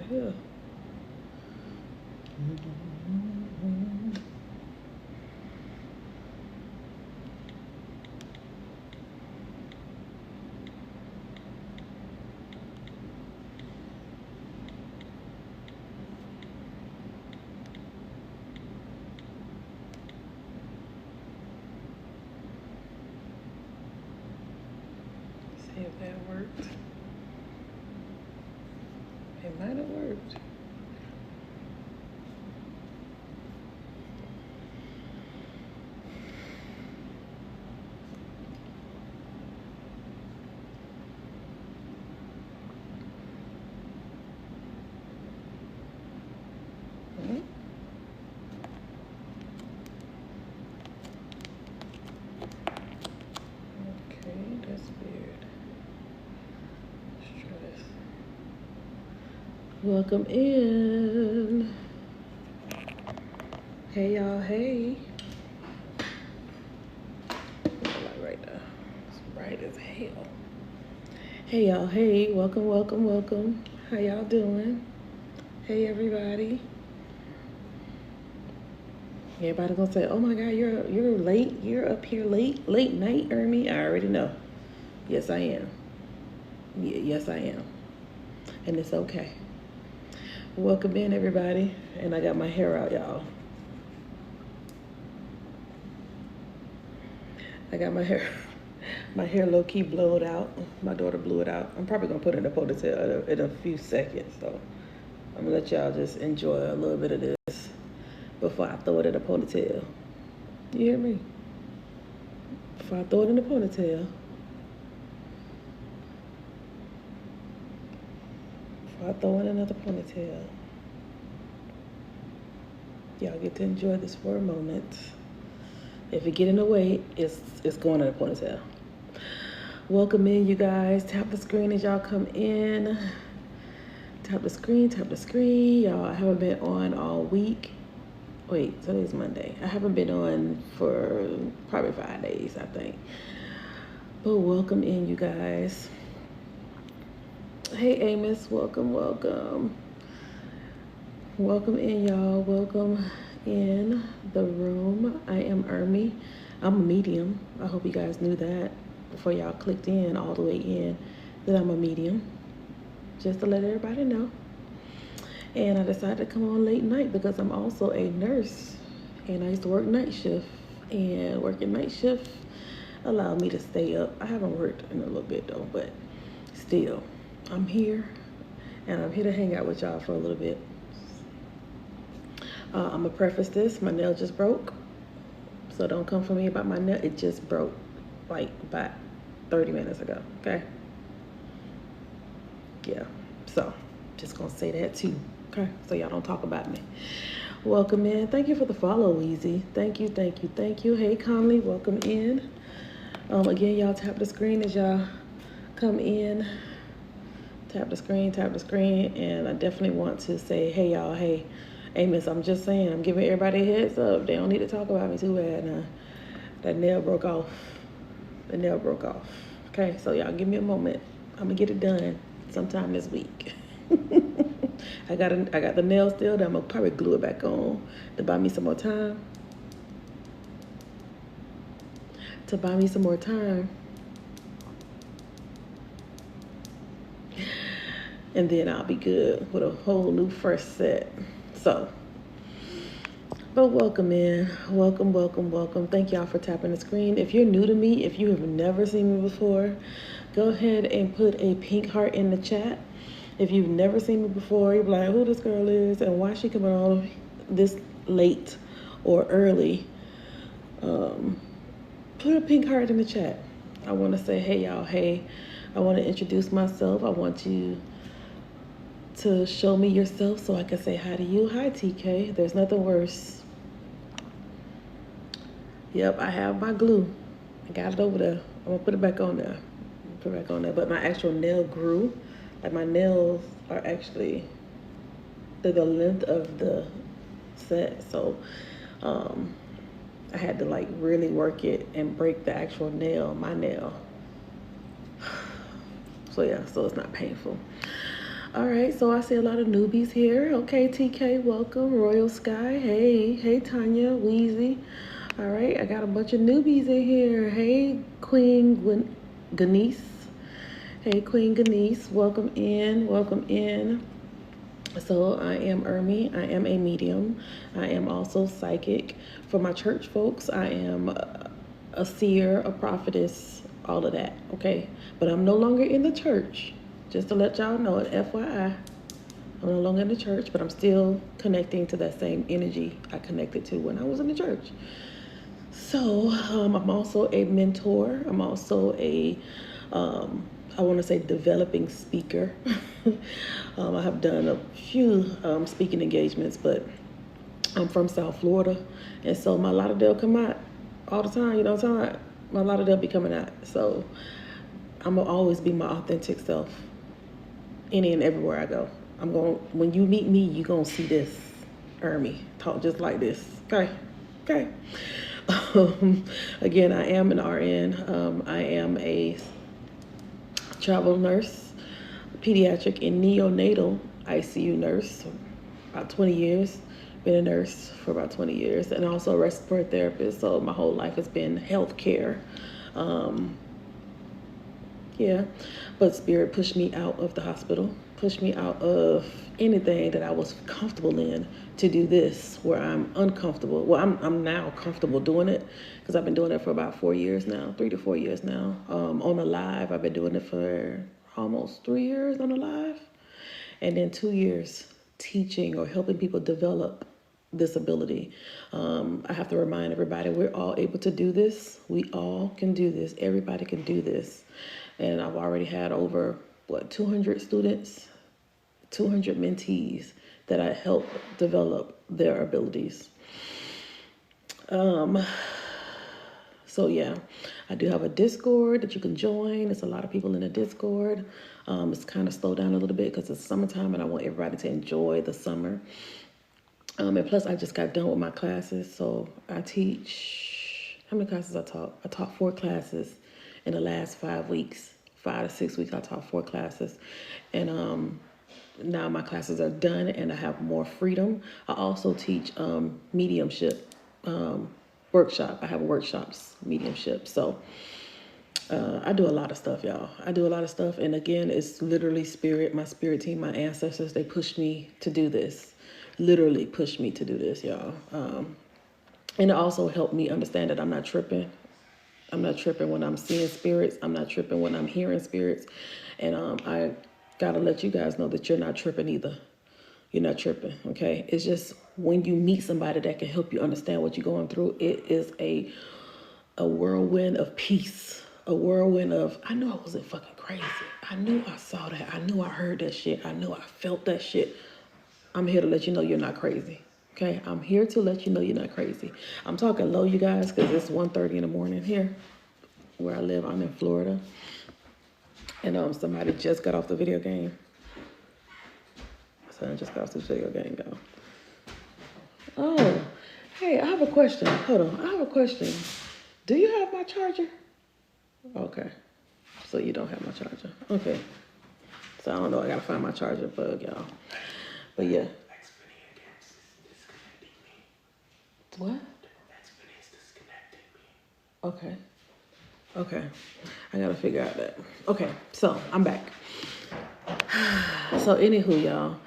hell? See if that worked. It might have worked. Okay, that's weird. Let's try this. Welcome in. Hey y'all, hey. Right now. It's bright as hell. Hey y'all, hey, welcome. How y'all doing? Hey everybody. Everybody gonna say, oh my God, you're late. You're up here late night, Ermi. I already know. Yes, I am. Yes, I am. And it's okay. Welcome in, everybody. And I got my hair out, y'all. I got my hair low-key blowed out. My daughter blew it out. I'm probably gonna put it in a ponytail in a few seconds. So I'm gonna let y'all just enjoy a little bit of this before I throw it in a ponytail. You hear me? Before I throw it in a ponytail. Before I throw in another ponytail. Y'all get to enjoy this for a moment. If it get in the way, it's going in a ponytail. Welcome in, you guys. Tap the screen as y'all come in. Tap the screen. Y'all, I haven't been on all week. Wait, today's Monday. I haven't been on for probably 5 days, I think. But welcome in, you guys. Hey, Amos, welcome. Welcome in, y'all. Welcome in the room. I am Ermi. I'm a medium. I hope you guys knew that before y'all clicked in all the way in that I'm a medium. Just to let everybody know. And I decided to come on late night because I'm also a nurse and I used to work night shift. And working night shift allowed me to stay up. I haven't worked in a little bit though, but still, I'm here and I'm here to hang out with y'all for a little bit. I'm gonna preface this, my nail just broke. So don't come for me about my nail, it just broke like about 30 minutes ago, okay? Yeah, so just gonna say that too, okay? So y'all don't talk about me. Welcome in, thank you for the follow, Weezy. Thank you. Hey Conley, welcome in. Again, y'all tap the screen as y'all come in. Tap the screen, and I definitely want to say, hey y'all, hey, Amos, I'm just saying, I'm giving everybody a heads up. They don't need to talk about me too bad now. That nail broke off. The nail broke off. Okay, so y'all give me a moment. I'm gonna get it done sometime this week. I got the nail still. I'm gonna probably glue it back on to buy me some more time. And then I'll be good with a whole new fresh set. So, but welcome in. Welcome. Thank y'all for tapping the screen. If you're new to me, if you have never seen me before, go ahead and put a pink heart in the chat. If you've never seen me before, you're like, who this girl is and why she coming on this late or early, put a pink heart in the chat. I want to say, hey y'all, hey. I want to introduce myself. I want you to show me yourself so I can say hi to you. Hi, TK. There's nothing worse. Yep, I have my glue. I got it over there. I'm going to put it back on there. But my actual nail grew. Like my nails are actually the length of the set. So I had to like really work it and break the actual nail, my nail. So yeah, so it's not painful. All right, so I see a lot of newbies here. Okay, TK, welcome. Royal Sky, hey, Tanya, Wheezy. All right, I got a bunch of newbies in here. Hey, Queen Genice. Hey, Queen Genice, welcome in, welcome in. So I am Ermi. I am a medium. I am also psychic. For my church folks, I am a seer, a prophetess, all of that, okay? But I'm no longer in the church. Just to let y'all know it, FYI. I'm no longer in the church, but I'm still connecting to that same energy I connected to when I was in the church. So I'm also a mentor. I'm also a, I want to say, developing speaker. I have done a few speaking engagements, but I'm from South Florida, and so my Lauderdale come out all the time. You know what I'm talking about? My Lauderdale be coming out. So I'm gonna always be my authentic self, any and everywhere I go. When you meet me, you gonna see this, Ermi, talk just like this. Okay. Again, I am an RN. I am a travel nurse, pediatric and neonatal ICU nurse, about 20 years. Been a nurse for about 20 years, and also a respiratory therapist. So my whole life has been healthcare. Yeah, but Spirit pushed me out of the hospital, pushed me out of anything that I was comfortable in to do this, where I'm uncomfortable. Well, I'm now comfortable doing it because I've been doing it for about 4 years now, 3 to 4 years now. On a live, I've been doing it for almost 3 years on a live, and then 2 years teaching or helping people develop this ability. I have to remind everybody, we're all able to do this. We all can do this. Everybody can do this. And I've already had over, 200 students, 200 mentees that I help develop their abilities. So yeah, I do have a Discord that you can join. There's a lot of people in the Discord. It's kind of slowed down a little bit because it's summertime and I want everybody to enjoy the summer. And plus I just got done with my classes. So I teach, how many classes I taught? I taught 4 classes in the last 5 weeks. 5 to 6 weeks I taught 4 classes. And now my classes are done and I have more freedom. I also teach mediumship workshop. I have workshops, mediumship. So I do a lot of stuff, y'all. I do a lot of stuff. And again, it's literally spirit, my spirit team, my ancestors, they pushed me to do this. Literally pushed me to do this, y'all. And it also helped me understand that I'm not tripping. I'm not tripping when I'm seeing spirits. I'm not tripping when I'm hearing spirits. And I gotta let you guys know that you're not tripping either. You're not tripping, okay? It's just when you meet somebody that can help you understand what you're going through, it is a whirlwind of peace. A whirlwind of, I knew I wasn't fucking crazy. I knew I saw that. I knew I heard that shit. I knew I felt that shit. I'm here to let you know you're not crazy. Okay, I'm here to let you know you're not crazy. I'm talking low, you guys, because it's 1:30 in the morning here where I live. I'm in Florida. And somebody just got off the video game. So I just got off the video game, y'all. Oh, hey, I have a question. Hold on, I have a question. Do you have my charger? Okay, so you don't have my charger. Okay, so I don't know. I gotta find my charger plug, y'all. But yeah. What? Okay. I gotta figure out that. Okay, so I'm back. So anywho, y'all.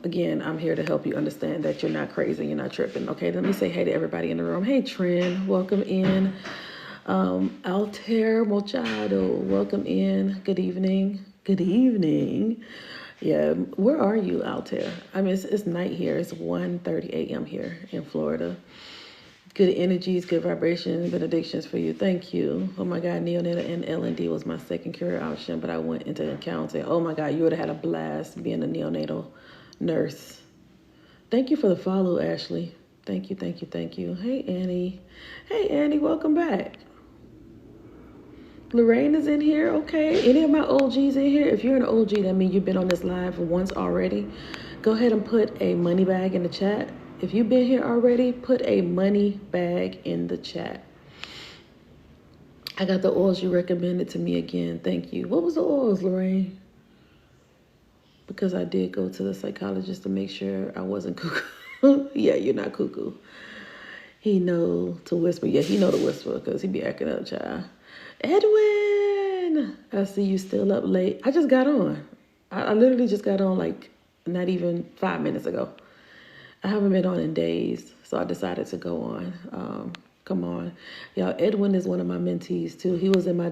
Again, I'm here to help you understand that you're not crazy, you're not tripping. Okay, let me say hey to everybody in the room. Hey, Trent, welcome in. Altair Mochado, welcome in. Good evening. Good evening. Yeah, where are you, Altair? I mean, it's night here. It's 1:30 a.m. here in Florida. Good energies, good vibrations, benedictions for you. Thank you. Oh my God, neonatal and L&D was my second career option, but I went into accounting. Oh my God, you would have had a blast being a neonatal nurse. Thank you for the follow, Ashley. Thank you. Hey, Annie. Hey, Annie, welcome back. Lorraine is in here, okay. Any of my OGs in here? If you're an OG, that means you've been on this live once already. Go ahead and put a money bag in the chat. If you've been here already, put a money bag in the chat. I got the oils you recommended to me again. Thank you. What was the oils, Lorraine? because I did go to the psychologist to make sure I wasn't cuckoo. Yeah, you're not cuckoo. He know to whisper. Yeah, he know to whisper because he be acting up, child. Edwin, I see you still up late. I just got on. I literally just got on like not even 5 minutes ago. I haven't been on in days, so I decided to go on. Come on. Y'all, Edwin is one of my mentees too. He was in my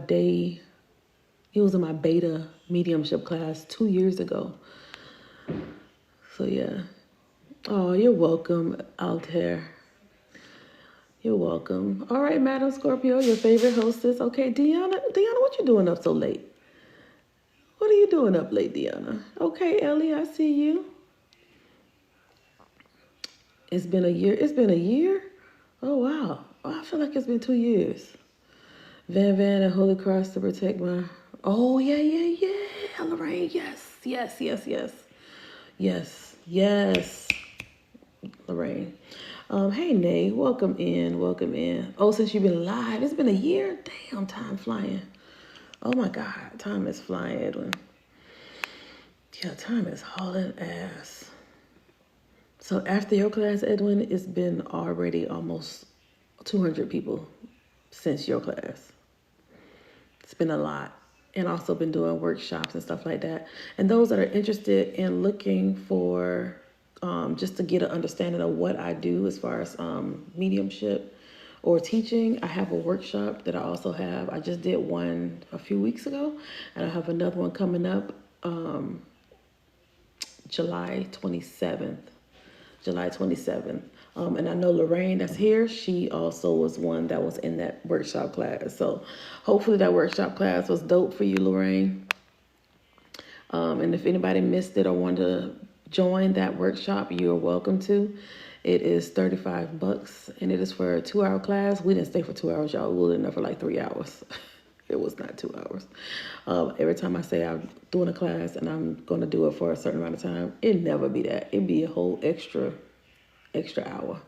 beta mediumship class 2 years ago. So yeah. Oh, you're welcome, Altair. You're welcome. All right, Madam Scorpio, your favorite hostess. Okay, Deanna, what you doing up so late? What are you doing up late, Deanna? Okay, Ellie, I see you. It's been a year. It's been a year? Oh, wow. Oh, I feel like it's been 2 years. Van and Holy Cross to protect my... Oh, yeah. Lorraine, yes. Lorraine. Hey, Nay, welcome in. Oh, since you've been live, it's been a year? Damn, time flying. Oh, my God, time is flying, Edwin. Yeah, time is hauling ass. So after your class, Edwin, it's been already almost 200 people since your class. It's been a lot. And also been doing workshops and stuff like that. And those that are interested in looking for just to get an understanding of what I do as far as mediumship or teaching, I have a workshop that I also have. I just did one a few weeks ago, and I have another one coming up July 27th. And I know Lorraine that's here, she also was one that was in that workshop class. So hopefully that workshop class was dope for you, Lorraine. And if anybody missed it or wanted to join that workshop, you're welcome to. It is $35 and it is for a 2-hour class. We didn't stay for 2 hours, y'all. We were in there for like 3 hours. It was not 2 hours. Every time I say I'm doing a class and I'm going to do it for a certain amount of time, it never be that. It'd be a whole extra hour.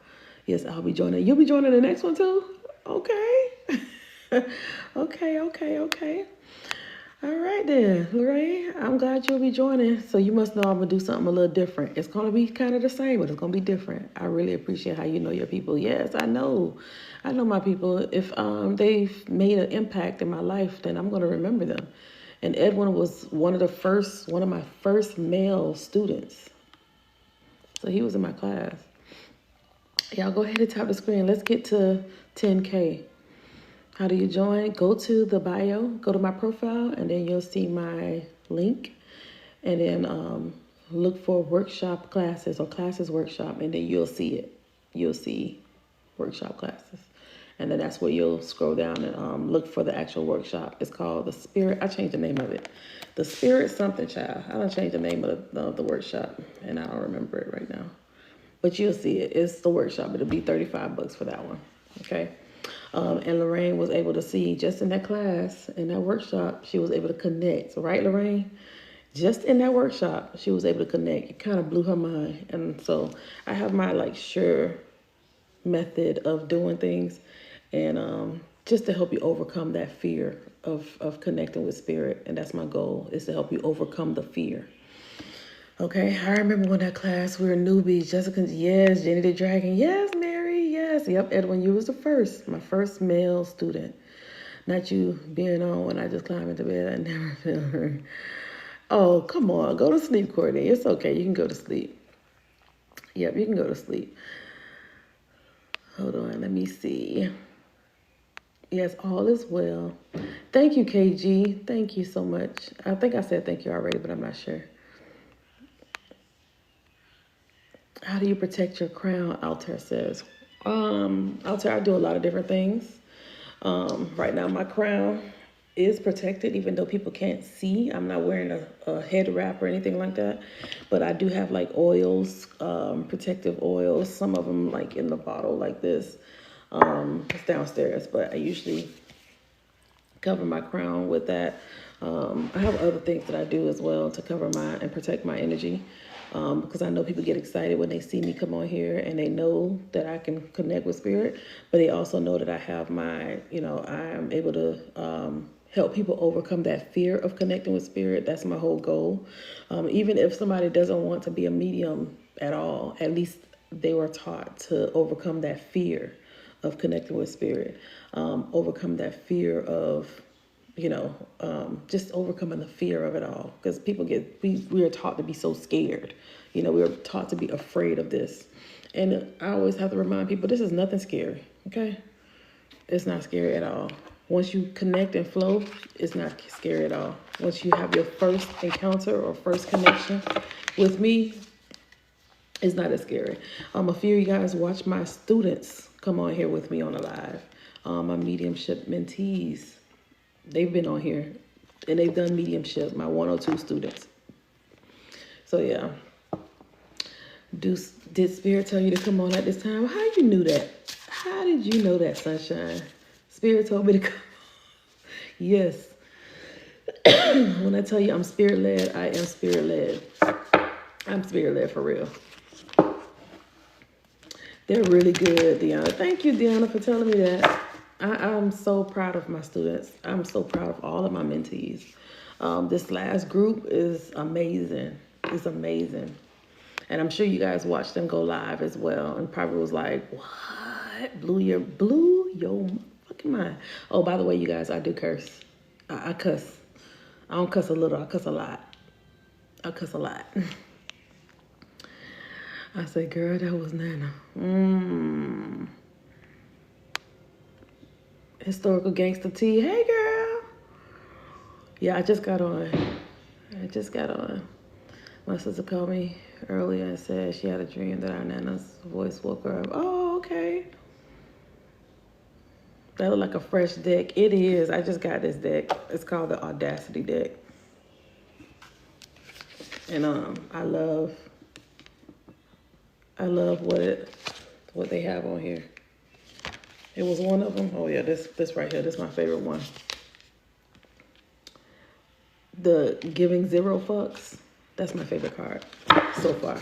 Yes, I'll be joining. You'll be joining the next one too? Okay. Okay. All right then, Lorraine, I'm glad you'll be joining. So you must know I'm going to do something a little different. It's going to be kind of the same, but it's going to be different. I really appreciate how you know your people. Yes, I know my people. If they've made an impact in my life, then I'm going to remember them. And Edwin was one of my first male students. So he was in my class. Y'all go ahead and tap the screen. Let's get to 10K. How do you join? Go to the bio, go to my profile, and then you'll see my link. And then look for workshop classes or classes workshop, and then you'll see it. You'll see workshop classes. And then that's where you'll scroll down and look for the actual workshop. It's called The Spirit. I changed the name of it. The Spirit something, child. I don't change the name of the workshop, and I don't remember it right now. But you'll see it. It's the workshop. It'll be $35 for that one. Okay. And Lorraine was able to see just in that class, in that workshop, she was able to connect. Right, Lorraine? Just in that workshop, she was able to connect. It kind of blew her mind. And so I have my sure method of doing things, and just to help you overcome that fear of connecting with spirit. And that's my goal, is to help you overcome the fear. Okay, I remember when that class, we were newbies. Jessica, yes. Jenny the Dragon, yes. Mary, yes. Yep, Edwin, you was my first male student. Not you being on when I just climbed into bed. I never feel her. Oh, come on. Go to sleep, Courtney. It's okay. You can go to sleep. Yep, you can go to sleep. Hold on. Let me see. Yes, all is well. Thank you, KG. Thank you so much. I think I said thank you already, but I'm not sure. How do you protect your crown? Altair says. Altair, I do a lot of different things. Right now, my crown is protected, even though people can't see. I'm not wearing a head wrap or anything like that. But I do have oils, protective oils. Some of them in the bottle like this. It's downstairs, but I usually cover my crown with that. I have other things that I do as well to cover and protect my energy. Because I know people get excited when they see me come on here and they know that I can connect with spirit, but they also know that I have I am able to help people overcome that fear of connecting with spirit. That's my whole goal. Even if somebody doesn't want to be a medium at all, at least they were taught to overcome that fear of connecting with spirit, overcome that fear of, just overcoming the fear of it all. Because we are taught to be so scared. We are taught to be afraid of this. And I always have to remind people, this is nothing scary, okay? It's not scary at all. Once you connect and flow, it's not scary at all. Once you have your first encounter or first connection with me, it's not as scary. A few of you guys watch my students come on here with me on a live. My mediumship mentees, they've been on here and they've done mediumship, my 102 students. So yeah. Did Spirit tell you to come on at this time? How you knew that? How did you know that, Sunshine? Spirit told me to come. Yes. When I tell you I'm spirit-led, I am spirit-led. I'm spirit-led for real. They're really good, Deanna. Thank you, Deanna, for telling me that. I'm so proud of my students. I'm so proud of all of my mentees. This last group is amazing. It's amazing. And I'm sure you guys watched them go live as well. And probably was like, what? Blew your fucking mind. Oh, by the way, you guys, I do curse. I cuss. I don't cuss a little. I cuss a lot. I cuss a lot. I said, girl, that was Nana. Historical Gangster T. Hey, girl. Yeah, I just got on. My sister called me earlier and said she had a dream that our Nana's voice woke her up. Oh, okay. That looked like a fresh deck. It is. I just got this deck. It's called the Audacity deck. And I love what they have on here. It was one of them. Oh yeah, this right here. This is my favorite one. The Giving Zero Fucks. That's my favorite card so far.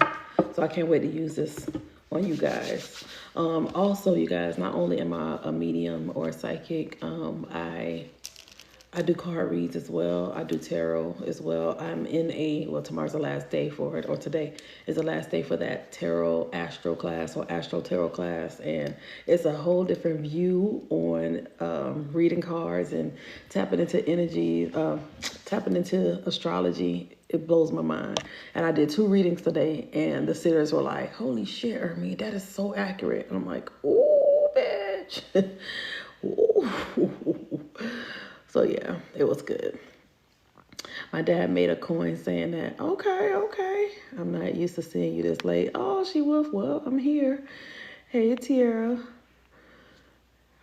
So I can't wait to use this on you guys. Also, you guys, not only am I a medium or a psychic, I do card reads as well. I do tarot as well. I'm in tomorrow's the last day for it, or today is the last day for that tarot astro class or astro tarot class. And it's a whole different view on reading cards and tapping into energy, tapping into astrology. It blows my mind. And I did 2 readings today, and the sitters were like, holy shit, Ermi, that is so accurate. And I'm like, ooh, bitch. Ooh. So yeah, it was good. My dad made a coin saying that, okay. I'm not used to seeing you this late. Oh, she was, well, I'm here. Hey, Tiara.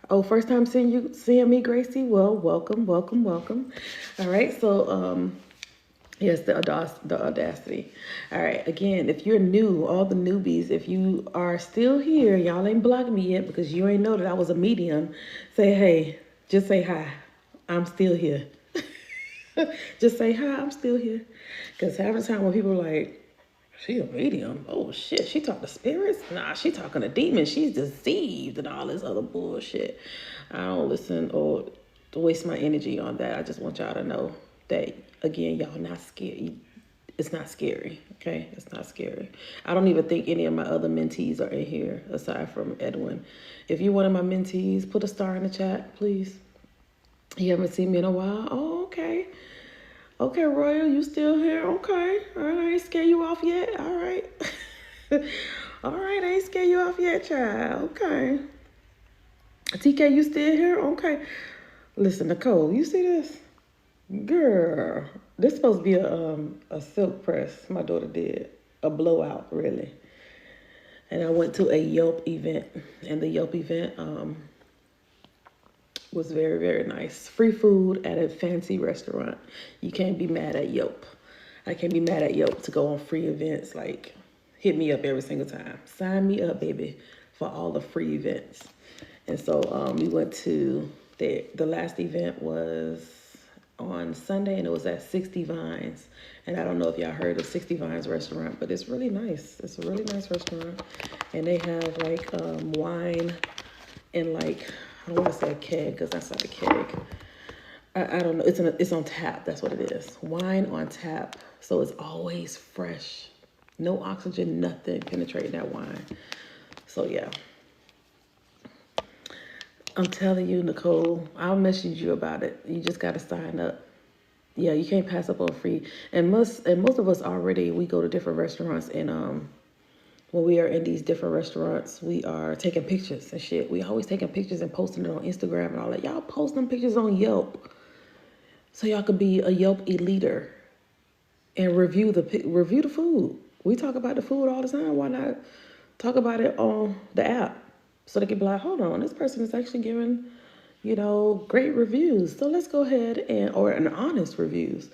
Oh, first time seeing me, Gracie? Well, welcome. All right, so, yes, the Audacity. All right, again, if you're new, all the newbies, if you are still here, y'all ain't blocked me yet because you ain't know that I was a medium, say, hey, just say hi. I'm still here. Just say hi, I'm still here. Because half the time when people are like, she a medium, oh shit, she talk to spirits? Nah, she talking to demons, she's deceived and all this other bullshit. I don't listen or waste my energy on that. I just want y'all to know that, again, y'all not scared. It's not scary, okay? It's not scary. I don't even think any of my other mentees are in here aside from Edwin. If you're one of my mentees, put a star in the chat, please. You haven't seen me in a while? Oh, okay. Okay, Royal, you still here? Okay. All right, I ain't scared you off yet. All right. All right, I ain't scared you off yet, child. Okay. TK, you still here? Okay. Listen, Nicole, you see this? Girl, this is supposed to be a silk press my daughter did. A blowout, really. And I went to a Yelp event. And the Yelp event, was very, very nice. Free food at a fancy restaurant. You can't be mad at Yelp. I can't be mad at Yelp to go on free events. Like, hit me up every single time. Sign me up, baby, for all the free events. And so we went to, the last event was on Sunday, and it was at 60 Vines. And I don't know if y'all heard of 60 Vines restaurant, but it's really nice. It's a really nice restaurant. And they have like wine and like, I don't want to say a keg because that's not a keg. I don't know. It's on tap. That's what it is. Wine on tap. So it's always fresh. No oxygen, nothing penetrating that wine. So yeah. I'm telling you, Nicole, I'll message you about it. You just got to sign up. Yeah, you can't pass up on free. And most of us already, we go to different restaurants, and when we are in these different restaurants, we are taking pictures and shit. We always taking pictures and posting it on Instagram and all that. Y'all post them pictures on Yelp, so y'all could be a Yelp eliter and review the food. We talk about the food all the time. Why not talk about it on the app, so they can be like, hold on, this person is actually giving, great reviews. So let's go ahead or an honest reviews.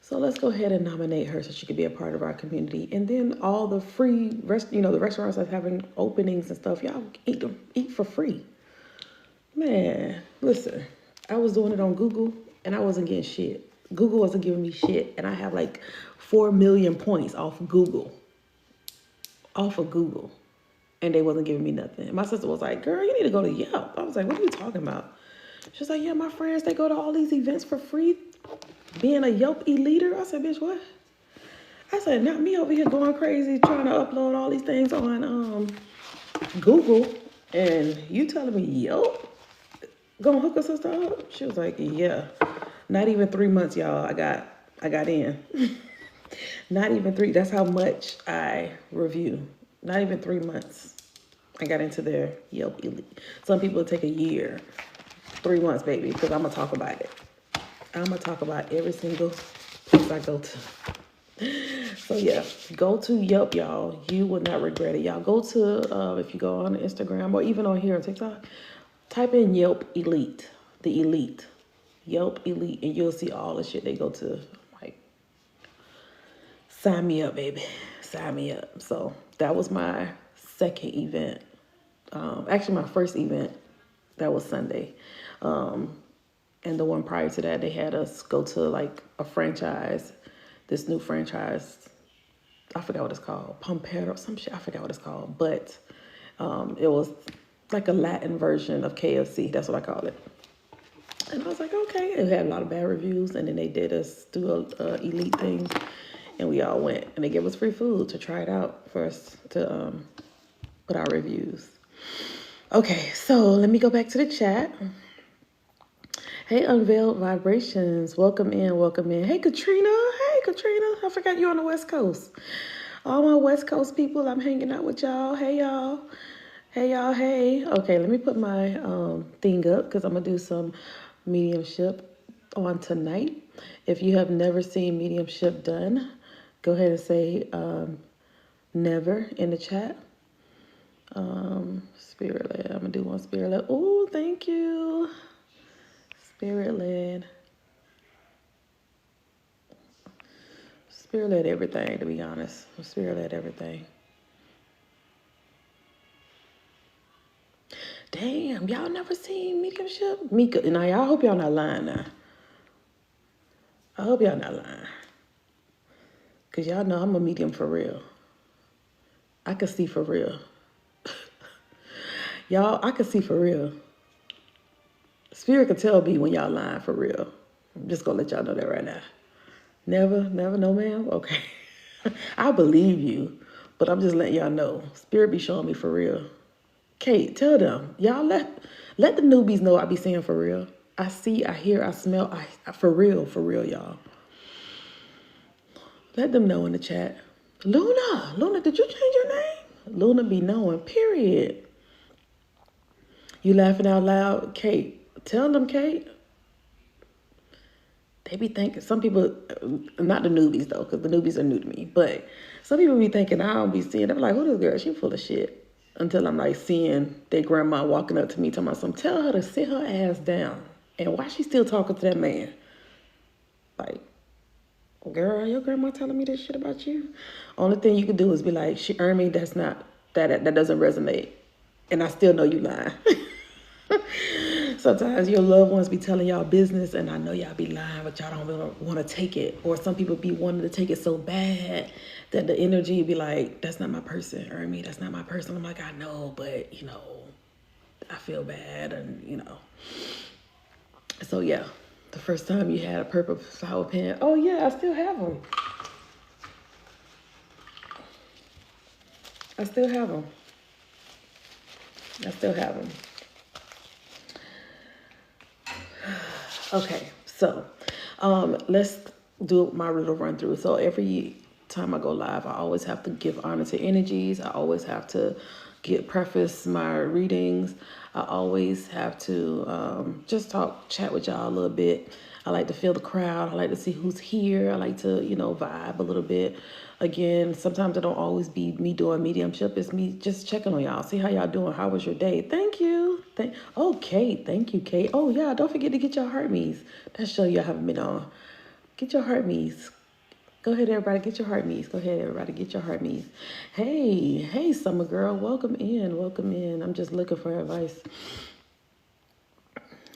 So let's go ahead and nominate her so she could be a part of our community. And then all the free the restaurants that's having openings and stuff, y'all eat for free. Man, listen, I was doing it on Google and I wasn't getting shit. Google wasn't giving me shit. And I have like 4 million points off of Google. And they wasn't giving me nothing. And my sister was like, girl, you need to go to Yelp. I was like, what are you talking about? She was like, yeah, my friends, they go to all these events for free. Being a Yelp eliter. I said, bitch, what? I said, not me over here going crazy trying to upload all these things on Google. And you telling me Yelp gonna hook a sister up? She was like, yeah. Not even 3 months, y'all. I got in. Not even 3. That's how much I review. Not even 3 months. I got into their Yelp elite. Some people take a year. 3 months, baby, because I'm gonna talk about it. I'm gonna talk about every single place I go to. So yeah, go to Yelp, y'all. You will not regret it. Y'all go to, if you go on Instagram or even on here on TikTok, type in Yelp Elite, the Elite. Yelp Elite, and you'll see all the shit they go to. Like, sign me up, baby. Sign me up. So that was my second event. Actually, my first event, that was Sunday. And the one prior to that, they had us go to like a franchise, this new franchise. I forgot what it's called, Pompero, some shit. I forgot what it's called, but it was like a Latin version of KFC. That's what I call it. And I was like, okay. It had a lot of bad reviews, and then they did us do a elite thing, and we all went, and they gave us free food to try it out for us to put our reviews. Okay, so let me go back to the chat. Hey, Unveiled Vibrations. Welcome in, welcome in. Hey, Katrina. Hey, Katrina. I forgot you're on the West Coast. All my West Coast people, I'm hanging out with y'all. Hey, y'all. Hey, y'all. Hey. Okay, let me put my thing up because I'm going to do some mediumship on tonight. If you have never seen mediumship done, go ahead and say never in the chat. Spirit led. I'm going to do one spirit led. Oh, thank you. Spirit led. Spirit led everything, to be honest. Spirit led everything. Damn, y'all never seen mediumship? Mika, now I hope y'all not lying now. I hope y'all not lying. Because y'all know I'm a medium for real. I can see for real. Y'all, I can see for real. Spirit can tell me when y'all lying for real. I'm just going to let y'all know that right now. Never, no ma'am? Okay. I believe you, but I'm just letting y'all know. Spirit be showing me for real. Kate, tell them. Y'all let the newbies know I be saying for real. I see, I hear, I smell. For real, y'all. Let them know in the chat. Luna, did you change your name? Luna be knowing, period. You laughing out loud? Kate, tell them, Kate. They be thinking, some people, not the newbies though, because the newbies are new to me, but some people be thinking, I don't be seeing, they're like, who this girl? She full of shit. Until I'm like seeing their grandma walking up to me, talking about something, tell her to sit her ass down. And why she still talking to that man? Like, girl, your grandma telling me this shit about you? Only thing you can do is be like, she earned me, that doesn't resonate. And I still know you lying. Sometimes your loved ones be telling y'all business, and I know y'all be lying, but y'all don't really want to take it. Or some people be wanting to take it so bad that the energy be like, that's not my person. Or me, that's not my person. I'm like, I know, but, I feel bad. And, So, yeah. The first time you had a purple flower pen. Oh yeah, I still have them. I still have them. I still have them. Okay, so let's do my little run through. So every time I go live, I always have to give honor to energies. I always have to preface my readings. I always have to just chat with y'all a little bit. I like to feel the crowd. I like to see who's here. I like to, vibe a little bit. Again, sometimes it don't always be me doing mediumship. It's me just checking on y'all. See how y'all doing. How was your day? Thank you. Kate. Thank you, Kate. Oh, yeah. Don't forget to get your heart me's. That show y'all haven't been on. Get your heart me's. Go ahead, everybody. Get your heart me's. Go ahead, everybody. Get your heart me's. Hey, summer girl. Welcome in. I'm just looking for advice.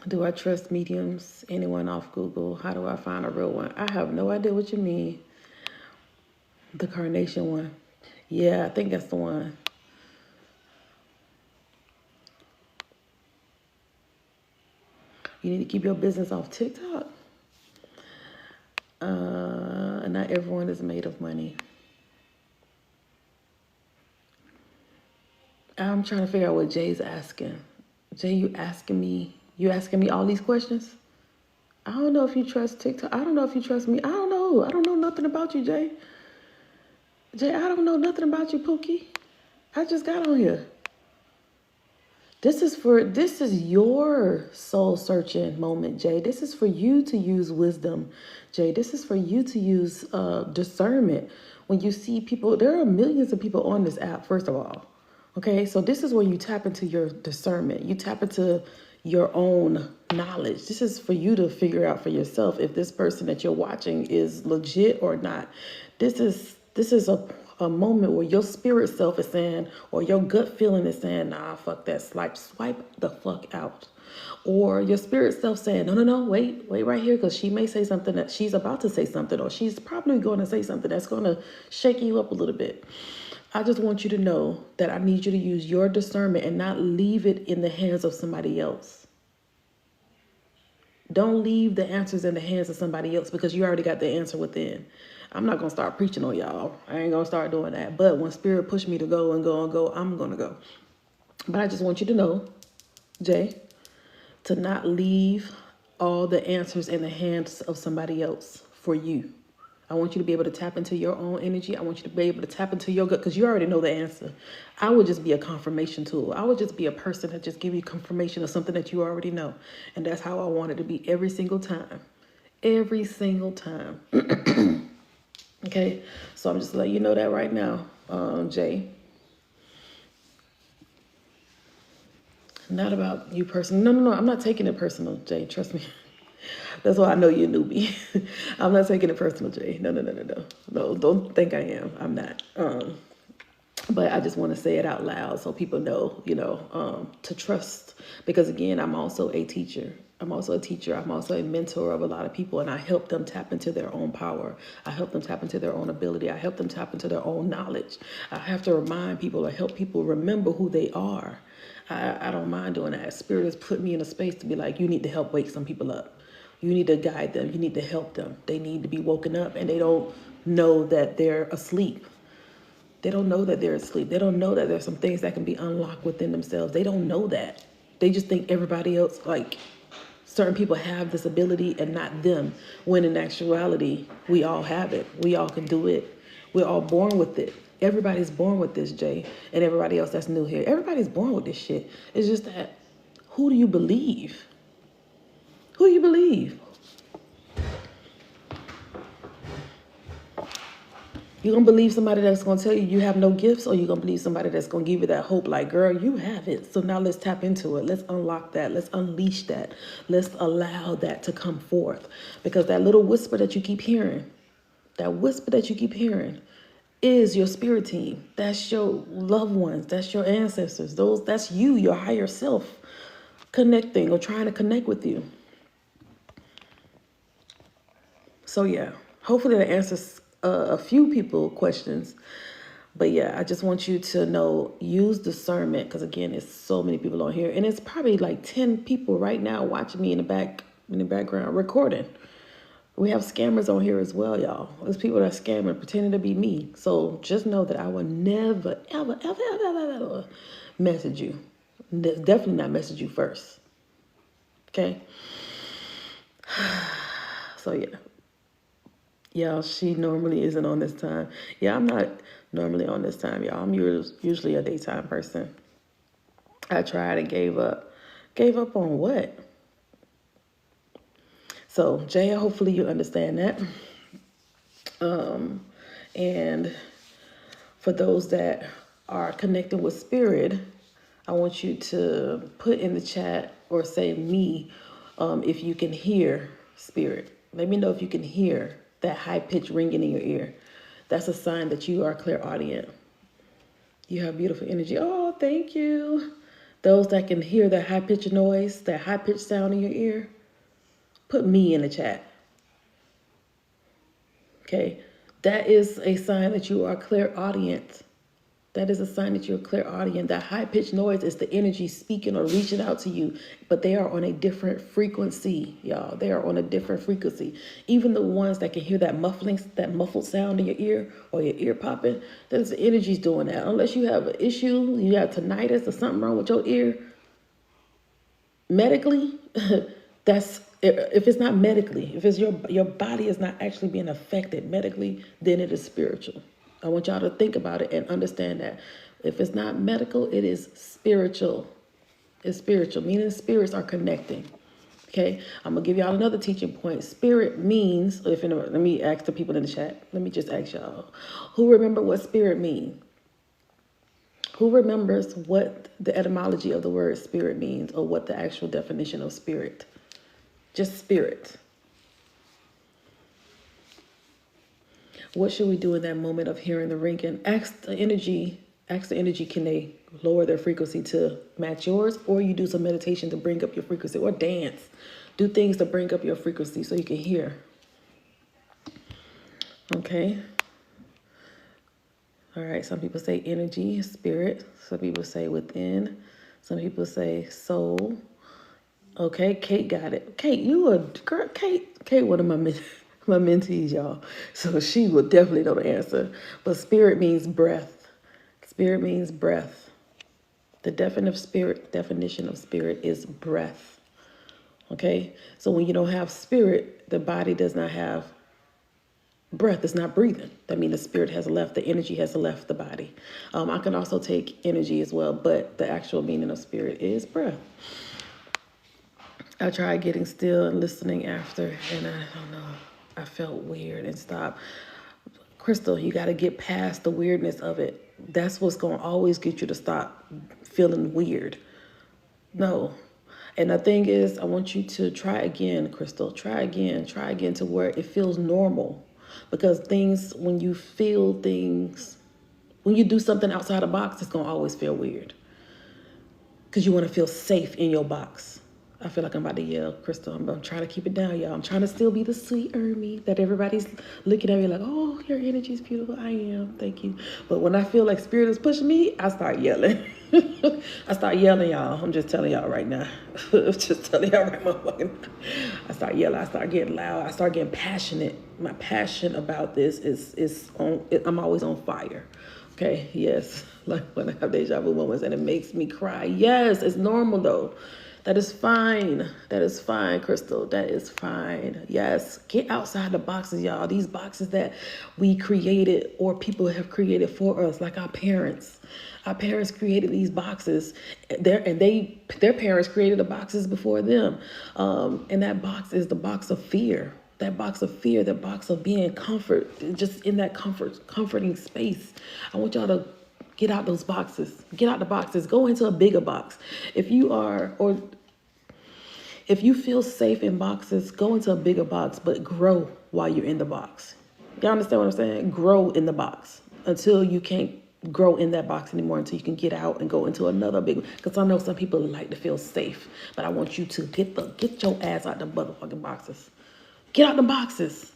Do I trust mediums? Anyone off Google? How do I find a real one? I have no idea what you mean. The carnation one. Yeah, I think that's the one. You need to keep your business off TikTok. Not everyone is made of money. I'm trying to figure out what Jay's asking. Jay, you asking me all these questions? I don't know if you trust TikTok. I don't know if you trust me. I don't know. I don't know nothing about you, Jay. Jay, I don't know nothing about you, Pookie. I just got on here. This is your soul searching moment, Jay. This is for you to use wisdom, Jay. This is for you to use discernment. When you see people, there are millions of people on this app, first of all. Okay, so this is where you tap into your discernment. You tap into your own knowledge. This is for you to figure out for yourself if this person that you're watching is legit or not. This is a moment where your spirit self is saying, or your gut feeling is saying, nah, fuck that, swipe the fuck out. Or your spirit self saying, no, wait right here, because she may say something that she's about to say something, or she's probably going to say something that's going to shake you up a little bit. I just want you to know that I need you to use your discernment and not leave it in the hands of somebody else. Don't leave the answers in the hands of somebody else, because you already got the answer within. I'm not going to start preaching on y'all. I ain't going to start doing that. But when spirit pushed me to go, I'm going to go. But I just want you to know, Jay, to not leave all the answers in the hands of somebody else for you. I want you to be able to tap into your own energy. I want you to be able to tap into your gut, because you already know the answer. I would just be a confirmation tool. I would just be a person that just give you confirmation of something that you already know. And that's how I want it to be every single time. Every single time. Okay, so I'm just letting you know that right now, Jay. Not about you personally. No, I'm not taking it personal, Jay. Trust me. That's why I know you're a newbie. I'm not taking it personal, Jay. No. No, don't think I am. I'm not. But I just want to say it out loud so people know, to trust. Because again, I'm also a teacher. I'm also a mentor of a lot of people, and I help them tap into their own power. I help them tap into their own ability. I help them tap into their own knowledge. I have to remind people or help people remember who they are. I don't mind doing that. Spirit has put me in a space to be like, you need to help wake some people up. You need to guide them. You need to help them. They need to be woken up, and they don't know that they're asleep. They don't know that they're asleep. They don't know that there's some things that can be unlocked within themselves. They don't know that. They just think everybody else, like certain people have this ability and not them, when in actuality, we all have it. We all can do it. We're all born with it. Everybody's born with this, Jay, and everybody else that's new here. Everybody's born with this shit. It's just that, who do you believe? Who do you believe? You gonna believe somebody that's gonna tell you have no gifts, or you gonna believe somebody that's gonna give you that hope, like, girl, you have it. So now let's tap into it. Let's unlock that. Let's unleash that. Let's allow that to come forth. Because that little whisper that you keep hearing, is your spirit team. That's your loved ones. That's your ancestors. That's you, your higher self, connecting or trying to connect with you. So yeah, hopefully that answers a few people questions. But yeah, I just want you to know, use discernment, because again, it's so many people on here, and it's probably like 10 people right now watching me in the back in the background recording. We have scammers on here as well, y'all. There's people that are scamming, pretending to be me. So just know that I will never, ever, ever, ever, ever, ever message you. Definitely not message you first. Okay? So yeah. Y'all, she normally isn't on this time. Yeah, I'm not normally on this time, y'all. I'm usually a daytime person. I tried and gave up. Gave up on what? So, Jaya, hopefully you understand that. And for those that are connected with spirit, I want you to put in the chat or say me if you can hear spirit. Let me know if you can hear that high-pitched ringing in your ear. That's a sign that you are clairaudient. You have beautiful energy. Oh, thank you. Those that can hear that high-pitched noise, that high-pitched sound in your ear, put me in the chat. Okay, that is a sign that you are clairaudient. That is a sign that you're clairaudient. That high-pitched noise is the energy speaking or reaching out to you, but they are on a different frequency, y'all. They are on a different frequency. Even the ones that can hear that muffled sound in your ear or your ear popping, that's the energy's doing that. Unless you have an issue, you have tinnitus or something wrong with your ear, medically, that's, if it's not medically, if it's your body is not actually being affected medically, then it is spiritual. I want y'all to think about it and understand that if it's not medical, it is spiritual. It's spiritual, meaning spirits are connecting. Okay, I'm gonna give y'all another teaching point. Spirit means, let me ask the people in the chat. Let me just ask y'all, who remember what spirit means? Who remembers what the etymology of the word spirit means, or what the actual definition of spirit? Just spirit. What should we do in that moment of hearing the ringing? Ask the energy, can they lower their frequency to match yours? Or you do some meditation to bring up your frequency, or dance. Do things to bring up your frequency so you can hear. Okay. All right, some people say energy, spirit. Some people say within. Some people say soul. Okay, Kate got it. Kate, you a girl. Kate, one of my mentees, y'all. So she will definitely know the answer. But spirit means breath. Spirit means breath. The definition of spirit is breath. Okay, so when you don't have spirit, the body does not have breath. It's not breathing. That means the spirit has left, the energy has left the body. I can also take energy as well, but the actual meaning of spirit is breath. I tried getting still and listening after, and I don't know, I felt weird and stopped. Crystal, you got to get past the weirdness of it. That's what's going to always get you to stop feeling weird. No. And the thing is, I want you to try again, Crystal. Try again to where it feels normal. Because things, when you feel things, when you do something outside the box, it's going to always feel weird. Because you want to feel safe in your box. I feel like I'm about to yell, Crystal. I'm trying to keep it down, y'all. I'm trying to still be the sweet Ermi that everybody's looking at me like, oh, your energy is beautiful. I am. Thank you. But when I feel like spirit is pushing me, I start yelling. I start yelling, y'all. I'm just telling y'all right now. Just telling y'all right motherfucking. I start yelling. I start getting loud. I start getting passionate. My passion about this is on. I'm always on fire. Okay. Yes. Like when I have deja vu moments and it makes me cry. Yes, it's normal though. That is fine. That is fine, Crystal. That is fine. Yes. Get outside the boxes, y'all. These boxes that we created or people have created for us, like our parents. Our parents created these boxes. Their parents created the boxes before them. And that box is the box of fear. That box of fear, that box of being comfort, just in that comforting space. I want y'all to get out those boxes. Get out the boxes. Go into a bigger box. If you feel safe in boxes, go into a bigger box, but grow while you're in the box. Y'all understand what I'm saying? Grow in the box until you can't grow in that box anymore, until you can get out and go into another big one. Because I know some people like to feel safe, but I want you to get your ass out the motherfucking boxes. Get out the boxes.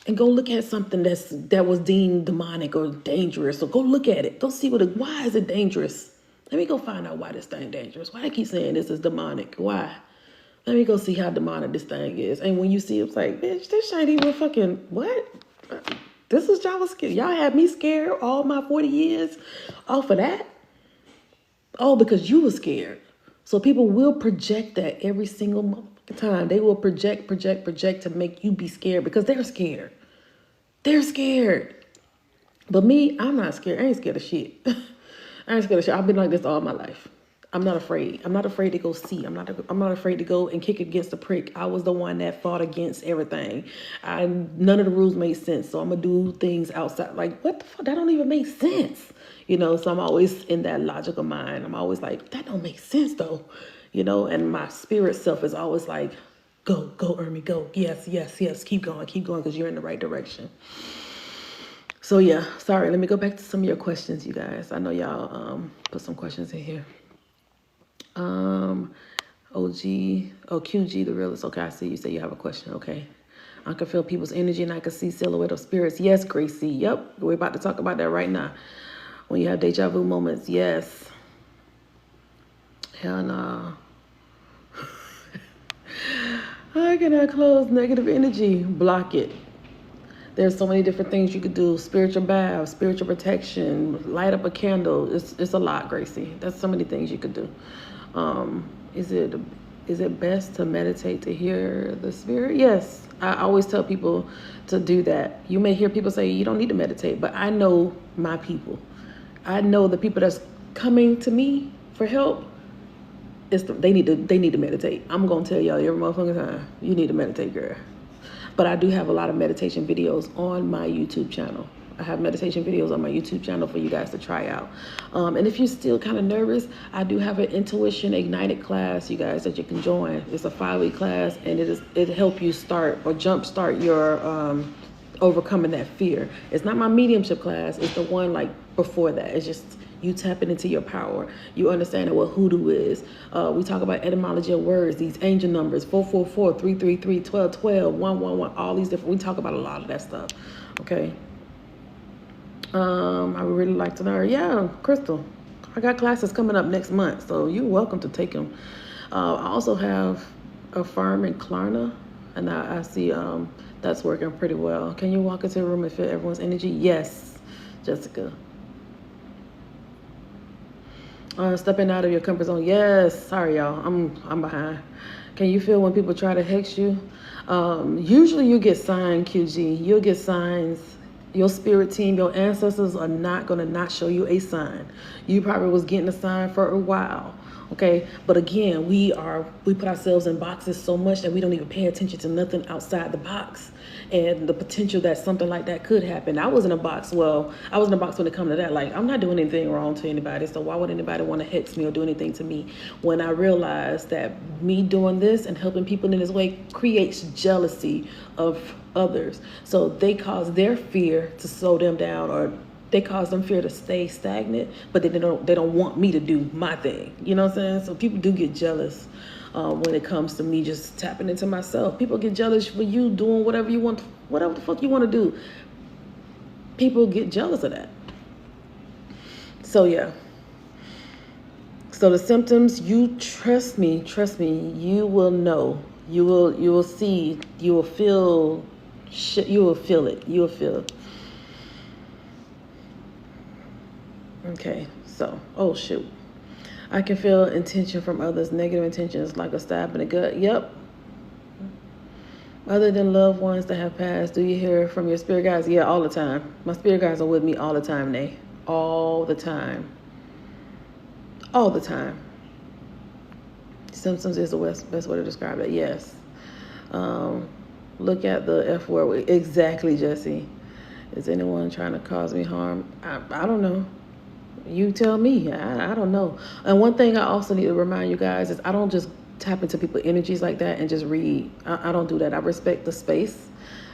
And go look at something that was deemed demonic or dangerous. So go look at it. Go see why is it dangerous? Let me go find out why this thing dangerous. Why I keep saying this is demonic? Why? Let me go see how demonic this thing is. And when you see it, it's like, bitch, this ain't even fucking, what? This is y'all was scared. Y'all had me scared all my 40 years off of that? Oh, because you were scared. So people will project that every single time. They will project to make you be scared because they're scared. They're scared. But me, I'm not scared. I ain't scared of shit. I ain't scared of shit. I've been like this all my life. I'm not afraid. I'm not afraid to go see. I'm not afraid to go and kick against the prick. I was the one that fought against everything. None of the rules made sense. So I'm gonna do things outside. Like, what the fuck? That don't even make sense. You know, so I'm always in that logical mind. I'm always like, that don't make sense though. You know, and my spirit self is always like, go, Ermi, go. Yes. Keep going, because you're in the right direction. So yeah, sorry. Let me go back to some of your questions, you guys. I know y'all put some questions in here. QG, the realist. Okay, I see you say you have a question. Okay. I can feel people's energy and I can see silhouette of spirits. Yes, Gracie. Yep. We're about to talk about that right now. When you have deja vu moments. Yes. Hell no. I cannot close negative energy. Block it. There's so many different things you could do. Spiritual bath, spiritual protection, light up a candle. It's a lot, Gracie. There's so many things you could do. Is it best to meditate to hear the spirit? Yes. I always tell people to do that. You may hear people say you don't need to meditate, but I know my people. I know the people that's coming to me for help. They need to meditate. I'm gonna tell y'all every motherfucking time, you need to meditate, girl. But I do have a lot of meditation videos on my YouTube channel. I have meditation videos on my YouTube channel for you guys to try out. And if you're still kind of nervous, I do have an Intuition Ignited class, you guys, that you can join. It's a 5-week class, and it help you start or jumpstart your overcoming that fear. It's not my mediumship class. It's the one like before that. It's just you tapping into your power. You understanding what hoodoo is. We talk about etymology of words, these angel numbers, 444, 333, 1212, 111, all these different, we talk about a lot of that stuff. Okay. I would really like to know. Yeah, Crystal. I got classes coming up next month, so you're welcome to take them. I also have a firm in Klarna, and I see that's working pretty well. Can you walk into a room and feel everyone's energy? Yes, Jessica. Stepping out of your comfort zone. Yes. Sorry, y'all. I'm behind. Can you feel when people try to hex you? Usually you get signs, QG. You'll get signs. Your spirit team, your ancestors are not going to not show you a sign. You probably was getting a sign for a while. Okay. But again, we put ourselves in boxes so much that we don't even pay attention to nothing outside the box. And the potential that something like that could happen. I was in a box. Well, I was in a box when it comes to that. Like, I'm not doing anything wrong to anybody. So why would anybody want to hex me or do anything to me? When I realized that me doing this and helping people in this way creates jealousy of others. So they cause their fear to slow them down, or they cause them fear to stay stagnant, but they don't want me to do my thing. You know what I'm saying? So people do get jealous. When it comes to me just tapping into myself. People get jealous for you doing whatever you want, whatever the fuck you want to do. People get jealous of that. So yeah. So the symptoms, you trust me, you will know. You will see, you will feel shit, you will feel it. You will feel it. Okay, so, oh shoot. I can feel intention from others, negative intentions, like a stab in the gut. Yep. Other than loved ones that have passed, do you hear from your spirit guides? Yeah, all the time. My spirit guides are with me all the time, Nay. All the time. All the time. Symptoms is the best way to describe it. Yes. Look at the F word. Exactly, Jesse. Is anyone trying to cause me harm? I don't know. You tell me. I don't know. And one thing I also need to remind you guys is I don't just tap into people's energies like that and just read. I don't do that. I respect the space,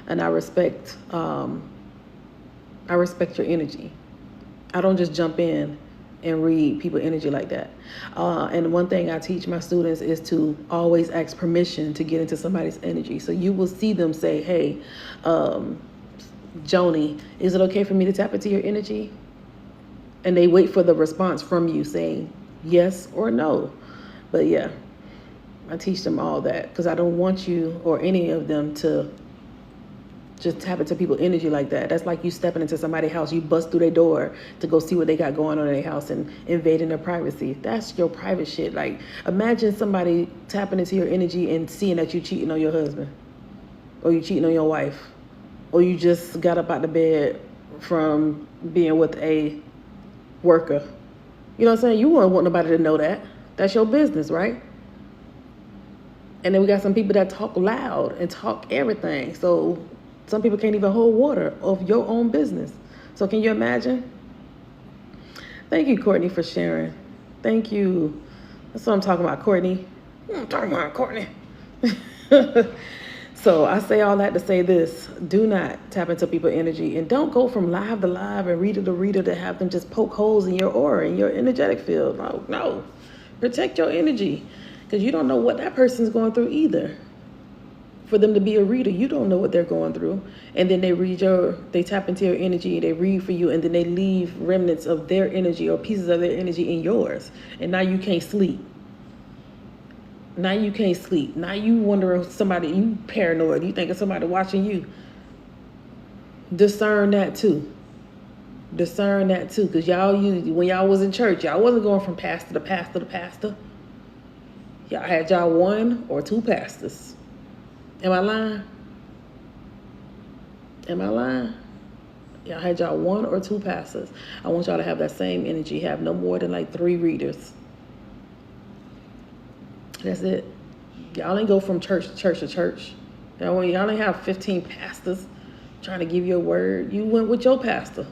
and I respect your energy. I don't just jump in and read people's energy like that. And one thing I teach my students is to always ask permission to get into somebody's energy. So you will see them say, hey, Joni, is it okay for me to tap into your energy? And they wait for the response from you saying yes or no. But yeah. I teach them all that because I don't want you or any of them to just tap into people's energy like that. That's like you stepping into somebody's house. You bust through their door to go see what they got going on in their house and invading their privacy. That's your private shit. Like, imagine somebody tapping into your energy and seeing that you cheating on your husband, or you cheating on your wife, or you just got up out the bed from being with a worker. You know what I'm saying? You wouldn't want nobody to know that. That's your business, right? And then we got some people that talk loud and talk everything. So some people can't even hold water of your own business. So can you imagine? Thank you, Courtney, for sharing. Thank you. That's what I'm talking about, Courtney. I'm talking about Courtney. So I say all that to say this. Do not tap into people's energy, and don't go from live to live and reader to reader to have them just poke holes in your aura, in your energetic field. No. Protect your energy, because you don't know what that person's going through either. For them to be a reader, you don't know what they're going through. And then they tap into your energy, they read for you, and then they leave remnants of their energy or pieces of their energy in yours. And now you can't sleep. Now you can't sleep. Now you wondering somebody, you paranoid. You thinking somebody watching you. Discern that too. Discern that too. Because when y'all was in church, y'all wasn't going from pastor to pastor to pastor. Y'all had y'all 1 or 2 pastors. Am I lying? Am I lying? Y'all had y'all 1 or 2 pastors. I want y'all to have that same energy. Have no more than like 3 readers. That's it. Y'all ain't go from church to church to church. Y'all ain't have 15 pastors trying to give you a word. You went with your pastor.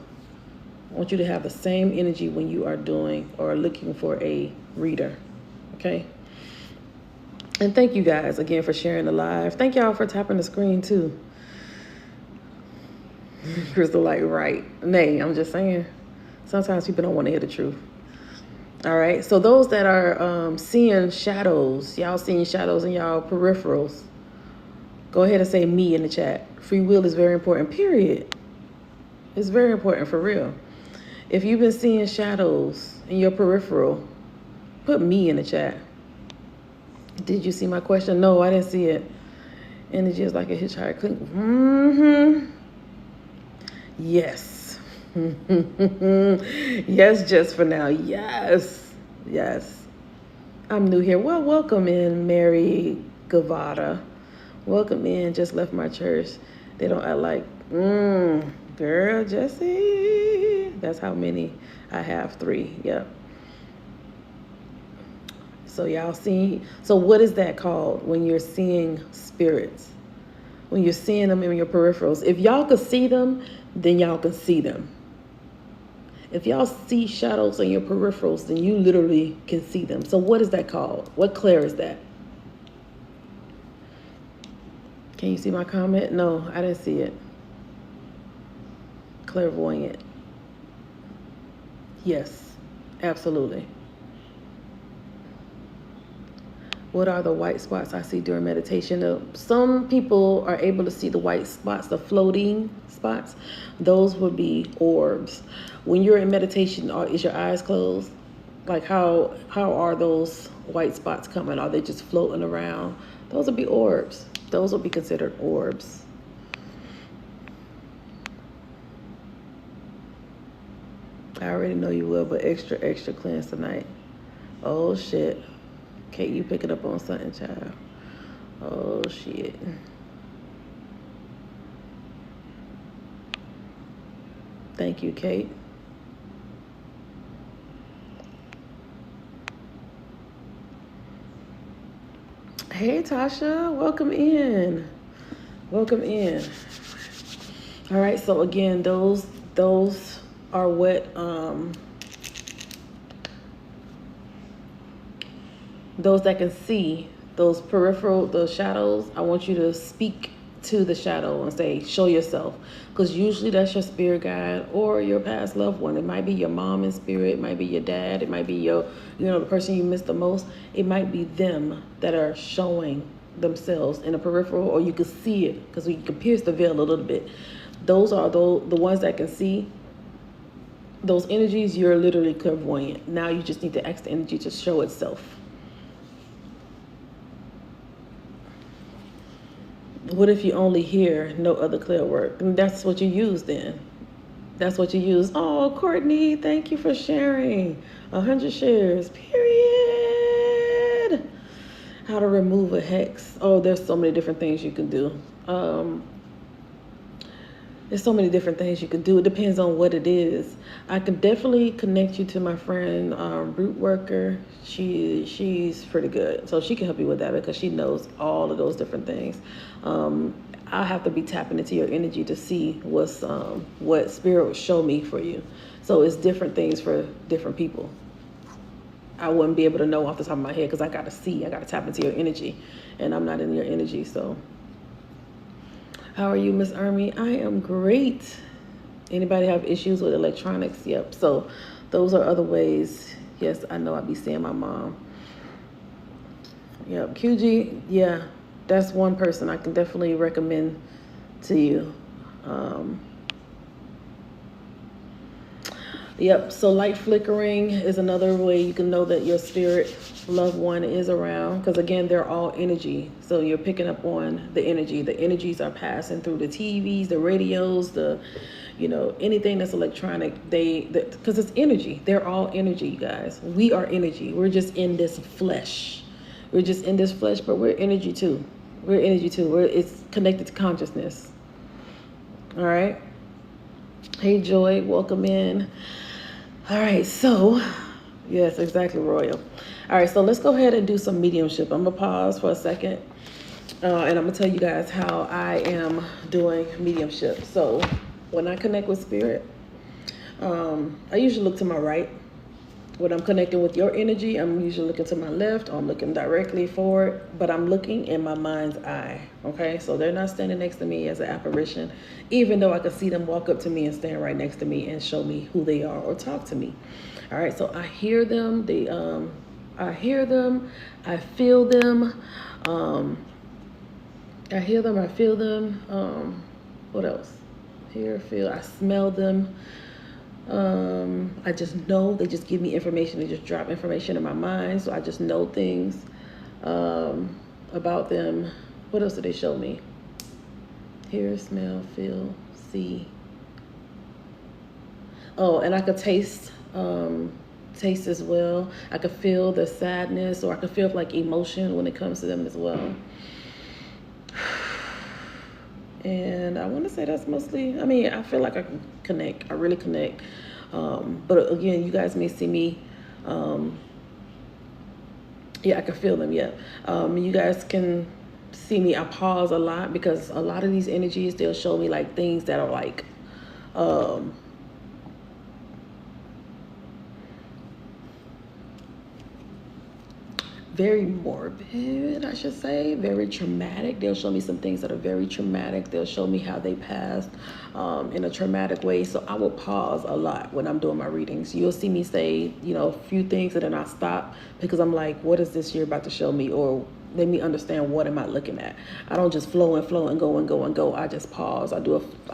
I want you to have the same energy when you are doing or looking for a reader. Okay? And thank you guys again for sharing the live. Thank y'all for tapping the screen too. Crystal, like, right. Nay, I'm just saying. Sometimes people don't want to hear the truth. All right. So those that are seeing shadows, y'all seeing shadows in y'all peripherals, go ahead and say me in the chat. Free will is very important, period. It's very important for real. If you've been seeing shadows in your peripheral, put me in the chat. Did you see my question? No, I didn't see it. Energy is like a hitchhiker. Yes. Yes, just for now. Yes. I'm new here. Well, welcome in, Mary Gavada. Welcome in. Just left my church. They don't act like, girl, Jessie. That's how many I have. 3. Yep. So y'all see. So what is that called when you're seeing spirits? When you're seeing them in your peripherals. If y'all could see them, then y'all can see them. If y'all see shadows in your peripherals, then you literally can see them. So what is that called? What clair is that? Can you see my comment? No, I didn't see it. Clairvoyant. Yes, absolutely. What are the white spots I see during meditation? Some people are able to see the white spots, the floating spots. Those would be orbs. When you're in meditation, is your eyes closed? Like how are those white spots coming? Are they just floating around? Those would be orbs. Those would be considered orbs. I already know you will, but extra cleanse tonight. Oh shit. Kate, you picking up on something, child. Oh, shit. Thank you, Kate. Hey, Tasha. Welcome in. Welcome in. All right, so again, those are what... those that can see those peripheral, those shadows, I want you to speak to the shadow and say, show yourself. Because usually that's your spirit guide or your past loved one. It might be your mom in spirit. It might be your dad. It might be your, the person you miss the most. It might be them that are showing themselves in the peripheral, or you can see it because you can pierce the veil a little bit. Those are the ones that can see those energies. You're literally clairvoyant. Now you just need to ask the energy to show itself. What if you only hear no other clear work? And that's what you use then. That's what you use. Oh, Courtney, thank you for sharing. 100 shares, period. How to remove a hex. Oh, there's so many different things you can do. There's so many different things you can do. It depends on what it is. I can definitely connect you to my friend, Root Worker. She's pretty good. So she can help you with that because she knows all of those different things. I have to be tapping into your energy to see what Spirit will show me for you. So it's different things for different people. I wouldn't be able to know off the top of my head because I got to tap into your energy, and I'm not in your energy. So how are you, Miss Army? I am great. Anybody have issues with electronics? Yep. So those are other ways. Yes, I know I'll be seeing my mom. Yep. QG, yeah, that's one person I can definitely recommend to you. Yep, so light flickering is another way you can know that your spirit loved one is around, because again, they're all energy. So you're picking up on the energy. The energies are passing through the TVs, the radios, anything that's electronic, because it's energy. They're all energy, you guys. We are energy. We're just in this flesh. We're just in this flesh, but we're energy too. We're energy too. It's connected to consciousness. All right. Hey, Joy, welcome in. All right, so, yes, exactly, Royal. All right, so let's go ahead and do some mediumship. I'm going to pause for a second, and I'm going to tell you guys how I am doing mediumship. So when I connect with spirit, I usually look to my right. When I'm connecting with your energy, I'm usually looking to my left, or I'm looking directly forward, but I'm looking in my mind's eye, okay? So they're not standing next to me as an apparition, even though I could see them walk up to me and stand right next to me and show me who they are or talk to me. All right, so I hear them, I hear them, I feel them, I feel them, what else? Hear, feel, I smell them. I just know, they just give me information. They just drop information in my mind. So I just know things about them. What else did they show me? Hear, smell, feel, see. Oh, and I could taste as well. I could feel the sadness, or I could feel like emotion when it comes to them as well. And I want to say that's mostly, I feel like I can connect. I really connect. But again, you guys may see me. Yeah, I can feel them. Yeah. You guys can see me. I pause a lot because a lot of these energies, they'll show me like things that are like, very morbid, I should say, very traumatic. They'll show me some things that are very traumatic. They'll show me how they passed in a traumatic way. So I will pause a lot when I'm doing my readings. You'll see me say, a few things, and then I stop because I'm like, what is this you're about to show me? Or let me understand, what am I looking at? I don't just flow and go and go and go. I just pause. I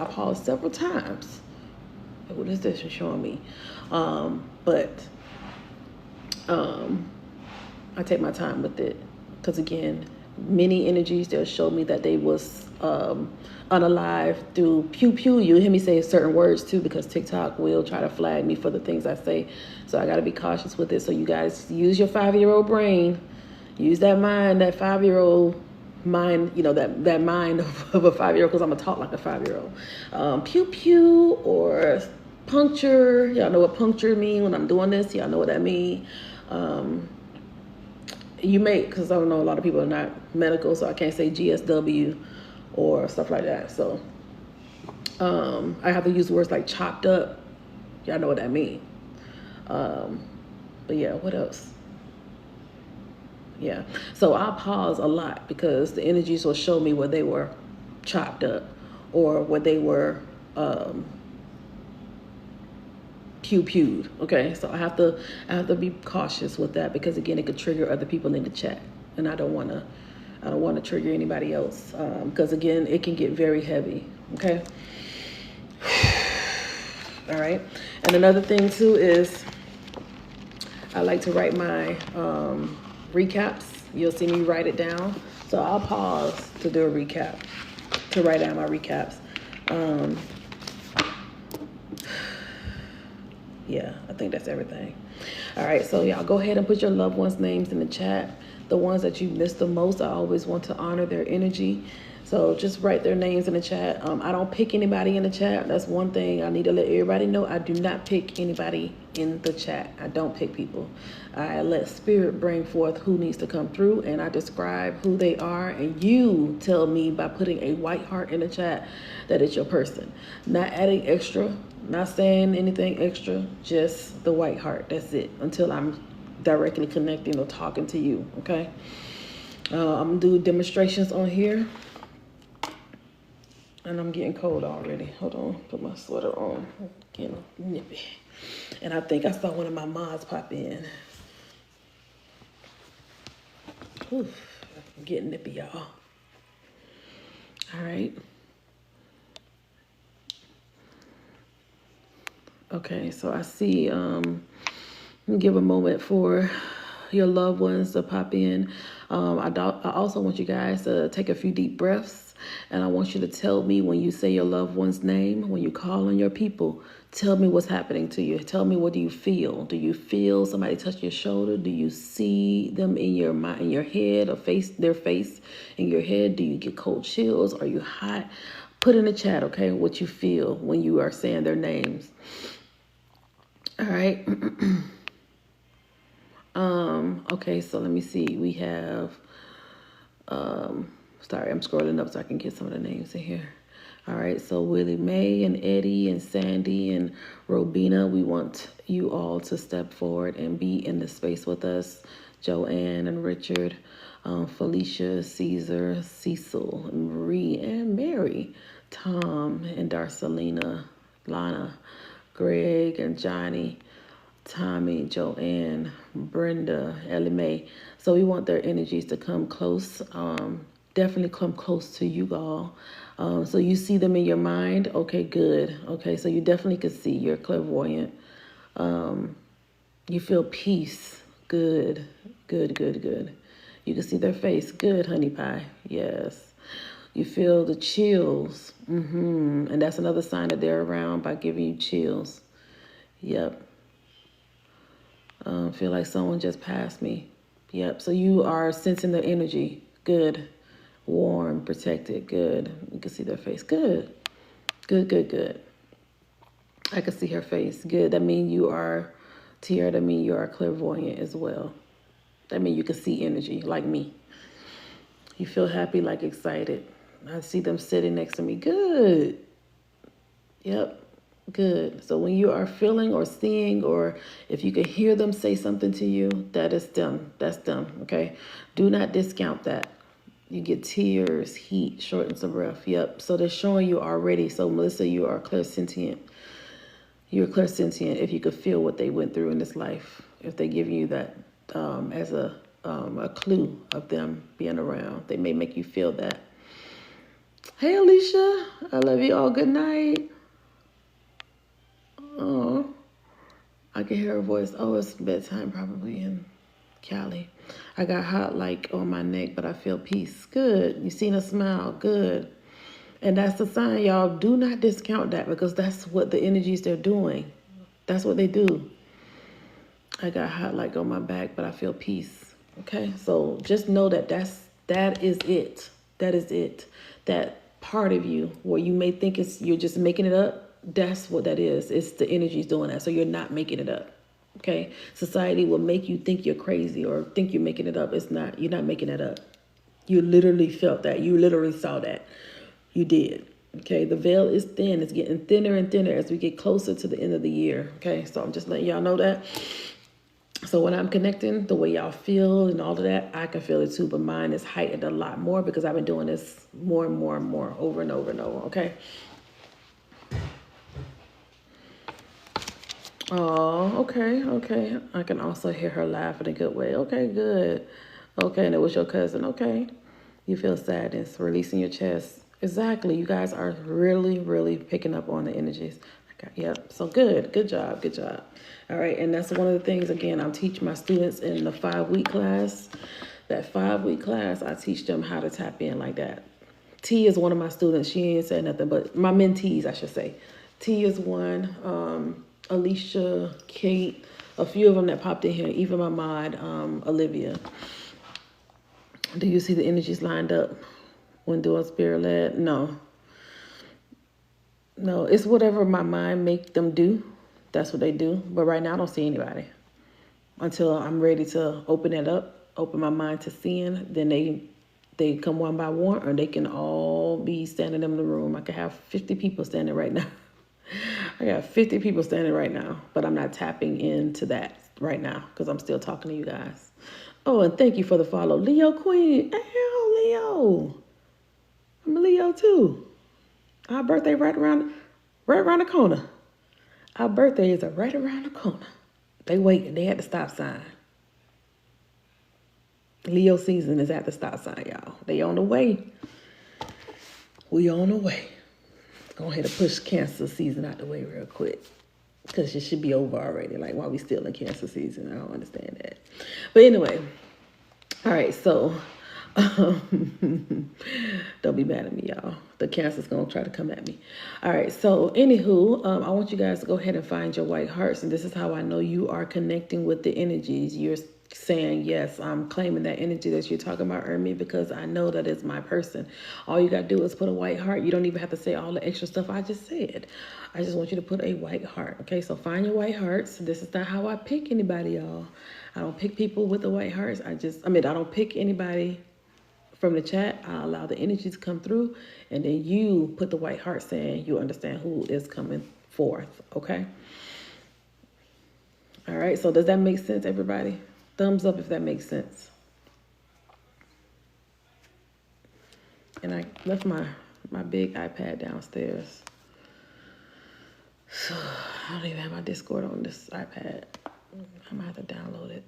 pause several times. What is this you're showing me? I take my time with it because, again, many energies, they'll show me that they was unalive through pew pew. You hear me say certain words too, because TikTok will try to flag me for the things I say. So I got to be cautious with it. So you guys use your 5-year-old brain, use that mind, that 5-year-old mind, that mind of a 5-year-old, because I'm going to talk like a 5-year-old. Pew pew or puncture. Y'all know what puncture mean when I'm doing this. Y'all know what that mean. You may, because I don't know, a lot of people are not medical, so I can't say GSW or stuff like that. So I have to use words like chopped up. Y'all know what that means. But yeah, what else? Yeah, so I'll pause a lot because the energies will show me where they were chopped up or where they were pew-pewed. Okay, so I have to be cautious with that because, again, it could trigger other people in the chat, and I don't want to trigger anybody else because, again, it can get very heavy. Okay. All right. And another thing too is I like to write my recaps. You'll see me write it down So I'll pause to do a recap, to write down my recaps. Yeah, I think that's everything. All right, so y'all go ahead and put your loved ones' names in the chat. The ones that you miss the most, I always want to honor their energy. So just write their names in the chat. I don't pick anybody in the chat. That's one thing I need to let everybody know. I do not pick anybody in the chat. I don't pick people. I let spirit bring forth who needs to come through, and I describe who they are, and you tell me by putting a white heart in the chat that it's your person. Not adding extra, not saying anything extra, just the white heart. That's it, until I'm directly connecting or talking to you, okay? I'm gonna do demonstrations on here. And I'm getting cold already. Hold on, put my sweater on. I'm getting nippy. And I think I saw one of my mods pop in. Whew, I'm getting nippy, y'all. All right. Okay, so I see, give a moment for your loved ones to pop in. I also want you guys to take a few deep breaths. And I want you to tell me when you say your loved one's name, when you call on your people, tell me what's happening to you. Tell me, what do you feel? Do you feel somebody touch your shoulder? Do you see them in your mind, in your head, or their face in your head? Do you get cold chills? Are you hot? Put in the chat, okay, what you feel when you are saying their names. All right. Okay, so let me see. We have, sorry, I'm scrolling up so I can get some of the names in here. All right, so Willie Mae and Eddie and Sandy and Robina, we want you all to step forward and be in the space with us. Joanne and Richard, Felicia, Caesar, Cecil, Marie and Mary, Tom and Darcelina, Lana, Greg and Johnny, Tommy, Joanne, Brenda, Ellie Mae. So we want their energies to come close. Definitely come close to you all. So you see them in your mind. Okay, good. Okay, so you definitely can see. You're clairvoyant. You feel peace. Good, good, good, good. You can see their face. Good, honey pie. Yes. You feel the chills. And that's another sign that they're around, by giving you chills. Yep. Feel like someone just passed me. Yep. So you are sensing the energy. Good. Warm, protected. Good. You can see their face. Good. Good, good, good. I can see her face. Good. That means you are, Tiara, that means you are clairvoyant as well. That means you can see energy like me. You feel happy, like excited. I see them sitting next to me. Good. Yep. Good. So when you are feeling or seeing, or if you can hear them say something to you, that is them. That's them. Okay. Do not discount that. You get tears, heat, shortness of breath. Yep. So they're showing you already. So Melissa, you are clairsentient. You're clairsentient if you could feel what they went through in this life. If they give you that as a clue of them being around, they may make you feel that. Hey, Alicia. I love you all. Good night. Oh, I can hear her voice. Oh, it's bedtime probably in Cali. I got hot like on my neck, but I feel peace. Good. You seen a smile. Good. And that's the sign, y'all. Do not discount that, because that's what the energies they're doing. That's what they do. I got hot like on my back, but I feel peace. Okay. So just know that that is it. That is it. That part of you where you may think you're just making it up. That's what that is. It's the energies doing that. So you're not making it up. Okay. Society will make you think you're crazy or think you're making it up. It's not. You're not making it up. You literally felt that. You literally saw that. You did. Okay. The veil is thin. It's getting thinner and thinner as we get closer to the end of the year. Okay. So I'm just letting y'all know that. So when I'm connecting, the way y'all feel and all of that, I can feel it too. But mine is heightened a lot more because I've been doing this more and more and more, over and over and over. Okay. Oh, okay, okay. I can also hear her laugh in a good way. Okay, good. Okay, and it was your cousin. Okay. You feel sadness, releasing your chest. Exactly. You guys are really, really picking up on the energies. Okay, yep. So good. Good job. Good job. All right. And that's one of the things, again, I'm teaching my students in the 5-week class That 5-week class, I teach them how to tap in like that. T is one of my students. She ain't said nothing, but my mentees, I should say. T is one. Alicia, Kate, a few of them that popped in here. Even my mod, Olivia. Do you see the energies lined up when doing spirit led? No. No, it's whatever my mind make them do. That's what they do. But right now, I don't see anybody. Until I'm ready to open it up, open my mind to seeing, then they come one by one, or they can all be standing in the room. I could have 50 people standing right now. I got 50 people standing right now, but I'm not tapping into that right now because I'm still talking to you guys. Oh, and thank you for the follow. Leo Queen. Hell, Leo. I'm a Leo too. Our birthday right around the corner. Our birthday is right around the corner. They waiting. They at the stop sign. Leo season is at the stop sign, y'all. They on the way. We on the way. Go ahead and push Cancer season out the way real quick. Because it should be over already. Like, why we still in Cancer season? I don't understand that. But anyway. All right, so don't be mad at me, y'all. The Cancer's going to try to come at me. All right, so anywho, I want you guys to go ahead and find your white hearts. And this is how I know you are connecting with the energies. You're saying, yes, I'm claiming that energy that you're talking about, Ermi, because I know that it's my person. All you got to do is put a white heart. You don't even have to say all the extra stuff I just said. I just want you to put a white heart. Okay, so find your white hearts. This is not how I pick anybody, y'all. I don't pick people with the white hearts. I don't pick anybody from the chat. I allow the energy to come through, and then you put the white heart saying you understand who is coming forth, okay? All right, so does that make sense, everybody? Thumbs up if that makes sense. And I left my big iPad downstairs. So I don't even have my Discord on this iPad. I'm gonna have to download it.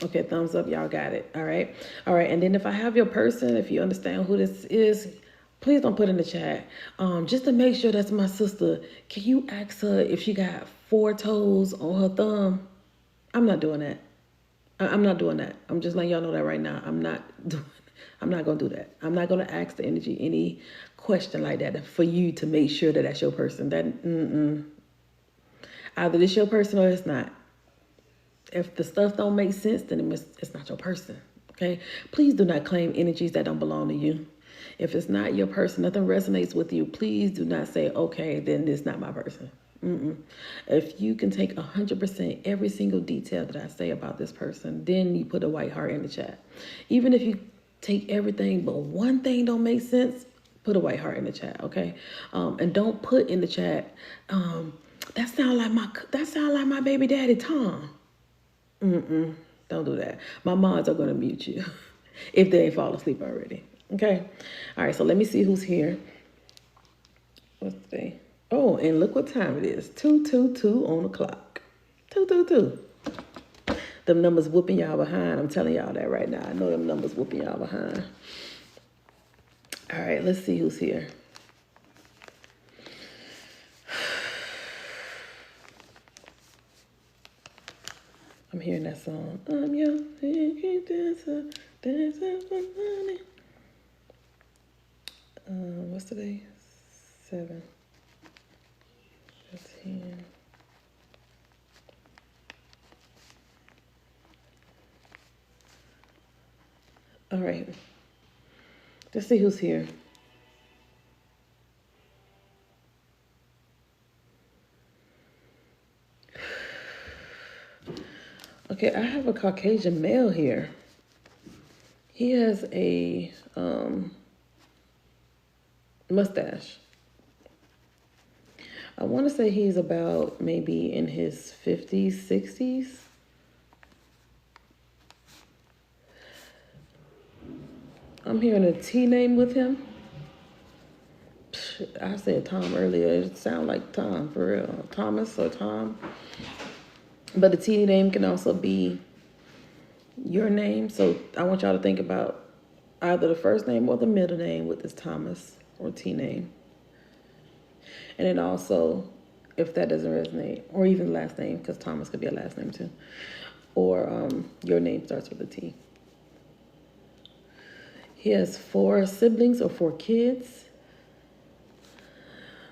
Okay, thumbs up, y'all got it. All right. All right, and then if I have your person, if you understand who this is, please don't put in the chat. Just to make sure that's my sister, can you ask her if she got 4 toes on her thumb? I'm not doing that. I'm not doing that. I'm just letting y'all know that right now. I'm not gonna do that. I'm not gonna ask the energy any question like that for you to make sure that that's your person. That either this your person or it's not. If the stuff don't make sense, then it's not your person, okay? Please do not claim energies that don't belong to you. If it's not your person, nothing resonates with you, please do not say, okay, then it's not my person. If you can take 100% every single detail that I say about this person, then you put a white heart in the chat. Even if you take everything, but one thing don't make sense, put a white heart in the chat, okay? And don't put in the chat, that sound like my baby daddy, Tom. Don't do that. My mods are going to mute you if they ain't fall asleep already. Okay. All right. So let me see who's here. What's the day? Oh, and look what time it is. 2:22 on the clock. 2:22. Them numbers whooping y'all behind. I'm telling y'all that right now. I know them numbers whooping y'all behind. All right. Let's see who's here. I'm hearing that song. I'm your dancer, dancing for money. What's today? 7, 15. All right. Let's see who's here. Okay, I have a Caucasian male here. He has a mustache. I want to say he's about maybe in his 50s, 60s. I'm hearing a T name with him. I said Tom earlier. It sounds like Tom, for real. Thomas or Tom. But the T name can also be your name. So I want y'all to think about either the first name or the middle name with this Thomas or T name. And then also, if that doesn't resonate, or even last name, because Thomas could be a last name too. or your name starts with a T. He has 4 siblings or 4 kids.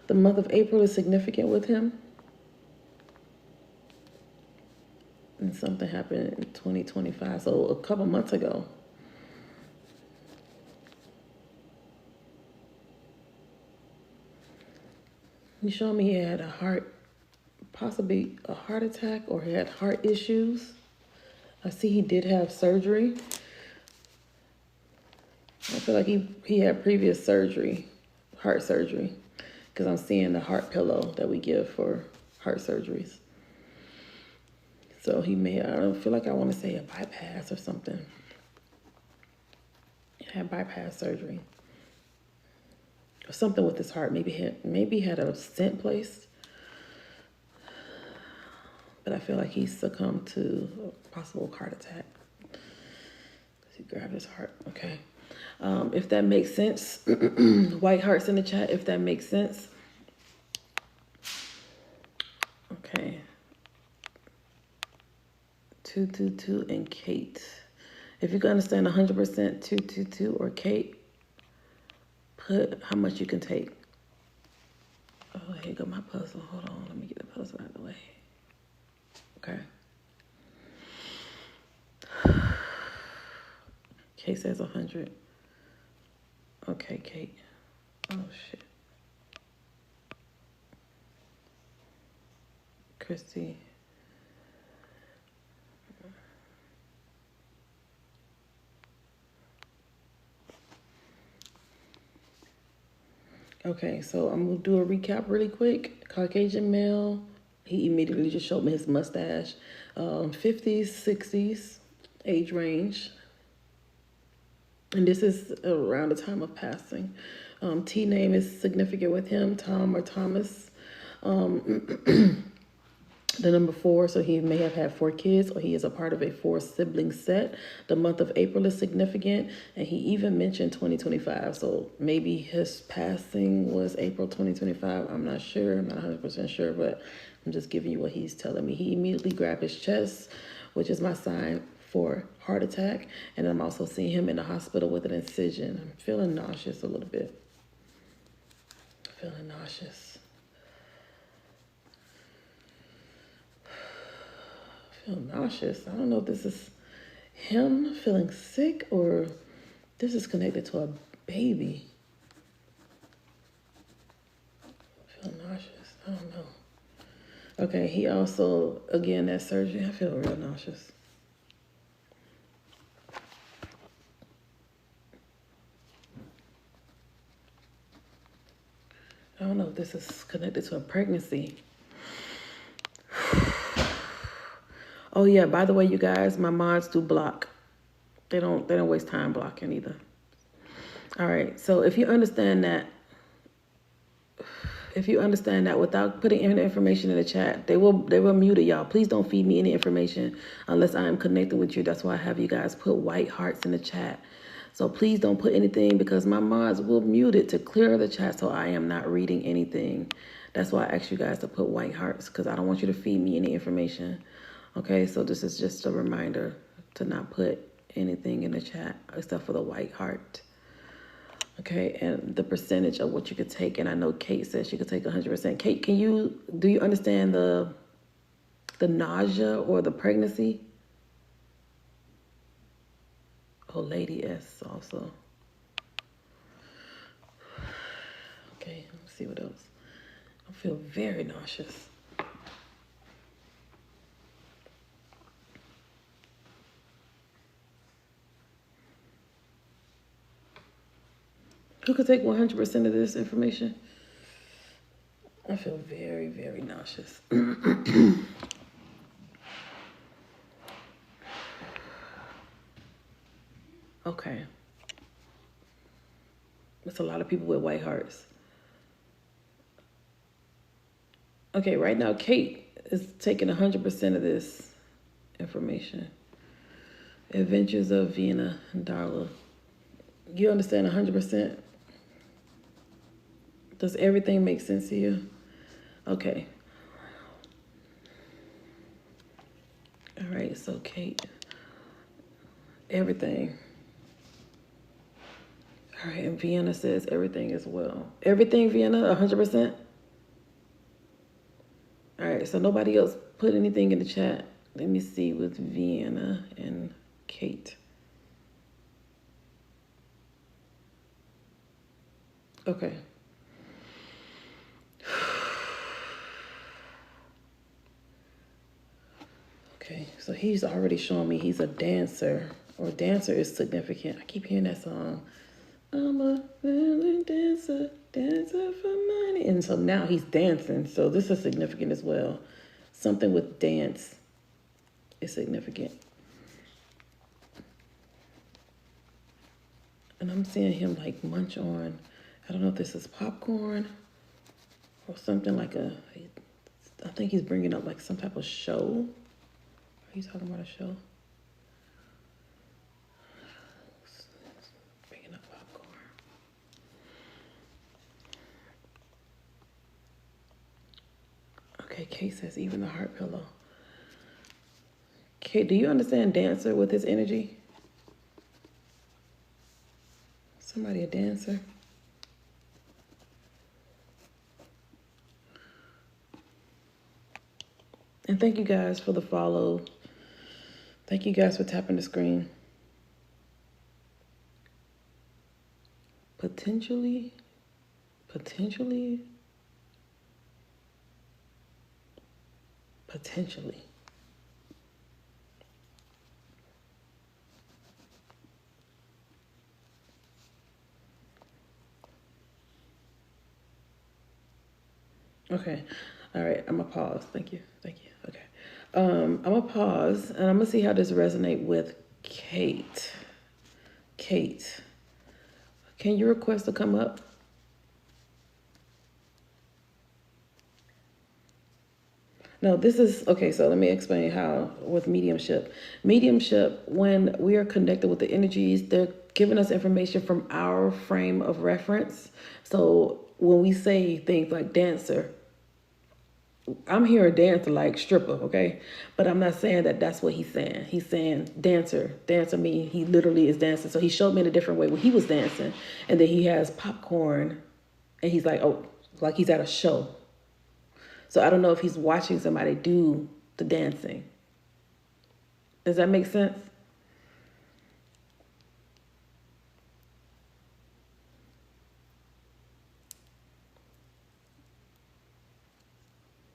The month of April is significant with him. And something happened in 2025, so a couple months ago. He showed me he had possibly a heart attack, or he had heart issues. I see he did have surgery. I feel like he had previous surgery, heart surgery, because I'm seeing the heart pillow that we give for heart surgeries. So he may, I don't feel like I want to say a bypass or something. He had bypass surgery. Or something with his heart. Maybe he had a stent placed. But I feel like he succumbed to a possible heart attack. He grabbed his heart. Okay. If that makes sense, white hearts in the chat, if that makes sense. Okay. 222 and Kate. If you can understand 100% 222 or Kate, put how much you can take. Oh, here go my puzzle. Hold on, let me get the puzzle out of the way. Okay. Kate says 100. Okay, Kate. Oh, shit. Christy. Okay, so I'm going to do a recap really quick. Caucasian male. He immediately just showed me his mustache. 50s, 60s age range. And this is around the time of passing. T name is significant with him, Tom or Thomas. The number 4, so he may have had 4 kids, or he is a part of a 4 sibling set. The month of April is significant, and he even mentioned 2025. So maybe his passing was April 2025. I'm not sure. I'm not 100% sure, but I'm just giving you what he's telling me. He immediately grabbed his chest, which is my sign for heart attack. And I'm also seeing him in the hospital with an incision. I'm feeling nauseous a little bit. Feeling nauseous. Nauseous. I don't know if this is him feeling sick or this is connected to a baby. I feel nauseous. I don't know. Okay, he also, again, that surgery, I feel real nauseous. I don't know if this is connected to a pregnancy. Oh yeah, by the way, you guys, my mods do block. They don't waste time blocking either. All right, so if you understand that without putting any information in the chat, they will mute it, y'all. Please don't feed me any information unless I am connected with you. That's why I have you guys put white hearts in the chat. So please don't put anything because my mods will mute it to clear the chat so I am not reading anything. That's why I asked you guys to put white hearts because I don't want you to feed me any information. Okay, so this is just a reminder to not put anything in the chat except for the white heart. Okay, and the percentage of what you could take. And I know Kate says she could take 100%. Kate, do you understand the nausea or the pregnancy? Oh, Lady S also. Okay, let's see what else. I feel very nauseous. Who could take 100% of this information? I feel very, very nauseous. Okay. That's a lot of people with white hearts. Okay, right now, Kate is taking 100% of this information. Adventures of Vienna and Darla. You understand 100%? Does everything make sense to you? Okay. All All right, so Kate, everything. All right, and Vienna says everything as well. Everything, Vienna, 100%? All right, so nobody else put anything in the chat. Let me see with Vienna and Kate. Okay. Okay, so he's already showing me he's a dancer, or dancer is significant. I keep hearing that song. I'm a willing dancer, dancer for money. And so now he's dancing. So this is significant as well. Something with dance is significant. And I'm seeing him like munch on, I don't know if this is popcorn or something like I think he's bringing up like some type of show. Are you talking about a show? Bringing up popcorn. Okay, Kate says even the heart pillow. Kate, do you understand dancer with his energy? Somebody a dancer? And thank you guys for the follow. Thank you guys for tapping the screen. Potentially. Okay. All right. I'm gonna pause. Thank you. Okay. I'm gonna pause and I'm gonna see how this resonates with Kate. Kate, can you request to come up? No, this is okay. So let me explain how with mediumship. Mediumship, when we are connected with the energies, they're giving us information from our frame of reference. So when we say things like dancer, I'm hearing dancer like stripper, okay? But I'm not saying that that's what he's saying. He's saying dancer. Dancer mean he literally is dancing. So he showed me in a different way when he was dancing. And then he has popcorn and he's like, oh, like he's at a show. So I don't know if he's watching somebody do the dancing. Does that make sense?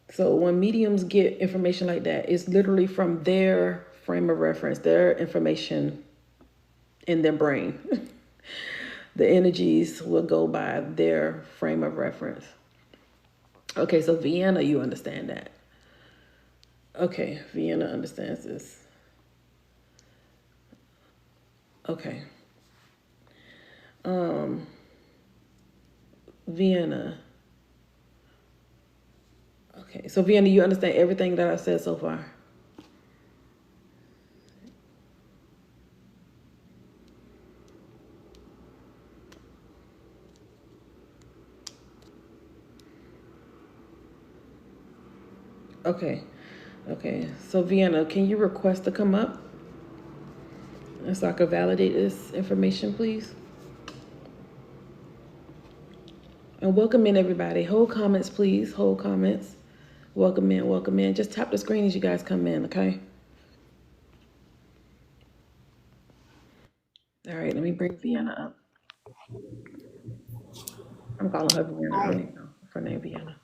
So when mediums get information like that, it's literally from their frame of reference, their information in their brain. The energies will go by their frame of reference. Okay, so Vienna, you understand that. Okay, Vienna understands this. Okay. Vienna. Okay, so Vienna, you understand everything that I said so far? Okay. Okay, so Vienna, can you request to come up? And so I could validate this information, please. And welcome in, everybody. Hold comments, please. Hold comments. Welcome in, welcome in. Just tap the screen as you guys come in, okay? All right, let me bring Vienna up. I'm calling her Vienna. I don't even know her name, Vienna.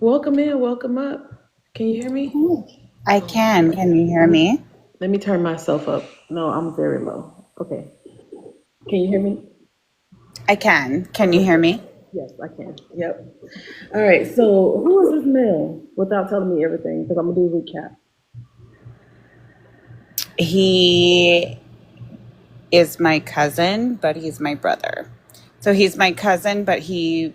Welcome in, welcome up. Can you hear me? I can. Can you hear me? Let me turn myself up. No, I'm very low. Okay. Can you hear me? I can. Can you Okay. hear me? Yes, I can. Yep. All right. So who is this male? Without telling me everything, because I'm gonna do a recap. He is my cousin, but he's my brother. So he's my cousin, but he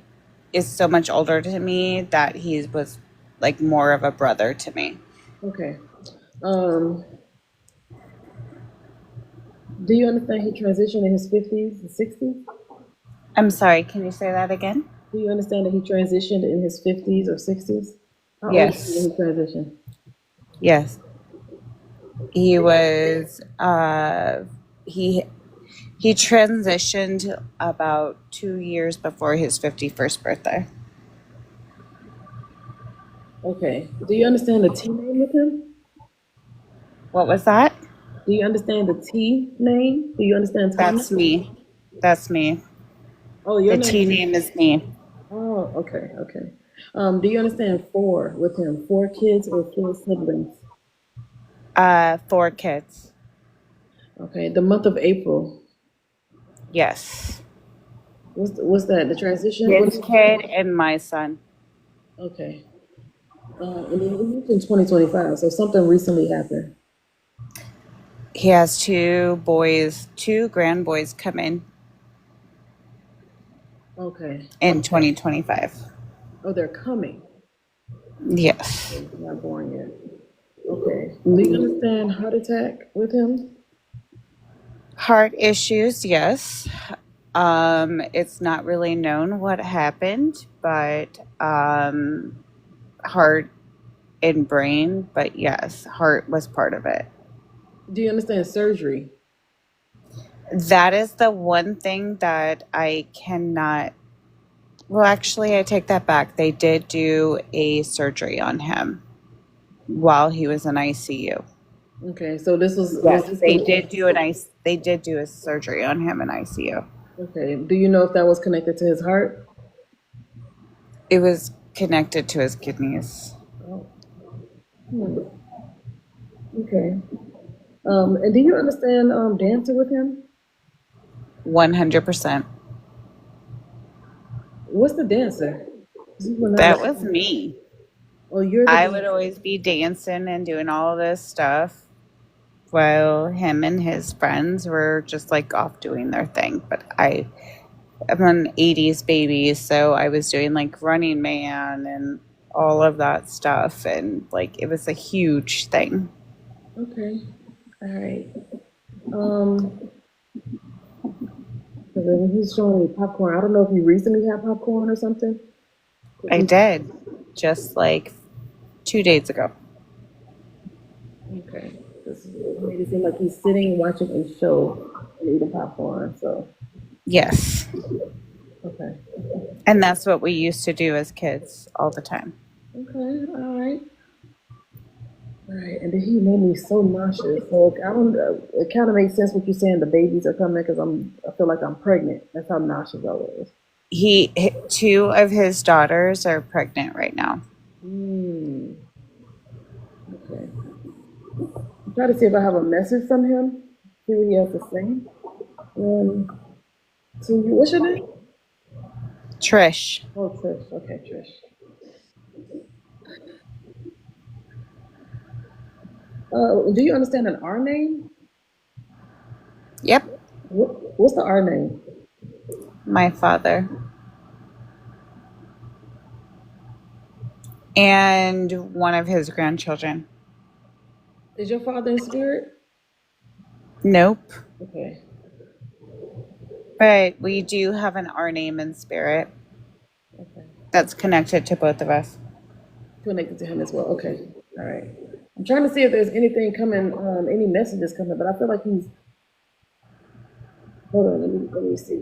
is so much older to me that he was like more of a brother to me. Okay. Do you understand he transitioned in his 50s and 60s? I'm sorry, can you say that again? Do you understand that he transitioned in his 50s or 60s? How old is he when Yes. he transitioned? Yes. He was he he transitioned about 2 years before his 51st birthday. Okay. Do you understand the T name with him? What was that? Do you understand the T name? Do you understand That's Thomas? me. That's me. Oh, your The name T is. name is me. Oh, okay, okay. Do you understand four with him? Four kids or four siblings? 4 kids. Okay. The month of April. Yes. What's that? The transition? What His is? kid and my son. Okay. And then you mentioned 2025, so something recently happened. He has 2 boys, 2 grandboys coming Okay. in 2025. Oh, they're coming. Yes. Okay, not born yet. Okay. Do you understand heart attack with him? Heart issues, yes. It's not really known what happened, but heart and brain, but yes, heart was part of it. Do you understand surgery? That is the one thing that I cannot. Well, actually, I take that back. They did do a surgery on him while he was in ICU. Okay, so this was Yes, this they connected? did do an ice. They did do a surgery on him in ICU. Okay. Do you know if that was connected to his heart? It was connected to his kidneys. Oh. Hmm. Okay. And do you understand dancing with him? 100%. What's the dancer? You were not That was a. me. Oh, you're the I would dancer. always be dancing and doing all this stuff while him and his friends were just like off doing their thing. But I'm an 80s baby, so I was doing like Running Man and all of that stuff. And like it was a huge thing. Okay. All right. Um, and then he's showing me popcorn. I don't know if you recently had popcorn or something. 'Cause I did just like 2 days ago. okay. This made it seem like he's sitting watching a show and eating popcorn. So Yes. okay. And that's what we used to do as kids all the time. Okay. All right. All right. And then he made me so nauseous. So I don't. It kind of makes sense what you're saying. The babies are coming because I feel like I'm pregnant. That's how nauseous I was. Two of his daughters are pregnant right now. Hmm. Okay. Try to see if I have a message from him. See what he has to say. Um, to you. What's your name? Trish. Oh, Trish. Okay, Trish. Do you understand an R name? Yep. What's the R name? My father. And one of his grandchildren. Is your father in spirit? Nope. Okay. But we do have an R name in spirit Okay. that's connected to both of us. Connected to him as well. Okay. All right. I'm trying to see if there's anything coming, any messages coming, but I feel like he's. Hold on. Let me see.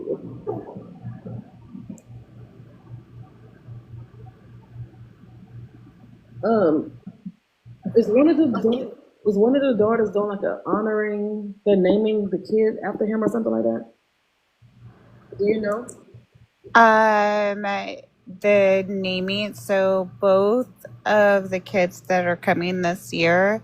Um, is one of the is one of the daughters doing like a honoring? They're naming the kid after him or something like that. Do you know? Um, the naming, so both of the kids that are coming this year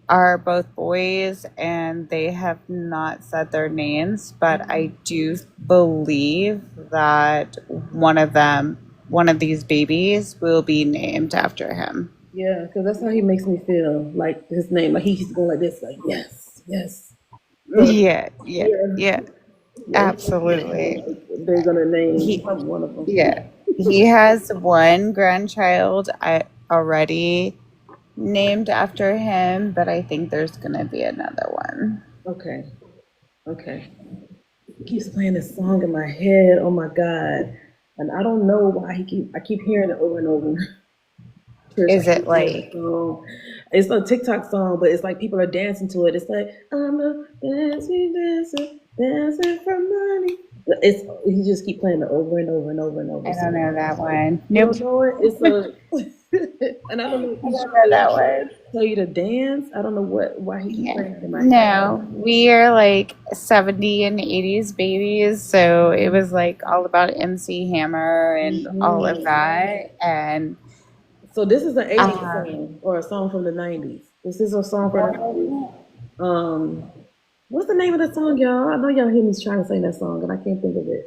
are both boys and they have not said their names, but I do believe that one of these babies will be named after him. Yeah, because that's how he makes me feel. Like his name, like he's going like this, like yes, yes. So Yeah, yeah, yeah, yeah, yeah. absolutely. They're gonna name He, one of them. yeah, he has one grandchild I already named after him, but I think there's gonna be another one. Okay, okay. He keeps playing this song in my head. Oh my god, and I don't know why I keep hearing it over and over. Trish, I Is it keep hearing the like song. It's a TikTok song, but it's like people are dancing to it. It's like I'm a dancing dancer, dancing for money. It's he just keep playing it over and over and over and over. I So don't know that one. you Nope. don't know it. It's a and I don't know if I he's don't trying know to that one. tell you to dance. I don't know why he keep Yeah. playing it in my head. No, we are like 70 and 80s babies, so it was like all about MC Hammer and all of Mhm. that. And So this is an 80s um, song or a song from the 90s. This is a song from the 90s. What's the name of the song, y'all? I know y'all hear me trying to sing that song, and I can't think of it.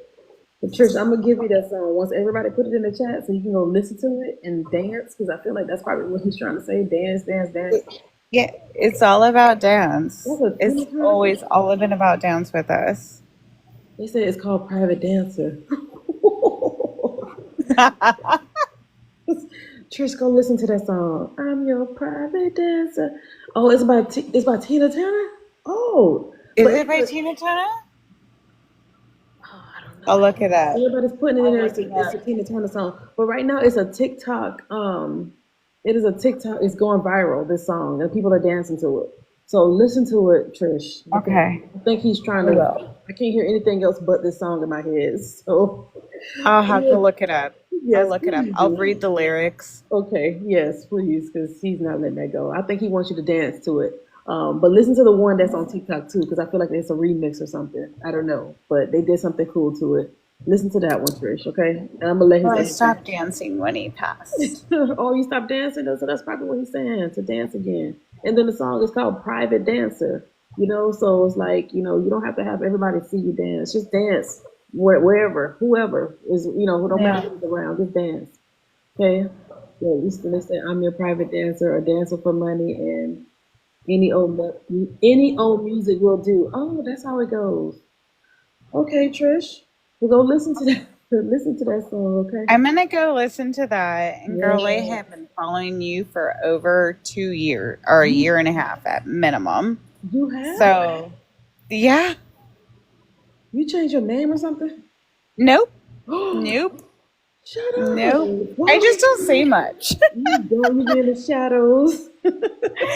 But Trish, I'm gonna give you that song once everybody put it in the chat, so you can go listen to it and dance. Because I feel like that's probably what he's trying to say: dance, dance, dance. yeah, it's all about dance. That's a It's Tina Turner always song. all been about dance with us. They say it's called Private Dancer. Trish, go listen to that song. I'm your private dancer. Oh, it's by Tina Turner. Oh, Is but it by Tina Turner? I don't know. I'll look it up. Everybody's putting it in I'll there. look it It's a up. Tina Turner song. But right now it's a TikTok. It is a TikTok. It's going viral. This song and people are dancing to it. So listen to it, Trish, because Okay, I think he's trying I to. will. I can't hear anything else but this song in my head. So I'll have to look it up. I'll yes, look it up. please I'll do. read the lyrics. Okay, yes, please, because he's not letting that go. I think he wants you to dance to it. But listen to the one that's on TikTok too, because I feel like it's a remix or something. I don't know, but they did something cool to it. Listen to that one, Trish. Okay, and I'm gonna let his Well, I energy. stopped dancing when he passed. Oh, you stopped dancing? So that's probably what he's saying, to dance again. And then the song is called Private Dancer. So it's like, you don't have to have everybody see you dance. Just dance wherever, whoever is, who don't matter Yeah. who's around, just dance. Okay? Yeah, they say I'm your private dancer or dancer for money and any old music will do. Oh, that's how it goes. Okay, Trish. We'll go listen to that. Listen to that song, okay? I'm gonna go listen to that. And Yeah. girl, I have been following you for over 2 years or a You year and a half at minimum. you have? So, yeah. You changed your name or something? Nope. Nope. Shut up. Nope. Why I would just don't you? say much. You don't. You be in the shadows.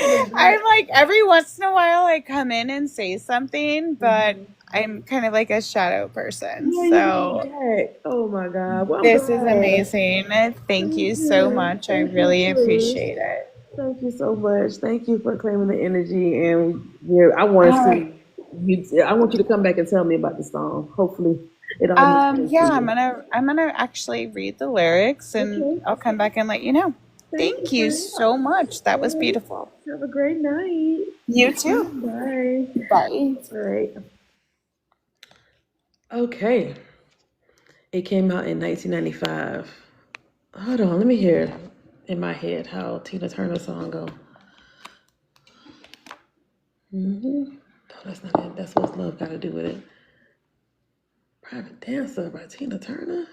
In the I'm back. like, every once in a while, I come in and say something, but Mhm. I'm kind of like a shadow person. Yeah, you be in the So, back. Oh my God. Well, I'm this is glad. amazing. Thank Thank you so you. much. I Thank you, really Trish. appreciate it. Thank you so much. Thank you for claiming the energy. And yeah, I want to All right. see you. I want you to come back and tell me about the song. Hopefully, it all makes sense to Yeah, you. I'm gonna actually read the lyrics and Okay. I'll come back and let you know. Thank you, Thank you friend. so much. That was All right. beautiful. Have a great night. You too. Bye. Bye. All right. Okay. It came out in 1995. Hold on, let me hear in my head how Tina Turner song go. No, that's not it. That's What's Love Got to Do with It. Private Dancer by Tina Turner.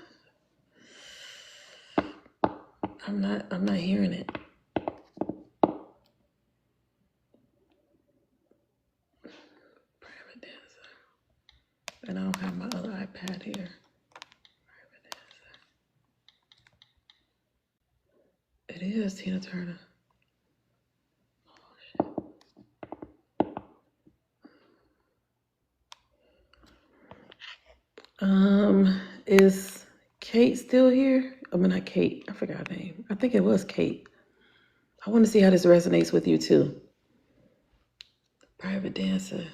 I'm not hearing it. Private Dancer. And I don't have my other iPad here. Private Dancer. It is Tina Turner. Is Kate still here? I mean, not Kate. I forgot her name. I think it was Kate. I want to see how this resonates with you too. Private Dancer.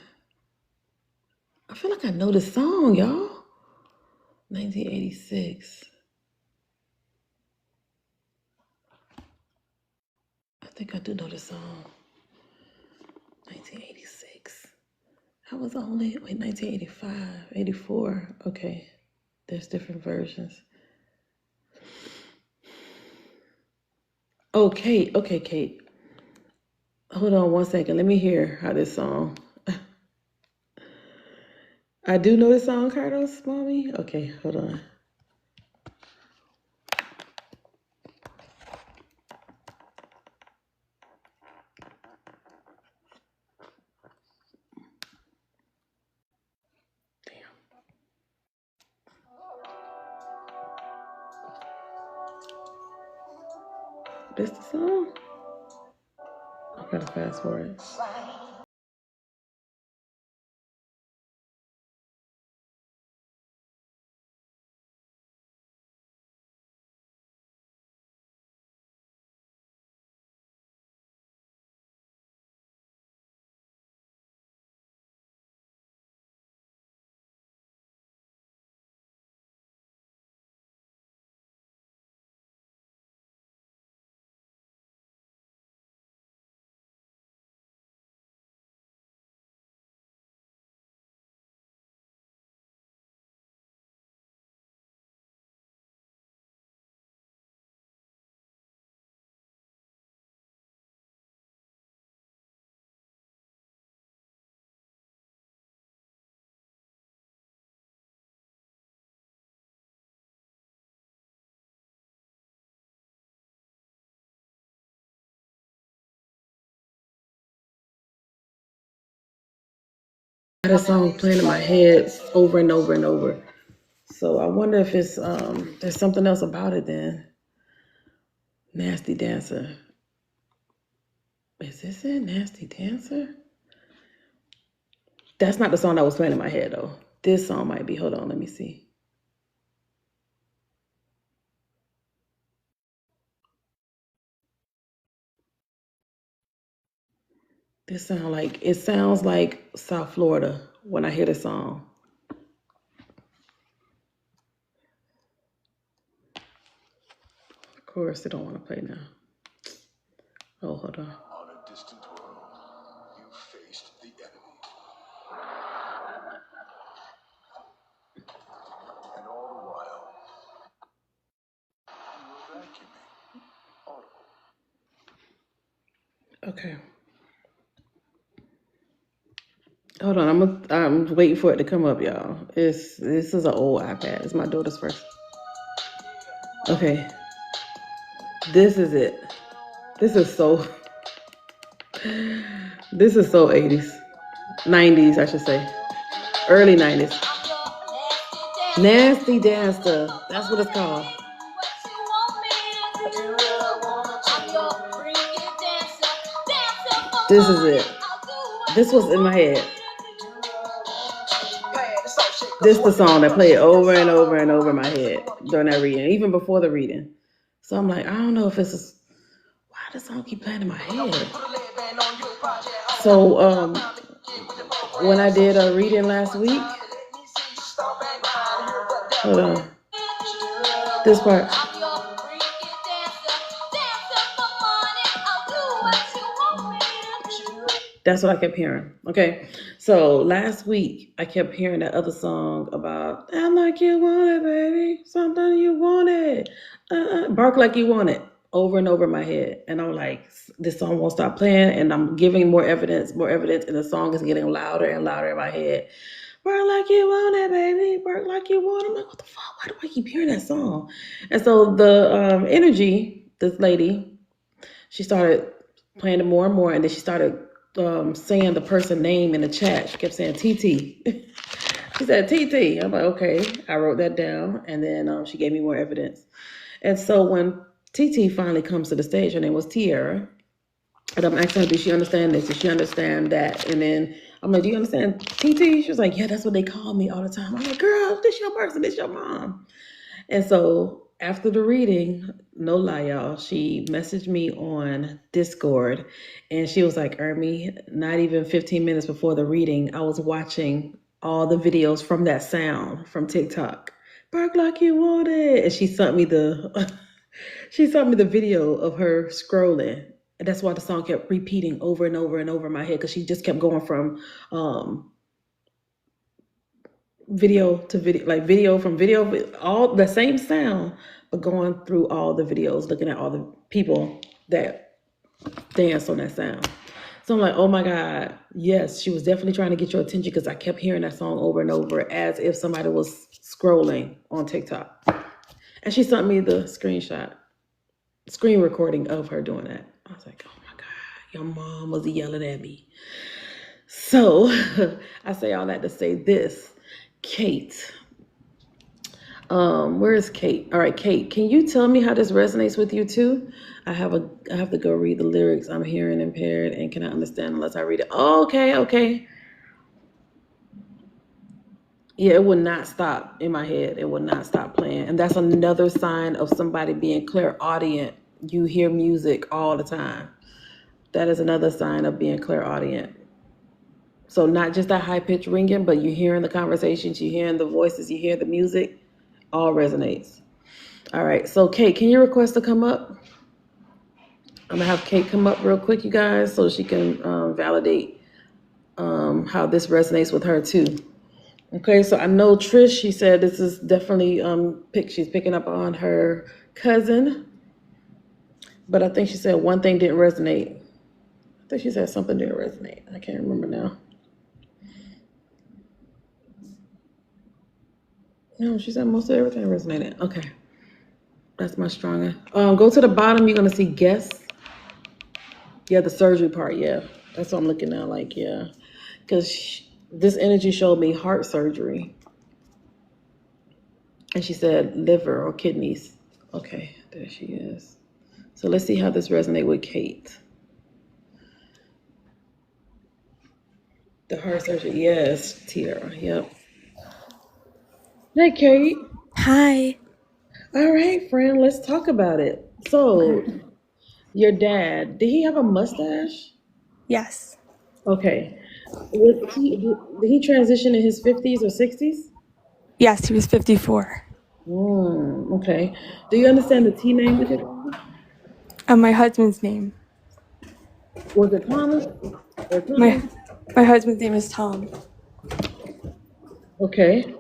I feel like I know this song, y'all. 1986. I think I do know this song. 1986. I was only, wait, 1985, 84. Okay. There's different versions. Oh, Kate. Okay, Kate. Hold on one second. Let me hear how this song. I do know this song, Carlos, mommy. Okay, hold on. This the song? Gotta fast forward. I had a song playing in my head over and over and over. So I wonder if it's there's something else about it then. Nasty Dancer. Is this it? Nasty Dancer? That's not the song that was playing in my head though. This song might be. Hold on, let me see. This sounds like South Florida when I hear the song. Of course, they don't want to play now. Oh, hold on. On a distant world, you faced the enemy. And all the while, you were vacuuming. Audible. Okay. Hold on, I'm waiting for it to come up, y'all. This is an old iPad. It's my daughter's first. Okay. This is it. This is so 80s. 90s, I should say. Early 90s. Nasty Dancer. That's what it's called. This is it. This was in my head. This is the song that played over and over and over in my head during that reading, even before the reading. So I'm like, I don't know if it's why does the song keep playing in my head? So when I did a reading last week, hold on, this part. That's what I kept hearing. Okay. So last week I kept hearing that other song about "I'm like you want it, baby, something you wanted, bark like you want it," over and over in my head. And I'm like, this song won't stop playing, and I'm giving more evidence, and the song is getting louder and louder in my head. Bark like you want it, baby, bark like you want it. I'm like, what the fuck? Why do I keep hearing that song? And so the energy, this lady, she started playing it more and more, and then she started saying the person name in the chat. She kept saying TT. She said TT. I'm like, okay. I wrote that down, and then she gave me more evidence. And so when TT finally comes to the stage, her name was Tiara, and I'm asking her, does she understand this? Does she understand that? And then I'm like, do you understand TT? She was like, yeah, that's what they call me all the time. I'm like, girl, this your person, this your mom. And so after the reading, no lie, y'all, she messaged me on Discord, and she was like, Ermi, not even 15 minutes before the reading, I was watching all the videos from that sound from TikTok. Bark like you want it. And she sent me the video of her scrolling. And that's why the song kept repeating over and over and over in my head, because she just kept going from video to video, like video from video, all the same sound, but going through all the videos, looking at all the people that dance on that sound. So I'm like, oh my God, yes, she was definitely trying to get your attention, because I kept hearing that song over and over as if somebody was scrolling on TikTok. And she sent me the screen recording of her doing that. I was like, oh my God, your mom was yelling at me. So I say all that to say this. Kate, Where is Kate? All right, Kate, can you tell me how this resonates with you too? I have to go read the lyrics. I'm hearing impaired and cannot understand unless I read it. Oh, okay, okay. Yeah, it would not stop in my head. It would not stop playing. And that's another sign of somebody being clairaudient. You hear music all the time. That is another sign of being clairaudient. So not just that high pitched ringing, but you're hearing the conversations, you're hearing the voices, you hear the music, all resonates. All right, so Kate, can you request to come up? I'm gonna have Kate come up real quick, you guys, so she can validate how this resonates with her too. Okay, so I know Trish. She said this is definitely she's picking up on her cousin, but I think she said one thing didn't resonate. I think she said something didn't resonate. I can't remember now. No, she said most of everything resonated. Okay, that's my stronger. Go to the bottom. You're gonna see guests. Yeah, the surgery part. Yeah, that's what I'm looking at. Like, yeah, because this energy showed me heart surgery, and she said liver or kidneys. Okay, there she is. So let's see how this resonates with Kate. The heart surgery. Yes, Tiara. Yep. Hey, Kate. Hi. All right, friend. Let's talk about it. So, your dad, did he have a mustache? Yes. Okay. Did he transition in his 50s or 60s? Yes, he was 54. Okay. Do you understand the T name with it? My husband's name. Was it Thomas or My Tom? my husband's name is Tom. Okay.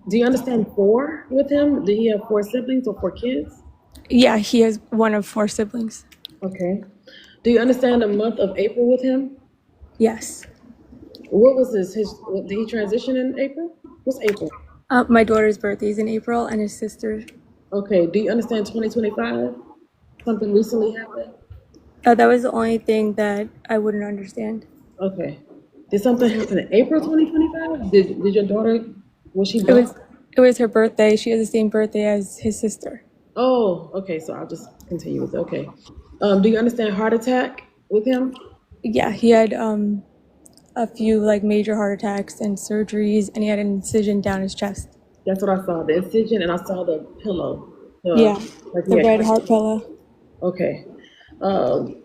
Do you understand four with him? Did he have four siblings or four kids? Yeah, he has one of 4 siblings. Okay. Do you understand the month of April with him? Yes. What was did he transition in April? What's April? My daughter's birthday is in April, and his sister. Okay. Do you understand 2025? Something recently happened? That was the only thing that I wouldn't understand. Okay. Did something happen in April 2025? Did your daughter, was she It born? was it was her birthday. She has the same birthday as his sister. Oh, okay. So I'll just continue with it. Okay. Do you understand heart attack with him? Yeah, he had a few like major heart attacks and surgeries, and he had an incision down his chest. That's what I saw. The incision, and I saw the pillow. Yeah, Like he the had red heart pillow. Okay. Um,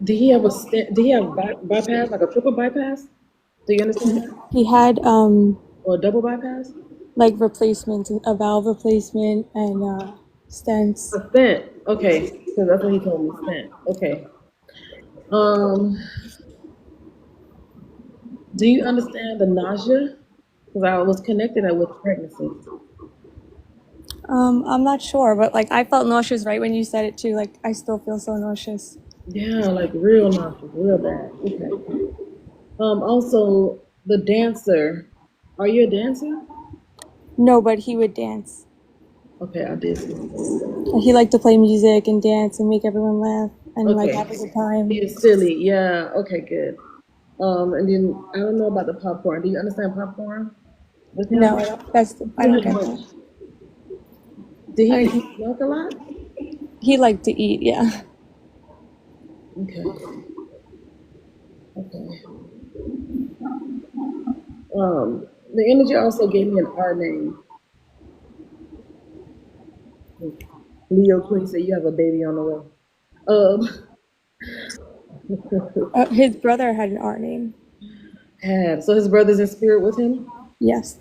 did he have did he have bypass, like a triple bypass? Do you understand that? He had Or a double bypass? like replacements, a valve replacement, and stents. A stent. Okay. Because that's what he told me, stent. Okay. Um, do you understand the nausea? Because I was connecting it with pregnancy. I'm not sure, but like I felt nauseous right when you said it too. Like I still feel so nauseous. Yeah, like real nauseous, real bad. Okay. Also the dancer. Are you a dancer? No, but he would dance. Okay, I did see that. Like, he liked to play music and dance and make everyone laugh and like Okay. have a good time. He is silly. Yeah. Okay, good. And then I don't know about the popcorn. Do you understand popcorn? With him? No, I don't. I don't get that. Did he He, smoke a lot? he liked to eat. Yeah. Okay. Okay. The energy also gave me an R name. Leo Queen said you have a baby on the way. His brother had an R name. So his brother's in spirit with him? Yes.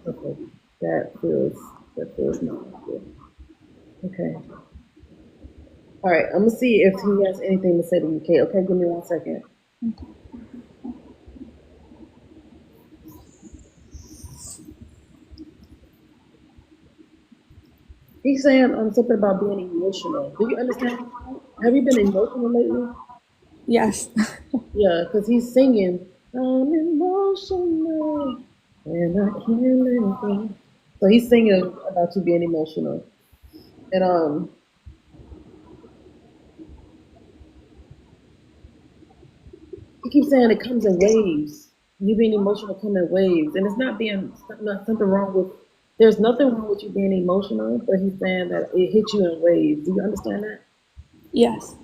Okay. That feels not good. Okay. All right, I'm gonna see if he has anything to say to you, Kate. Okay, give me 1 second. He's saying something about being emotional. Do you understand? Have you been emotional lately? Yes. Yeah, because he's singing, I'm emotional and I can't let it go. So he's singing about you being emotional. And he keeps saying it comes in waves. You being emotional come in waves. And it's not something wrong with There's nothing wrong with you being emotional, but he's saying that it hits you in waves. Do you understand that? Yes.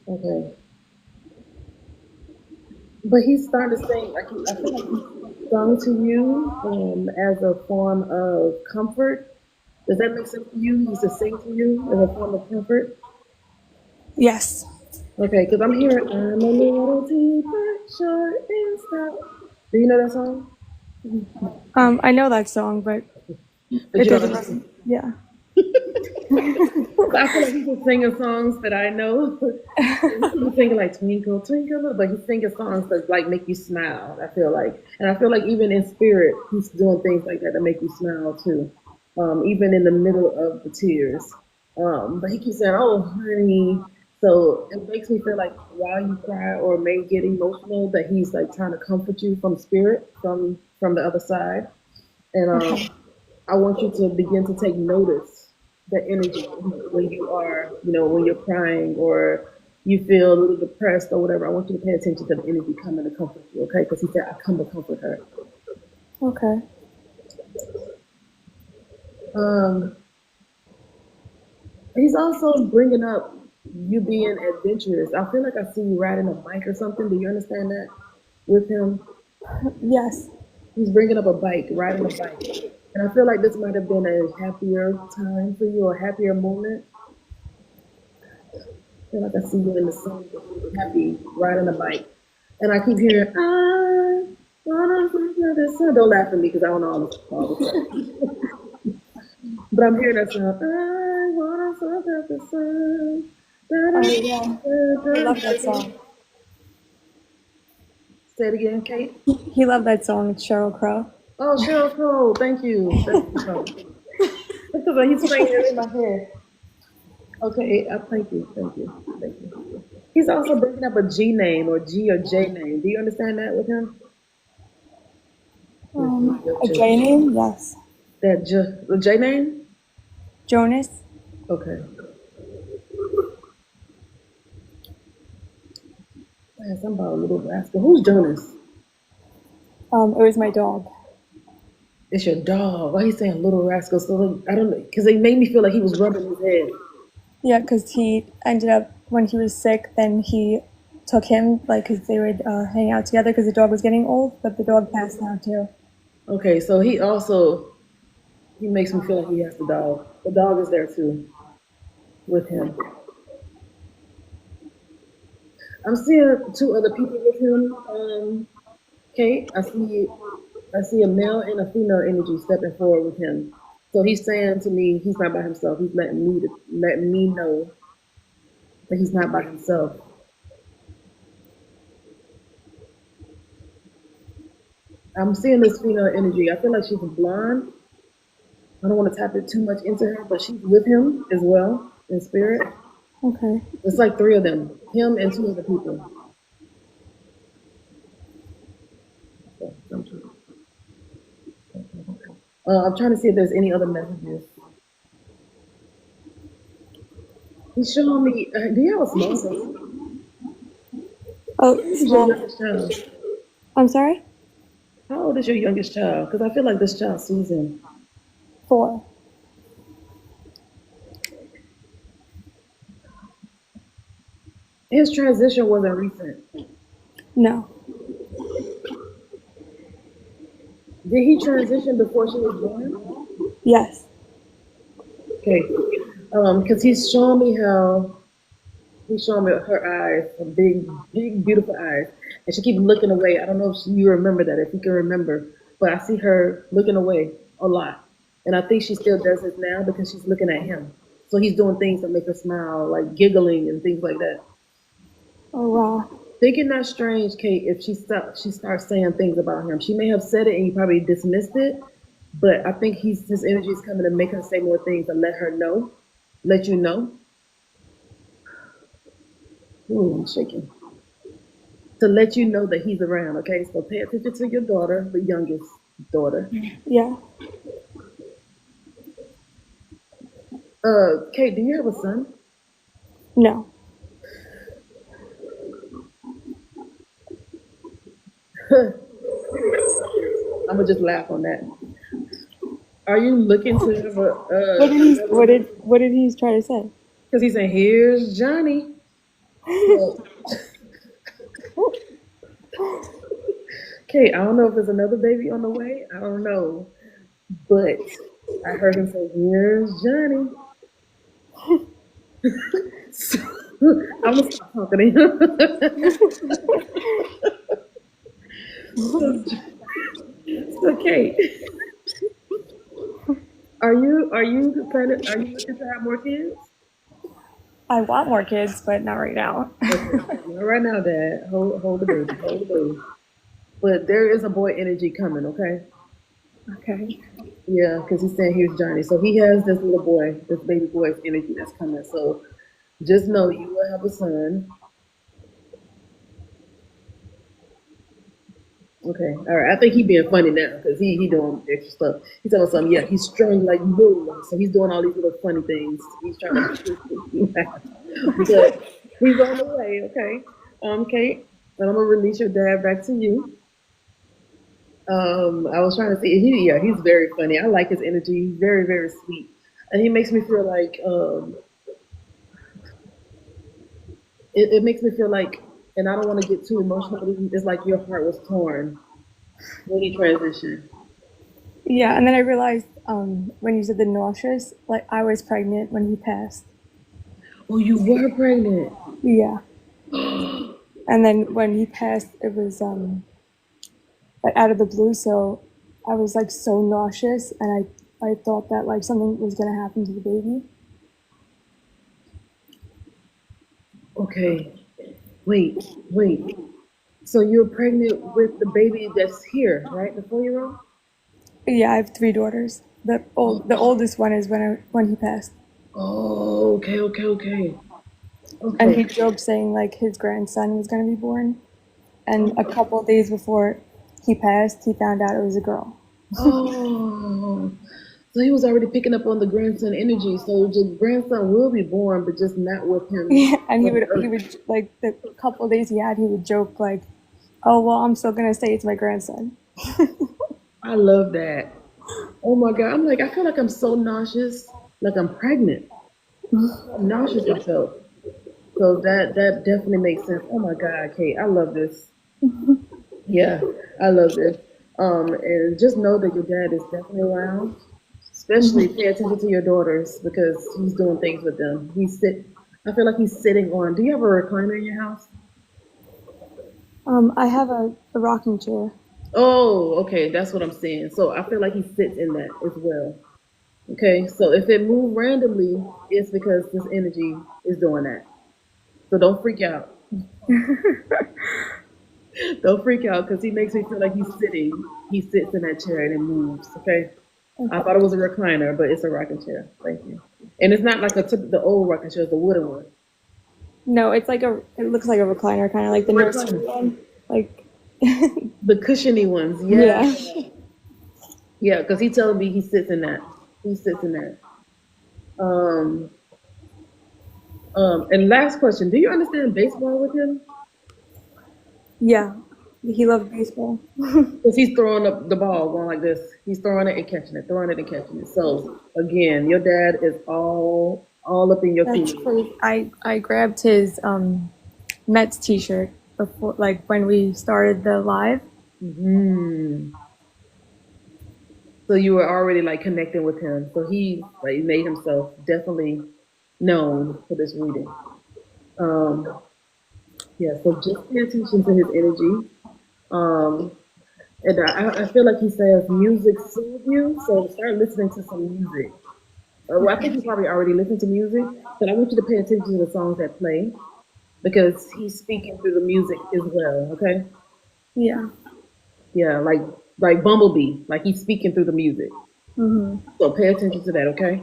Okay. But he's starting to sing, like I feel like he's sung to you as a form of comfort. Does that make sense to you? He used to sing to you as a form of comfort? Yes. Okay, because I'm hearing, I'm a little deeper, short and stout. Do you know that song? I know that song, but But it you don't doesn't. understand. Yeah. So I feel like he's just singing songs that I know. He's singing like Twinkle, Twinkle, but he's singing songs that like make you smile. I feel like, and I feel like even in spirit, he's doing things like that make you smile too, even in the middle of the tears. But he keeps saying, "Oh, honey." So it makes me feel like while you cry or may get emotional, that he's like trying to comfort you from spirit, from the other side. And Okay. I want you to begin to take notice the energy when you are, when you're crying or you feel a little depressed or whatever. I want you to pay attention to the energy coming to comfort you, okay? Because he said, I come to comfort her. Okay. Um, he's also bringing up you being adventurous. I feel like I see you riding a bike or something. Do you understand that with him? Yes. He's bringing up a bike, riding a bike. And I feel like this might have been a happier time for you, a happier moment. I feel like I see you in the sun, happy, riding a bike. And I keep hearing, I wanna fly the sun. Don't laugh at me because I don't know all the stuff. But I'm hearing that sound. I wanna fly the sun. Da, Oh da, yeah. He da, da. loved that song. Say it again, Kate. He loved that song. It's Sheryl Crow. Oh, Cheryl Cole, thank you. That's the song. Because he's playing it in my head. Okay, thank you, thank you, thank you. He's also bringing up a G name or G or J name. Do you understand that with him? Your G, your A J. J name? Yes. That J, the J name? Jonas. Okay. Man, something about a little rascal. Who's Jonas? It was my dog. It's your dog. Why are you saying little rascal? So like, I don't know, because they made me feel like he was rubbing his head. Yeah, because he ended up when he was sick. Then he took him like because they would hang out together because the dog was getting old, but the dog passed now too. Okay, so he makes me feel like he has the dog. The dog is there too with him. I'm seeing two other people with him. Kate, I see a male and a female energy stepping forward with him. So he's saying to me, he's not by himself. He's letting me know that he's not by himself. I'm seeing this female energy. I feel like she's blonde. I don't want to tap it too much into her, but she's with him as well in spirit. Okay. It's like three of them, him and two other people. I'm trying to see if there's any other messages. He's showing me. Do you have a small son? Oh, Who's your small. youngest child? I'm sorry. How old is your youngest child? Because I feel like this child sees him. 4. His transition wasn't recent. No. Did he transition before she was born? Yes. Okay. Because he's showing me her eyes, her big, big, beautiful eyes, and she keeps looking away. I don't know if you remember that, if you can remember, but I see her looking away a lot, and I think she still does this now because she's looking at him. So he's doing things that make her smile, like giggling and things like that. Oh wow. Thinking that strange, Kate, if she starts saying things about him. She may have said it and you probably dismissed it, but I think his energy is coming to make her say more things and let her know, let you know. Ooh, I'm shaking. To let you know that he's around, okay? So pay attention to your daughter, the youngest daughter. Yeah. Kate, do you have a son? No. I'm gonna just laugh on that. Are you looking to have What did he try to say? because he's saying, here's Johnny. So, okay, I don't know if there's another baby on the way. I don't know. But I heard him say, here's Johnny. So, I'm going to stop talking to him. So, Kate, are you looking to have more kids? I want more kids, but not right now. Okay, not right now, Dad. Hold the baby, hold the baby. But there is a boy energy coming, okay? Okay. Yeah, because he's saying here's Johnny. So he has this little boy, this baby boy's energy that's coming. So just know you will have a son. Okay, all right. I think he being funny now because he doing extra stuff. He's telling something. Yeah, he's strung like bull. So he's doing all these little funny things. He's trying to laugh. But he's on the way. Okay, Kate, and I'm gonna release your dad back to you. I was trying to see. He's very funny. I like his energy. He's very, very sweet, and he makes me feel like it makes me feel like, and I don't want to get too emotional, but it's like your heart was torn when he transitioned. Yeah, and then I realized when you said the nauseous, like I was pregnant when he passed. Oh, you were pregnant. Yeah. And then when he passed, it was like out of the blue, so I was like so nauseous, and I thought that like something was gonna happen to the baby. Okay, wait. So you're pregnant with the baby that's here, right? The 4-year-old. Yeah, I have three daughters. The oldest one is when he passed, Oh, okay. and he Okay. joked saying like his grandson was gonna be born, and a couple of days before he passed, he found out it was a girl. Oh, so he was already picking up on the grandson energy. So the grandson will be born, but just not with him Yeah, and on he earth. would like the couple of days he had, he would joke like, "Oh well, I'm still gonna say it's my grandson." I love that. Oh my God. I'm like, I feel like I'm so nauseous, like I'm pregnant. How nauseous I felt. So that definitely makes sense. Oh my God, Kate, I love this. Yeah, I love this. And just know that your dad is definitely around. Especially pay attention to your daughters because he's doing things with them. I feel like he's sitting on. Do you have a recliner in your house? I have a rocking chair. Oh, okay, that's what I'm saying. So I feel like he sits in that as well. Okay, so if it moves randomly, it's because this energy is doing that. So don't freak out. Don't freak out because he makes me feel like he's sitting. He sits in that chair and it moves. Okay. I thought it was a recliner, but it's a rocking chair. Thank you. And it's not like the old rocking chair, it's the wooden one. No, it's like it looks like a recliner, kind of like the nursery Recliner. one. Like, The cushiony ones. Yeah. yeah. Yeah, because he telling me he sits in that. He sits in that. Um, and last question. Do you understand baseball with him? Yeah, he loved baseball. Because he's throwing up the ball going like this. He's throwing it and catching it, throwing it and catching it. So again, your dad is all up in your That's feelings. crazy. I grabbed his Mets T-shirt before, like when we started the live. Hmm. So you were already like connecting with him. So he like made himself definitely known for this reading. Um, yeah. So just pay attention to his energy. Um, and I feel like he says music soothes you. So start listening to some music. Well, I think you probably already listen to music, but I want you to pay attention to the songs that play because he's speaking through the music as well. Okay. Yeah. Yeah, like Bumblebee, like he's speaking through the music. So pay attention to that, okay?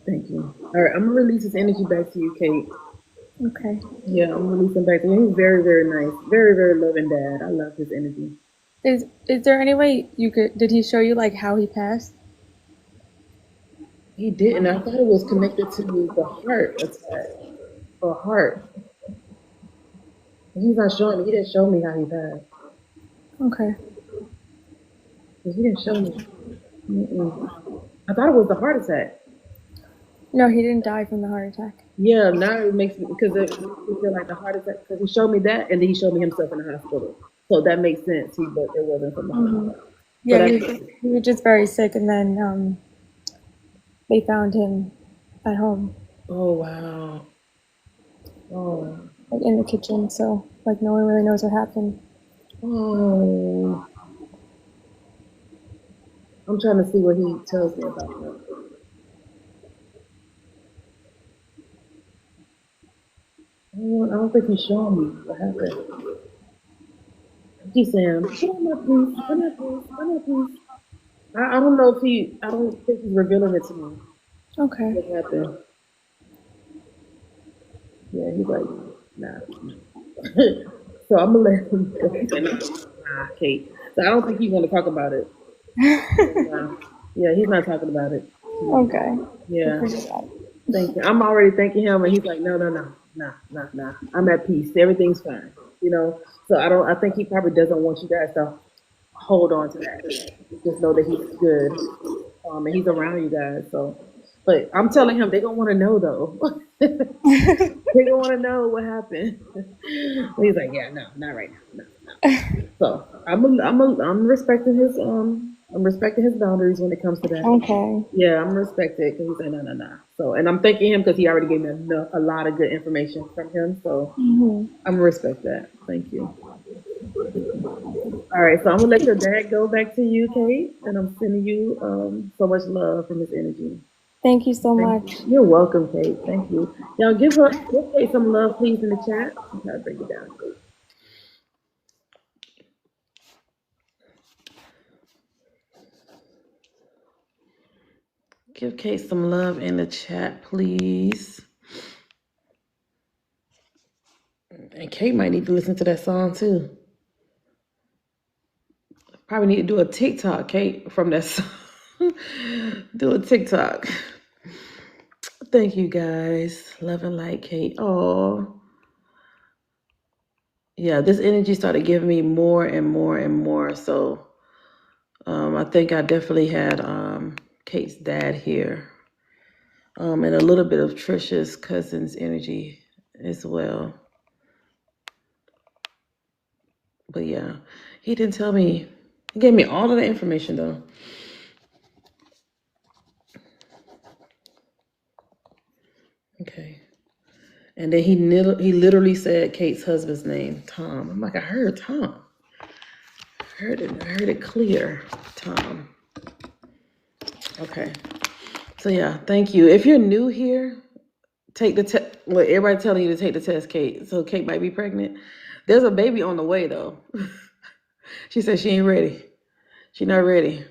Thank you. All right, I'm gonna release this energy back to you, Kate. Okay. Yeah, I'm gonna release him back to you. He's very, very nice, very, very loving dad. I love his energy. Is there any way you could? Did he show you like how he passed? He didn't. I thought it was connected to the heart attack or heart. He's not showing me. He didn't show me how he passed. Okay. 'Cause he didn't show me. Mm-mm. I thought it was the heart attack. No, he didn't die from the heart attack. Yeah, now it makes me because it makes me feel like the heart attack because he showed me that and then he showed me himself in the hospital. So that makes sense. But it wasn't from the heart attack. So Yeah, that he was just very sick, and then they found him at home, oh wow. Oh. like in the kitchen. So like no one really knows what happened. Oh. I'm trying to see what he tells me about that. I don't think he's showing me what happened. He's saying, "Put on my piece, put on my piece, put on my piece." I don't know if he. I don't think he's revealing it to me. Okay. What happened? Yeah, he's like, nah. So I'm gonna let him go. He's like, nah, Kate. So I don't think he's gonna talk about it. Nah. Yeah, he's not talking about it. Okay. Yeah. Appreciate that. Thank you. I'm already thanking him, and he's like, no, no, no, nah, nah, nah. I'm at peace. Everything's fine. You know. So I don't. I think he probably doesn't want you guys to hold on to that. Just know that he's good, and he's around you guys. So, but I'm telling him they're gonna want to know though. They gonna want to know what happened. He's like, yeah, no, not right now, no. So I'm respecting his boundaries when it comes to that. Okay. Yeah, I'm respecting it because he's like, no, no, no. So, and I'm thanking him because he already gave me a lot of good information from him. So I'm gonna respect that. Thank you. All right, so I'm gonna let your dad go back to you, Kate, and I'm sending you so much love from his energy. Thank you so Thank much. you. You're welcome, Kate. Thank you. Y'all give Kate some love, please, in the chat. I'm trying to bring it down, Kate. Give Kate some love in the chat, please. And Kate might need to listen to that song too. Probably need to do a TikTok, Kate, from that song. Do a TikTok. Thank you guys. Love and light, Kate. Oh. Yeah, this energy started giving me more and more and more. So I think I definitely had Kate's dad here. And a little bit of Trisha's cousin's energy as well. But yeah, he didn't tell me. He gave me all of the information though. Okay. And then he literally said Kate's husband's name, Tom. I'm like, I heard Tom. I heard it clear, Tom. Okay. So yeah, thank you. If you're new here, take the test. Well, everybody telling you to take the test, Kate. So Kate might be pregnant. There's a baby on the way though. She said she ain't ready. She not ready.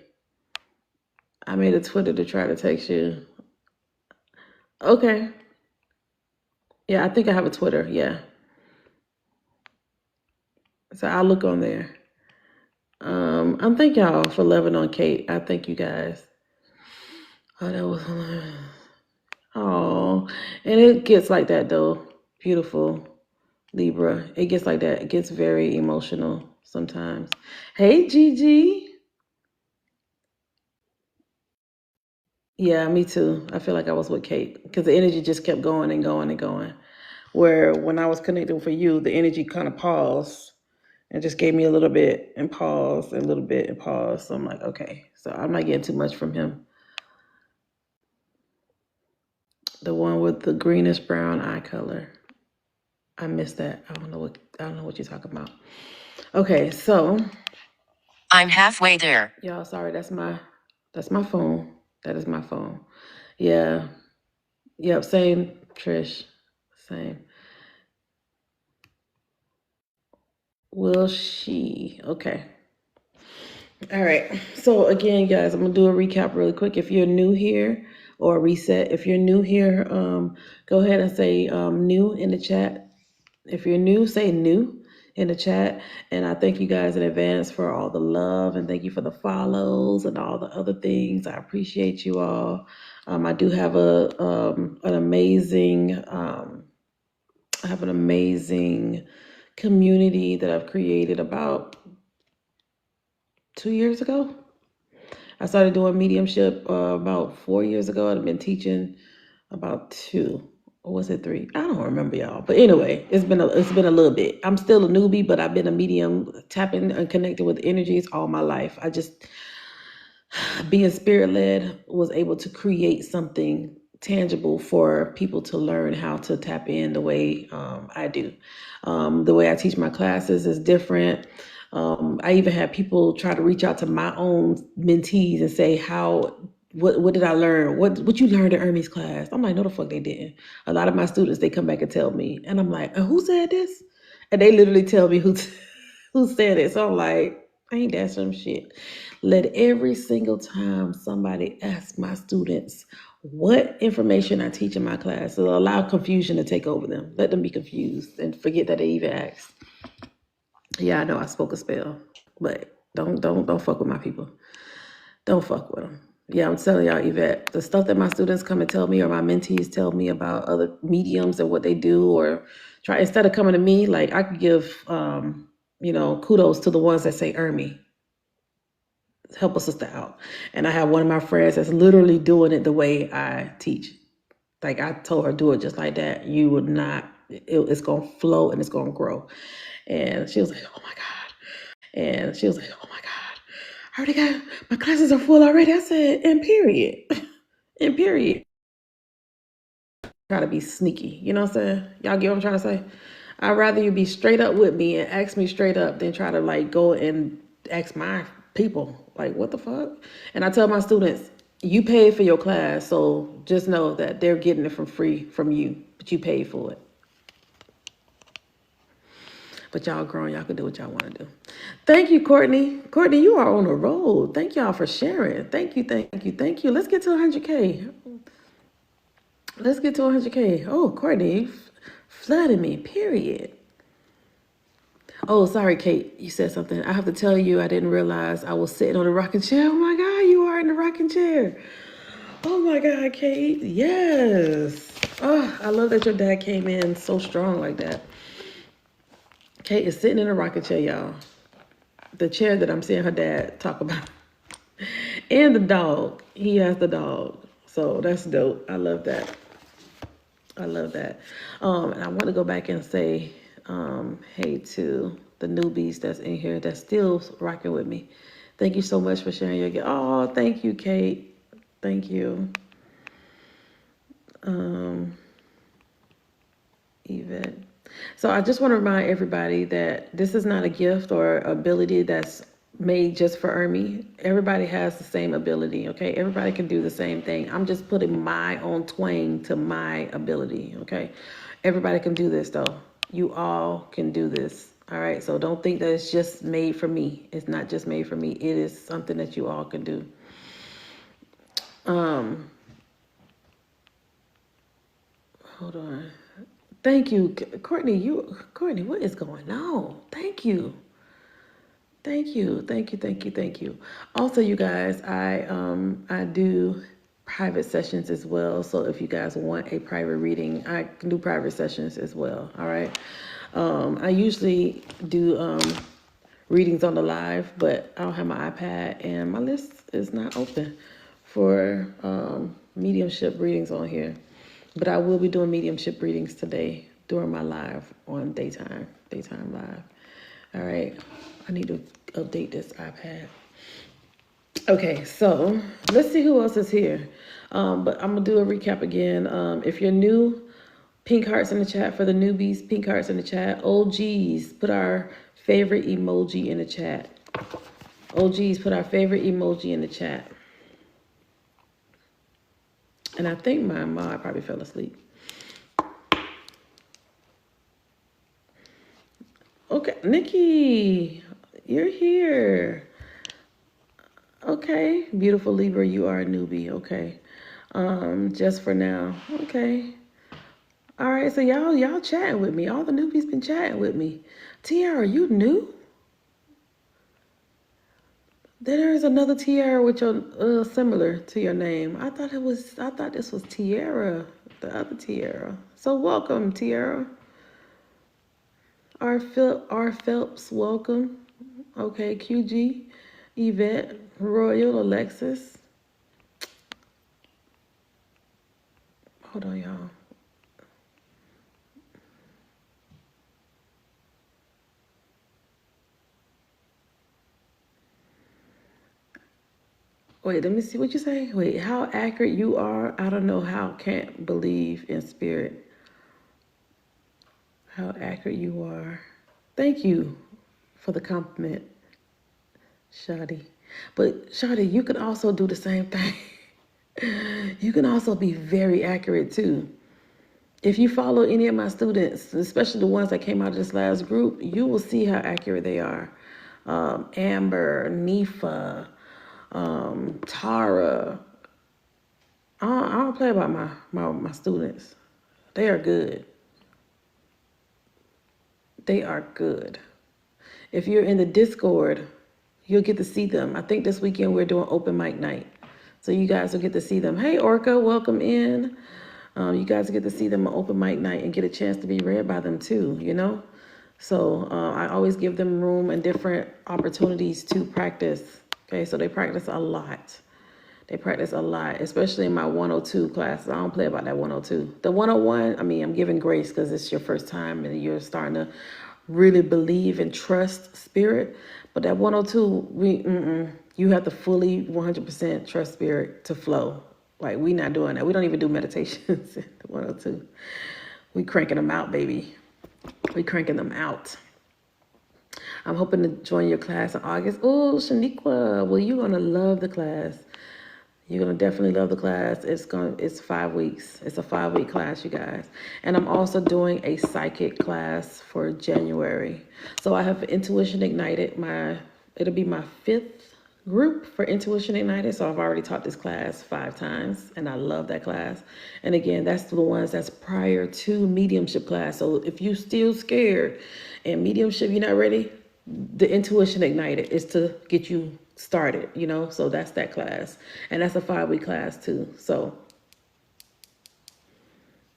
I made a Twitter to try to text you. Okay. Yeah, I think I have a Twitter. Yeah. So I'll look on there. I thank y'all for loving on Kate. I thank you guys. Oh, that was oh, and it gets like that though. Beautiful Libra. It gets like that. It gets very emotional sometimes. Hey, Gigi. Yeah, me too. I feel like I was with Kate because the energy just kept going and going and going. Where when I was connecting for you, the energy kind of paused and just gave me a little bit and paused, and a little bit and paused. So I'm like, okay, so I'm not getting too much from him. The one with the greenish brown eye color. I missed that. I don't know what you're talking about. Okay, so I'm halfway there. y'all, sorry, that's my phone. That is my phone. Yeah. Yep, same, Trish. Same. Will she? Okay. All right. So again, guys, I'm gonna do a recap really quick. If you're new here, or a reset, if you're new here, go ahead and say new in the chat. If you're new, say new in the chat. And I thank you guys in advance for all the love, and thank you for the follows and all the other things. I appreciate you all. I do have an amazing community that I've created about 2 years ago. I started doing mediumship about 4 years ago. I've been teaching about 2, or was it 3? I don't remember, y'all. But anyway, it's been a little bit. I'm still a newbie, but I've been a medium, tapping and connected with energies all my life. I just, being spirit led, was able to create something tangible for people to learn how to tap in the way I do. The way I teach my classes is different. I even had people try to reach out to my own mentees and say, what did I learn? What you learned in Hermes class? I'm like, no, the fuck they didn't. A lot of my students, they come back and tell me, and I'm like, who said this? And they literally tell me who said it. So I'm like, ain't that some shit? Let every single time somebody asks my students what information I teach in my class, it'll allow confusion to take over them. Let them be confused and forget that they even asked. Yeah, I know I spoke a spell, but don't fuck with my people. Don't fuck with them. Yeah, I'm telling y'all, Yvette, the stuff that my students come and tell me, or my mentees tell me about other mediums and what they do, or try, instead of coming to me, like I could give, kudos to the ones that say, Ermi, help a sister out. And I have one of my friends that's literally doing it the way I teach. Like I told her, do it just like that. You would not, it's going to flow and it's going to grow. And she was like, oh my God. And she was like, oh my God, I already got, my classes are full already. I said, and period. And period. Try to be sneaky. You know what I'm saying? Y'all get what I'm trying to say? I'd rather you be straight up with me and ask me straight up than try to like go and ask my people. Like, what the fuck? And I tell my students, you paid for your class, so just know that they're getting it from free from you, but you paid for it. But y'all grown, y'all can do what y'all want to do. Thank you, Courtney. Courtney, you are on the road. Thank y'all for sharing. Thank you, thank you, thank you. Let's get to 100K. Let's get to 100K. Oh, Courtney, flooded me, period. Oh, sorry, Kate. You said something. I have to tell you, I didn't realize I was sitting on a rocking chair. Oh my God, you are in the rocking chair. Oh my God, Kate. Yes. Oh, I love that your dad came in so strong like that. Kate is sitting in a rocking chair, y'all. The chair that I'm seeing her dad talk about. And the dog. He has the dog. So that's dope. I love that. I love that. And I want to go back and say, hey to the newbies that's in here that's still rocking with me. Thank you so much for sharing your gift. Oh, thank you, Kate. Thank you. Yvette. So I just want to remind everybody that this is not a gift or ability that's made just for Ermi. Everybody has the same ability, okay? Everybody can do the same thing. I'm just putting my own twang to my ability, okay? Everybody can do this though. You all can do this, all right? So don't think that it's just made for me. It's not just made for me. It is something that you all can do. Hold on. Thank you, Courtney. Courtney, what is going on? Thank you. Thank you. Thank you. Thank you. Thank you. Also, you guys, I do private sessions as well. So if you guys want a private reading, I can do private sessions as well. All right. I usually do readings on the live, but I don't have my iPad and my list is not open for mediumship readings on here. But I will be doing mediumship readings today during my live on daytime live. All right, I need to update this iPad. Okay, so let's see who else is here. But I'm gonna do a recap again. If you're new, pink hearts in the chat for the newbies. Pink hearts in the chat. OGs, put our favorite emoji in the chat. OGs, put our favorite emoji in the chat. And I think my mod probably fell asleep. Okay, Nikki, you're here. Okay, beautiful Libra, you are a newbie. Okay, just for now. Okay, all right. So y'all chatting with me. All the newbies been chatting with me. Tiara, you new? There is another Tiara with your similar to your name. I thought this was Tiara, the other Tiara. So welcome, Tiara. R. Phelps, welcome. Okay, QG. Yvette, Royal, Alexis. Hold on, y'all. Wait, let me see what you say. Wait, how accurate you are. I don't know how. Can't believe in spirit. How accurate you are. Thank you for the compliment, Shadi. But Shadi, you can also do the same thing. You can also be very accurate too. If you follow any of my students, especially the ones that came out of this last group, you will see how accurate they are. Amber, Nifa, Tara. I don't play about my students. They are good. They are good. If you're in the Discord, you'll get to see them. I think this weekend we're doing open mic night. So you guys will get to see them. Hey, Orca, welcome in. You guys get to see them on open mic night and get a chance to be read by them too, you know? So I always give them room and different opportunities to practice. Okay, so they practice a lot. They practice a lot, especially in my 102 classes. I don't play about that 102. The 101, I mean, I'm giving grace because it's your first time and you're starting to really believe and trust spirit. But that 102, you have to fully 100% trust spirit to flow. Like, we not doing that. We don't even do meditations in the 102. We cranking them out, baby. We cranking them out. I'm hoping to join your class in August. Oh, Shaniqua, well, you're gonna love the class. You're gonna definitely love the class. It's 5 weeks. It's a 5-week class, you guys. And I'm also doing a psychic class for January. So I have Intuition Ignited. It'll be my 5th group for Intuition Ignited. So I've already taught this class 5 times and I love that class. And again, that's the ones that's prior to mediumship class. So if you still scared and mediumship, you're not ready, the Intuition Ignited is to get you started, you know? So that's that class. And that's a 5-week class too. So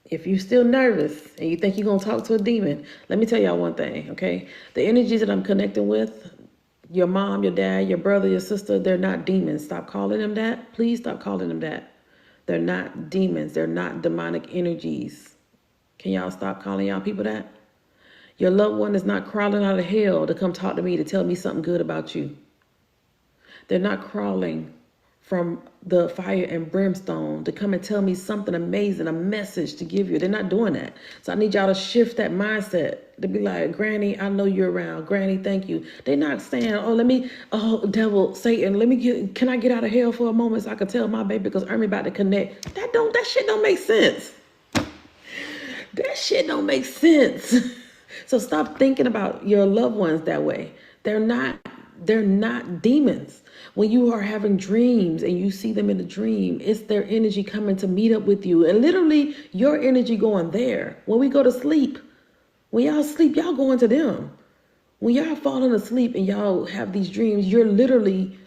if you're still nervous and you think you're going to talk to a demon, let me tell y'all one thing, okay? The energies that I'm connecting with, your mom, your dad, your brother, your sister, they're not demons. Stop calling them that. Please stop calling them that. They're not demons. They're not demonic energies. Can y'all stop calling y'all people that? Your loved one is not crawling out of hell to come talk to me to tell me something good about you. They're not crawling from the fire and brimstone to come and tell me something amazing, a message to give you. They're not doing that. So I need y'all to shift that mindset to be like, Granny, I know you're around. Granny, thank you. They're not saying, devil, Satan, can I get out of hell for a moment so I can tell my baby because I'm about to connect. That shit don't make sense. That shit don't make sense. So stop thinking about your loved ones that way. They're not demons. When you are having dreams and you see them in a dream, it's their energy coming to meet up with you. And literally your energy going there. When we go to sleep, when y'all sleep, y'all going to them. When y'all falling asleep and y'all have these dreams, you're literally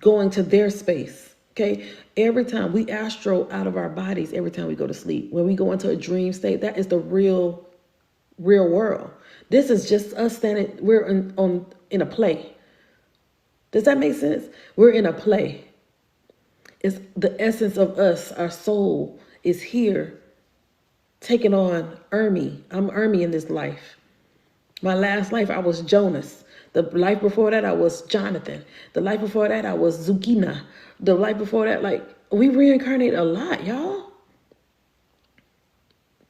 going to their space. Okay? Every time we astral out of our bodies, every time we go to sleep, when we go into a dream state, that is the real world. This is just us standing, we're in a play. Does that make sense? We're in a play. It's the essence of us, our soul is here taking on Ermi. I'm Ermi in this life. My last life, I was Jonas. The life before that, I was Jonathan. The life before that, I was Zucchina. The life before that, we reincarnate a lot, y'all.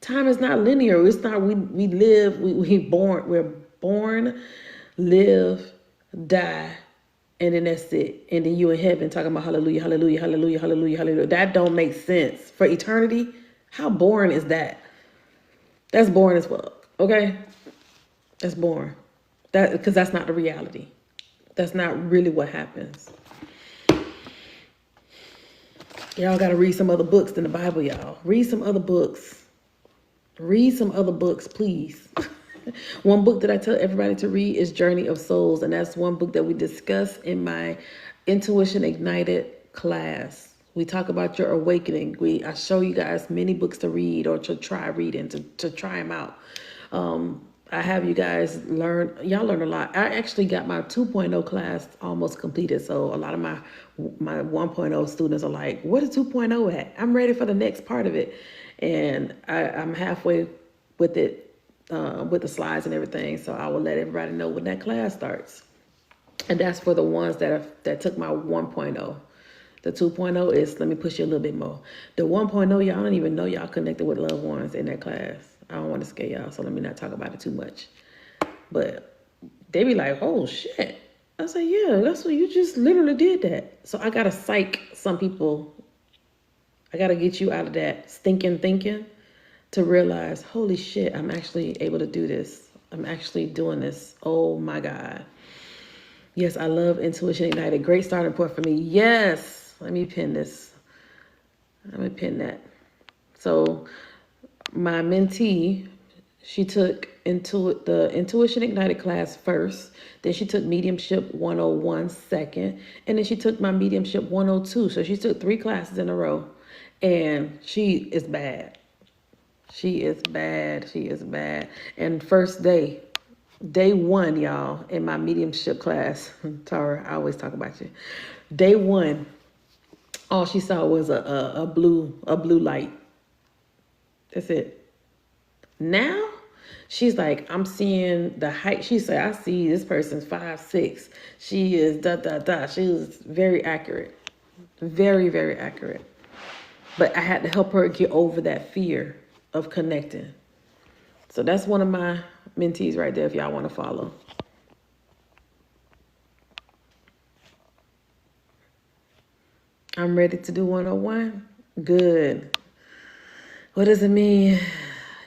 Time is not linear. It's not, we're born, live, die, and then that's it. And then you in heaven talking about hallelujah, hallelujah, hallelujah, hallelujah, hallelujah. That don't make sense. For eternity, how boring is that? That's boring as fuck, okay? That's boring. Because that's not the reality. That's not really what happens. Y'all got to read some other books than the Bible, y'all. Read some other books. Read some other books, please. One book that I tell everybody to read is Journey of Souls. And that's one book that we discuss in my Intuition Ignited class. We talk about your awakening. I show you guys many books to read or to try reading, to try them out. I have you guys learn. Y'all learn a lot. I actually got my 2.0 class almost completed. So a lot of my 1.0 students are like, "What is 2.0 at?" I'm ready for the next part of it, and I'm halfway with it, with the slides and everything. So I will let everybody know when that class starts. And that's for the ones that took my 1.0. The 2.0 is, let me push you a little bit more. The 1.0, y'all don't even know y'all connected with loved ones in that class. I don't want to scare y'all, so let me not talk about it too much. But they be like, oh shit. I say, yeah, that's what you just literally did that. So I got to psych some people. I got to get you out of that stinking thinking to realize, holy shit, I'm actually able to do this. I'm actually doing this. Oh my God. Yes, I love Intuition Ignited. Great starting point for me. Yes. Let me pin this. Let me pin that. So my mentee, she took the Intuition Ignited class first. Then she took Mediumship 101 second. And then she took my Mediumship 102. So she took 3 classes in a row. And she is bad. She is bad. She is bad. And first day 1, y'all, in my mediumship class, Tara, I always talk about you. Day 1, all she saw was a blue light. That's it. Now, she's like, I'm seeing the height. She said, I see this person's 5'6". She is da da da. She was very accurate, very very accurate. But I had to help her get over that fear of connecting. So that's one of my mentees right there if y'all want to follow. I'm ready to do 101. Good. What does it mean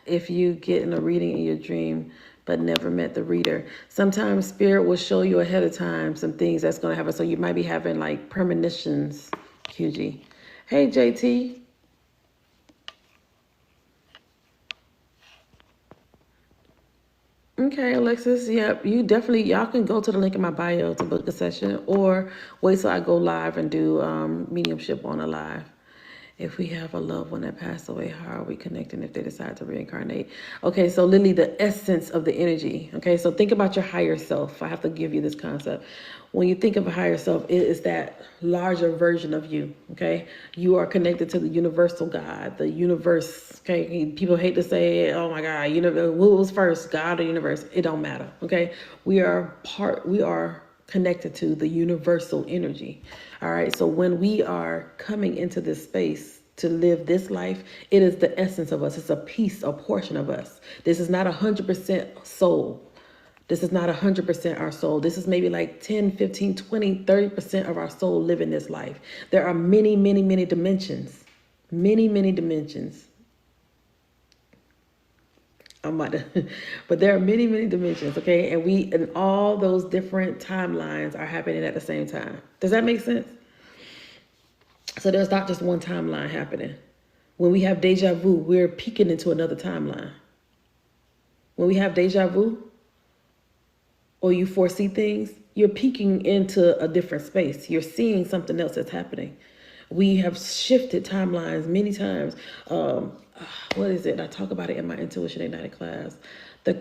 if you get in a reading in your dream but never met the reader? Sometimes spirit will show you ahead of time some things that's going to happen. So you might be having like premonitions, QG. Hey, JT. Okay, Alexis. Yep, y'all can go to the link in my bio to book a session or wait till I go live and do mediumship on a live. If we have a loved one that passed away, how are we connecting if they decide to reincarnate? Okay, so Lily, the essence of the energy. Okay, so think about your higher self. I have to give you this concept. When you think of a higher self, it is that larger version of you. Okay, you are connected to the universal God, the universe. Okay, people hate to say, oh my God, what was first, God or universe? It don't matter. Okay, we are connected to the universal energy. All right. So when we are coming into this space to live this life, it is the essence of us. It's a piece, a portion of us. This is not 100% soul. This is not 100% our soul. This is maybe like 10, 15, 20, 30% of our soul living this life. There are many, many, many dimensions. Many, many dimensions. But there are many, many dimensions, okay? And all those different timelines are happening at the same time. Does that make sense? So there's not just one timeline happening. When we have deja vu, we're peeking into another timeline. When we have deja vu, or you foresee things, you're peeking into a different space. You're seeing something else that's happening. We have shifted timelines many times. What is it? I talk about it in my Intuition Ignited class. The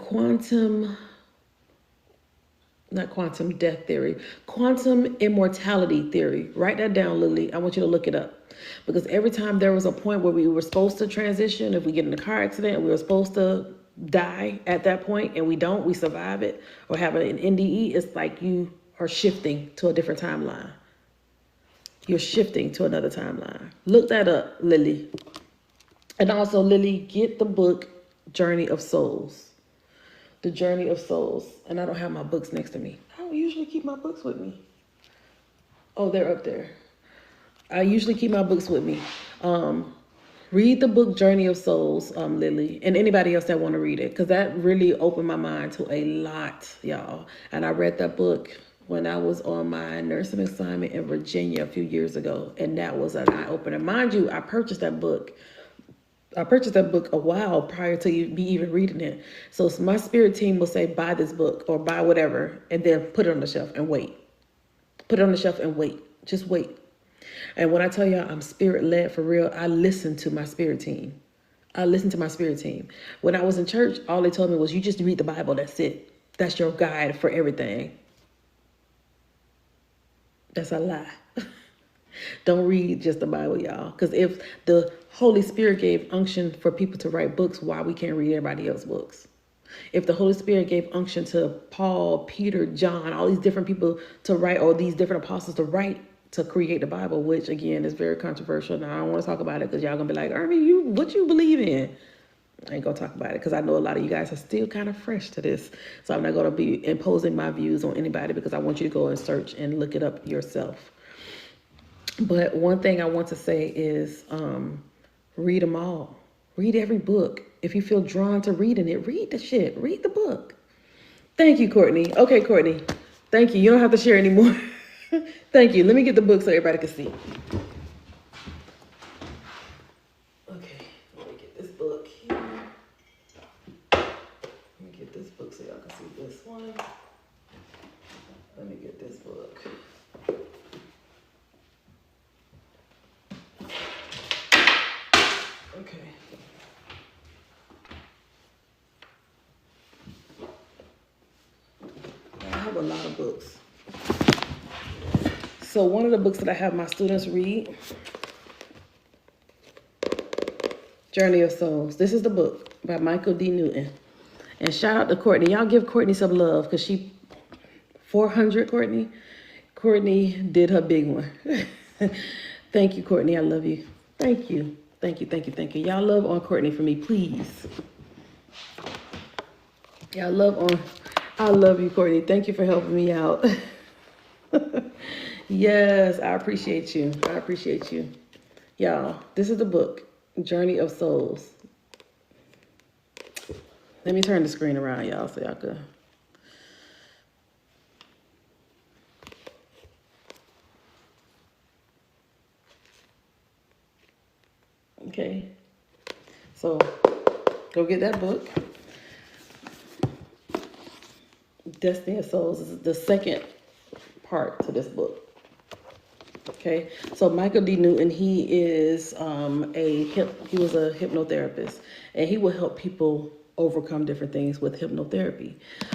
not quantum death theory, quantum immortality theory. Write that down, Lily. I want you to look it up. Because every time there was a point where we were supposed to transition, if we get in a car accident, we were supposed to die at that point and we don't, we survive it or have an NDE, it's like you are shifting to a different timeline. You're shifting to another timeline. Look that up, Lily. And also, Lily, get the book Journey of Souls. The Journey of Souls. And I don't have my books next to me. I don't usually keep my books with me. Oh, they're up there. I usually keep my books with me. Read the book Journey of Souls, Lily, and anybody else that want to read it, because that really opened my mind to a lot, y'all. And I read that book when I was on my nursing assignment in Virginia a few years ago, and that was an eye-opener. Mind you, I purchased that book a while prior to me even reading it. So my spirit team will say, buy this book or buy whatever, and then put it on the shelf and wait. Put it on the shelf and wait. Just wait. And when I tell y'all I'm spirit led for real, I listen to my spirit team. I listened to my spirit team. When I was in church, all they told me was, you just read the Bible. That's it. That's your guide for everything. That's a lie. Don't read just the Bible, y'all. Because if the Holy Spirit gave unction for people to write books, why we can't read everybody else's books? If the Holy Spirit gave unction to Paul, Peter, John, all these different people to write, or these different apostles to write, to create the Bible, which again is very controversial. Now I don't want to talk about it because y'all gonna be like, Ernie, what you believe in? I ain't gonna talk about it because I know a lot of you guys are still kind of fresh to this. So I'm not gonna be imposing my views on anybody because I want you to go and search and look it up yourself. But one thing I want to say is read them all. Read every book. If you feel drawn to reading it, read the shit. Read the book. Thank you, Courtney. Okay, Courtney. Thank you. You don't have to share anymore. Thank you. Let me get the book so everybody can see. Okay, let me get this book here. Let me get this book so y'all can see this one. Let me get this book. Okay. I have a lot of books. So one of the books that I have my students read, Journey of Souls. This is the book by Michael D. Newton. And shout out to Courtney. Y'all give Courtney some love because she, 400, Courtney. Courtney did her big one. Thank you, Courtney. I love you. Thank you. Thank you, thank you, thank you. Y'all love on Courtney for me, please. Y'all love on, I love you, Courtney. Thank you for helping me out. Yes, I appreciate you. I appreciate you. Y'all, this is the book, Journey of Souls. Let me turn the screen around, y'all, so y'all could. Okay. So, go get that book. Destiny of Souls is the second part to this book. Okay, so Michael D. Newton, he is he was a hypnotherapist, and he will help people overcome different things with hypnotherapy.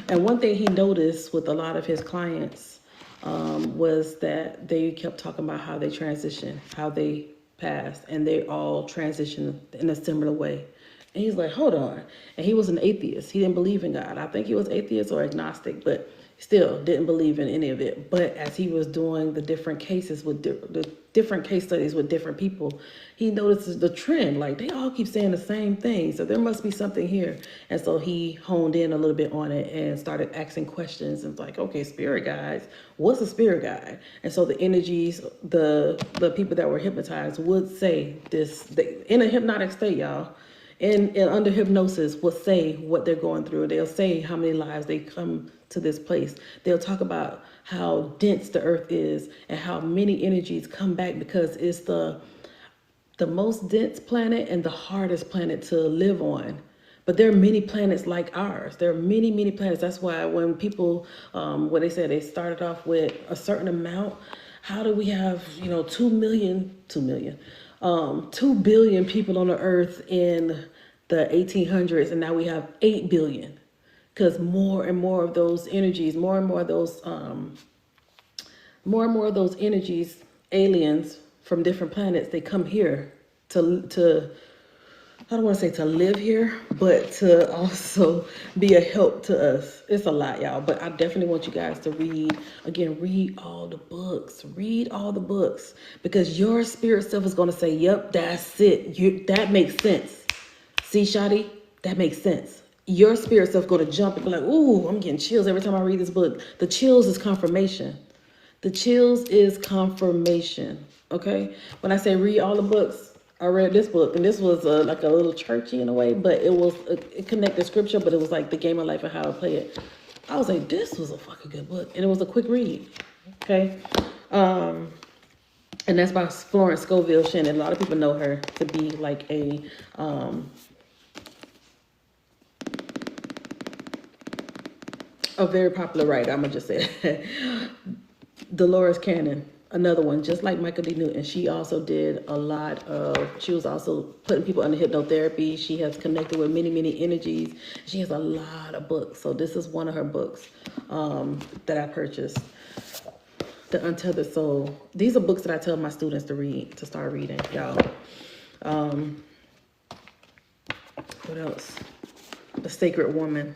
And one thing he noticed with a lot of his clients was that they kept talking about how they transition, how they passed, and they all transition in a similar way. And he's like, hold on. And he was an atheist. He didn't believe in God. I think he was atheist or agnostic, but still didn't believe in any of it. But as he was doing the different cases with the different case studies with different people, he notices the trend. Like, they all keep saying the same thing. So there must be something here. And so he honed in a little bit on it and started asking questions and like, okay, spirit guides, what's a spirit guide? And so the energies, the people that were hypnotized would say this, in a hypnotic state, y'all, and under hypnosis will say what they're going through. They'll say how many lives they come to this place. They'll talk about how dense the earth is and how many energies come back because it's the most dense planet and the hardest planet to live on. But there are many planets like ours. There are many, many planets. That's why when people, when they say they started off with a certain amount, how do we have, 2 billion people on the earth in the 1800s, and now we have 8 billion, because more and more of those energies, more and more of those energies, aliens from different planets, they come here to I don't want to say to live here, but to also be a help to us. It's a lot, y'all, but I definitely want you guys to read all the books. Read all the books, because your spirit self is going to say, yep, that's it. That makes sense. See, Shadi, that makes sense. Your spirit self going to jump and be like, ooh, I'm getting chills every time I read this book. The chills is confirmation. The chills is confirmation, okay? When I say read all the books, I read this book, and this was like a little churchy in a way, but it connected scripture, but it was like the game of life and how to play it. I was like, this was a fucking good book, and it was a quick read, okay? And that's by Florence Scovel Shannon. A lot of people know her to be like a very popular writer. I'm gonna just say that. Dolores Cannon. another one, just like Michael D. Newton. She also did a lot of, she was also putting people under hypnotherapy. She has connected with many, many energies. She has a lot of books. So this is one of her books that I purchased. The Untethered Soul. These are books that I tell my students to read, to start reading, y'all. What else? The Sacred Woman.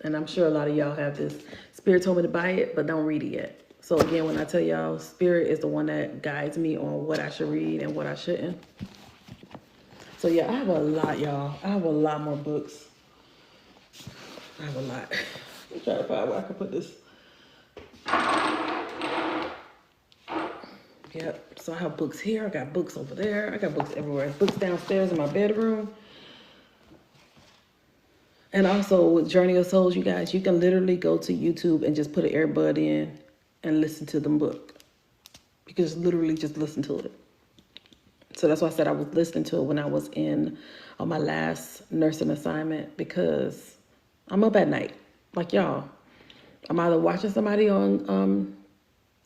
And I'm sure a lot of y'all have this. Spirit told me to buy it, but don't read it yet. So again, when I tell y'all, Spirit is the one that guides me on what I should read and what I shouldn't. So yeah, I have a lot, y'all. I have a lot more books. I have a lot. I'm trying to find where I can put this. Yep. So I have books here. I got books over there. I got books everywhere. Books downstairs in my bedroom. And also with Journey of Souls, you guys, you can literally go to YouTube and just put an earbud in and listen to the book. You can just literally just listen to it. So that's why I said I was listening to it when I was on my last nursing assignment, because I'm up at night, like y'all. I'm either watching somebody on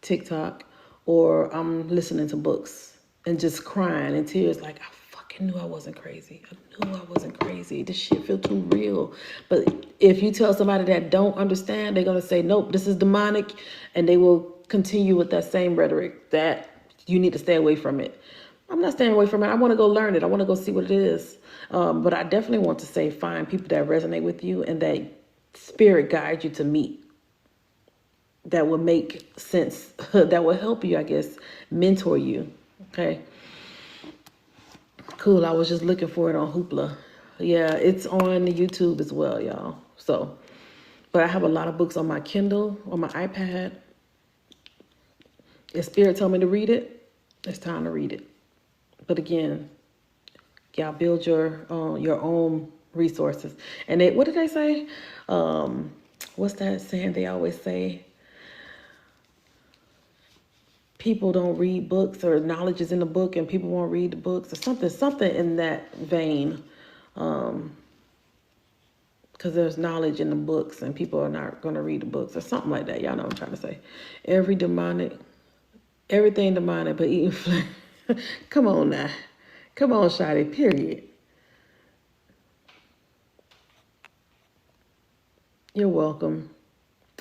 TikTok, or I'm listening to books and just crying in tears like, I fucking knew I wasn't crazy. I knew I wasn't crazy. This shit feel too real. But if you tell somebody that don't understand, they're going to say, nope, this is demonic. And they will continue with that same rhetoric that you need to stay away from it. I'm not staying away from it. I want to go learn it. I want to go see what it is. But I definitely want to say, find people that resonate with you and that spirit guides you to meet. That will make sense, that will help you, I guess, mentor you, okay? Cool, I was just looking for it on Hoopla. Yeah, it's on YouTube as well, y'all. So, but I have a lot of books on my Kindle, on my iPad. If Spirit told me to read it, it's time to read it. But again, y'all build your own resources. And what did they say? What's that saying they always say? People don't read books, or knowledge is in the book and people won't read the books, or something in that vein. Because there's knowledge in the books and people are not going to read the books, or something like that. Y'all know what I'm trying to say. Everything demonic, but eating flesh. Come on now. Come on, Shadi, period. You're welcome.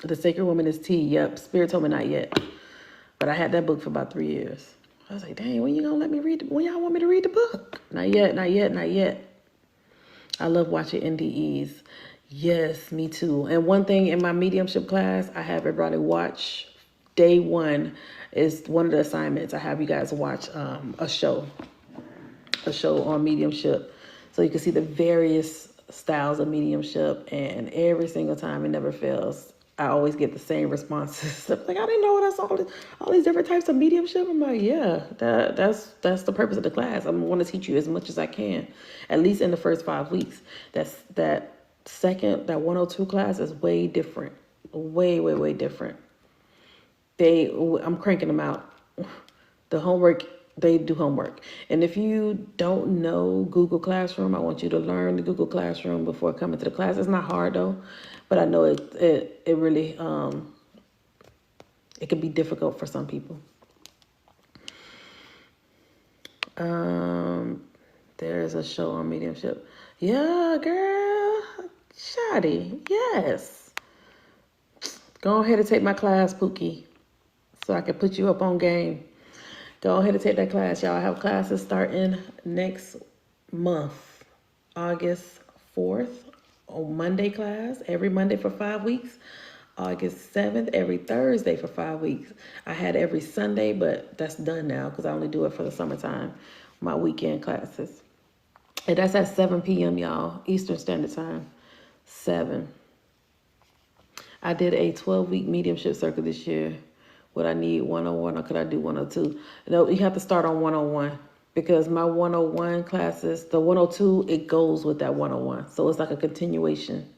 The Sacred Woman is Tea. Yep, Spirit told me not yet. But I had that book for about 3 years. I was like, dang, when you gonna let me read when y'all want me to read the book? Not yet, not yet, not yet. I love watching NDEs. Yes, me too. And one thing in my mediumship class, I have everybody watch. Day one is one of the assignments. I have you guys watch a show on mediumship. So you can see the various styles of mediumship, and every single time it never fails. I always get the same responses. Like, I didn't know I saw all these different types of mediumship. I'm like, yeah, that's the purpose of the class. I want to teach you as much as I can, at least in the first 5 weeks. That 102 class is way different, way different. I'm cranking them out. The homework, they do homework. And if you don't know Google Classroom, I want you to learn the Google Classroom before coming to the class. It's not hard though, but I know it really, it can be difficult for some people. There's a show on mediumship. Yeah, girl, Shadi, yes. Go ahead and take my class, Pookie, so I can put you up on game. Go ahead and take that class, y'all. I have classes starting next month, August 4th, on Monday class, every Monday for 5 weeks. August 7th, every Thursday for 5 weeks. I had every Sunday, but that's done now because I only do it for the summertime, my weekend classes. And that's at 7 p.m., y'all, Eastern Standard Time, 7. I did a 12-week mediumship circle this year. Would I need 101 or could I do 102? No, you have to start on 101 because my 101 classes, the 102, it goes with that 101. So it's like a continuation.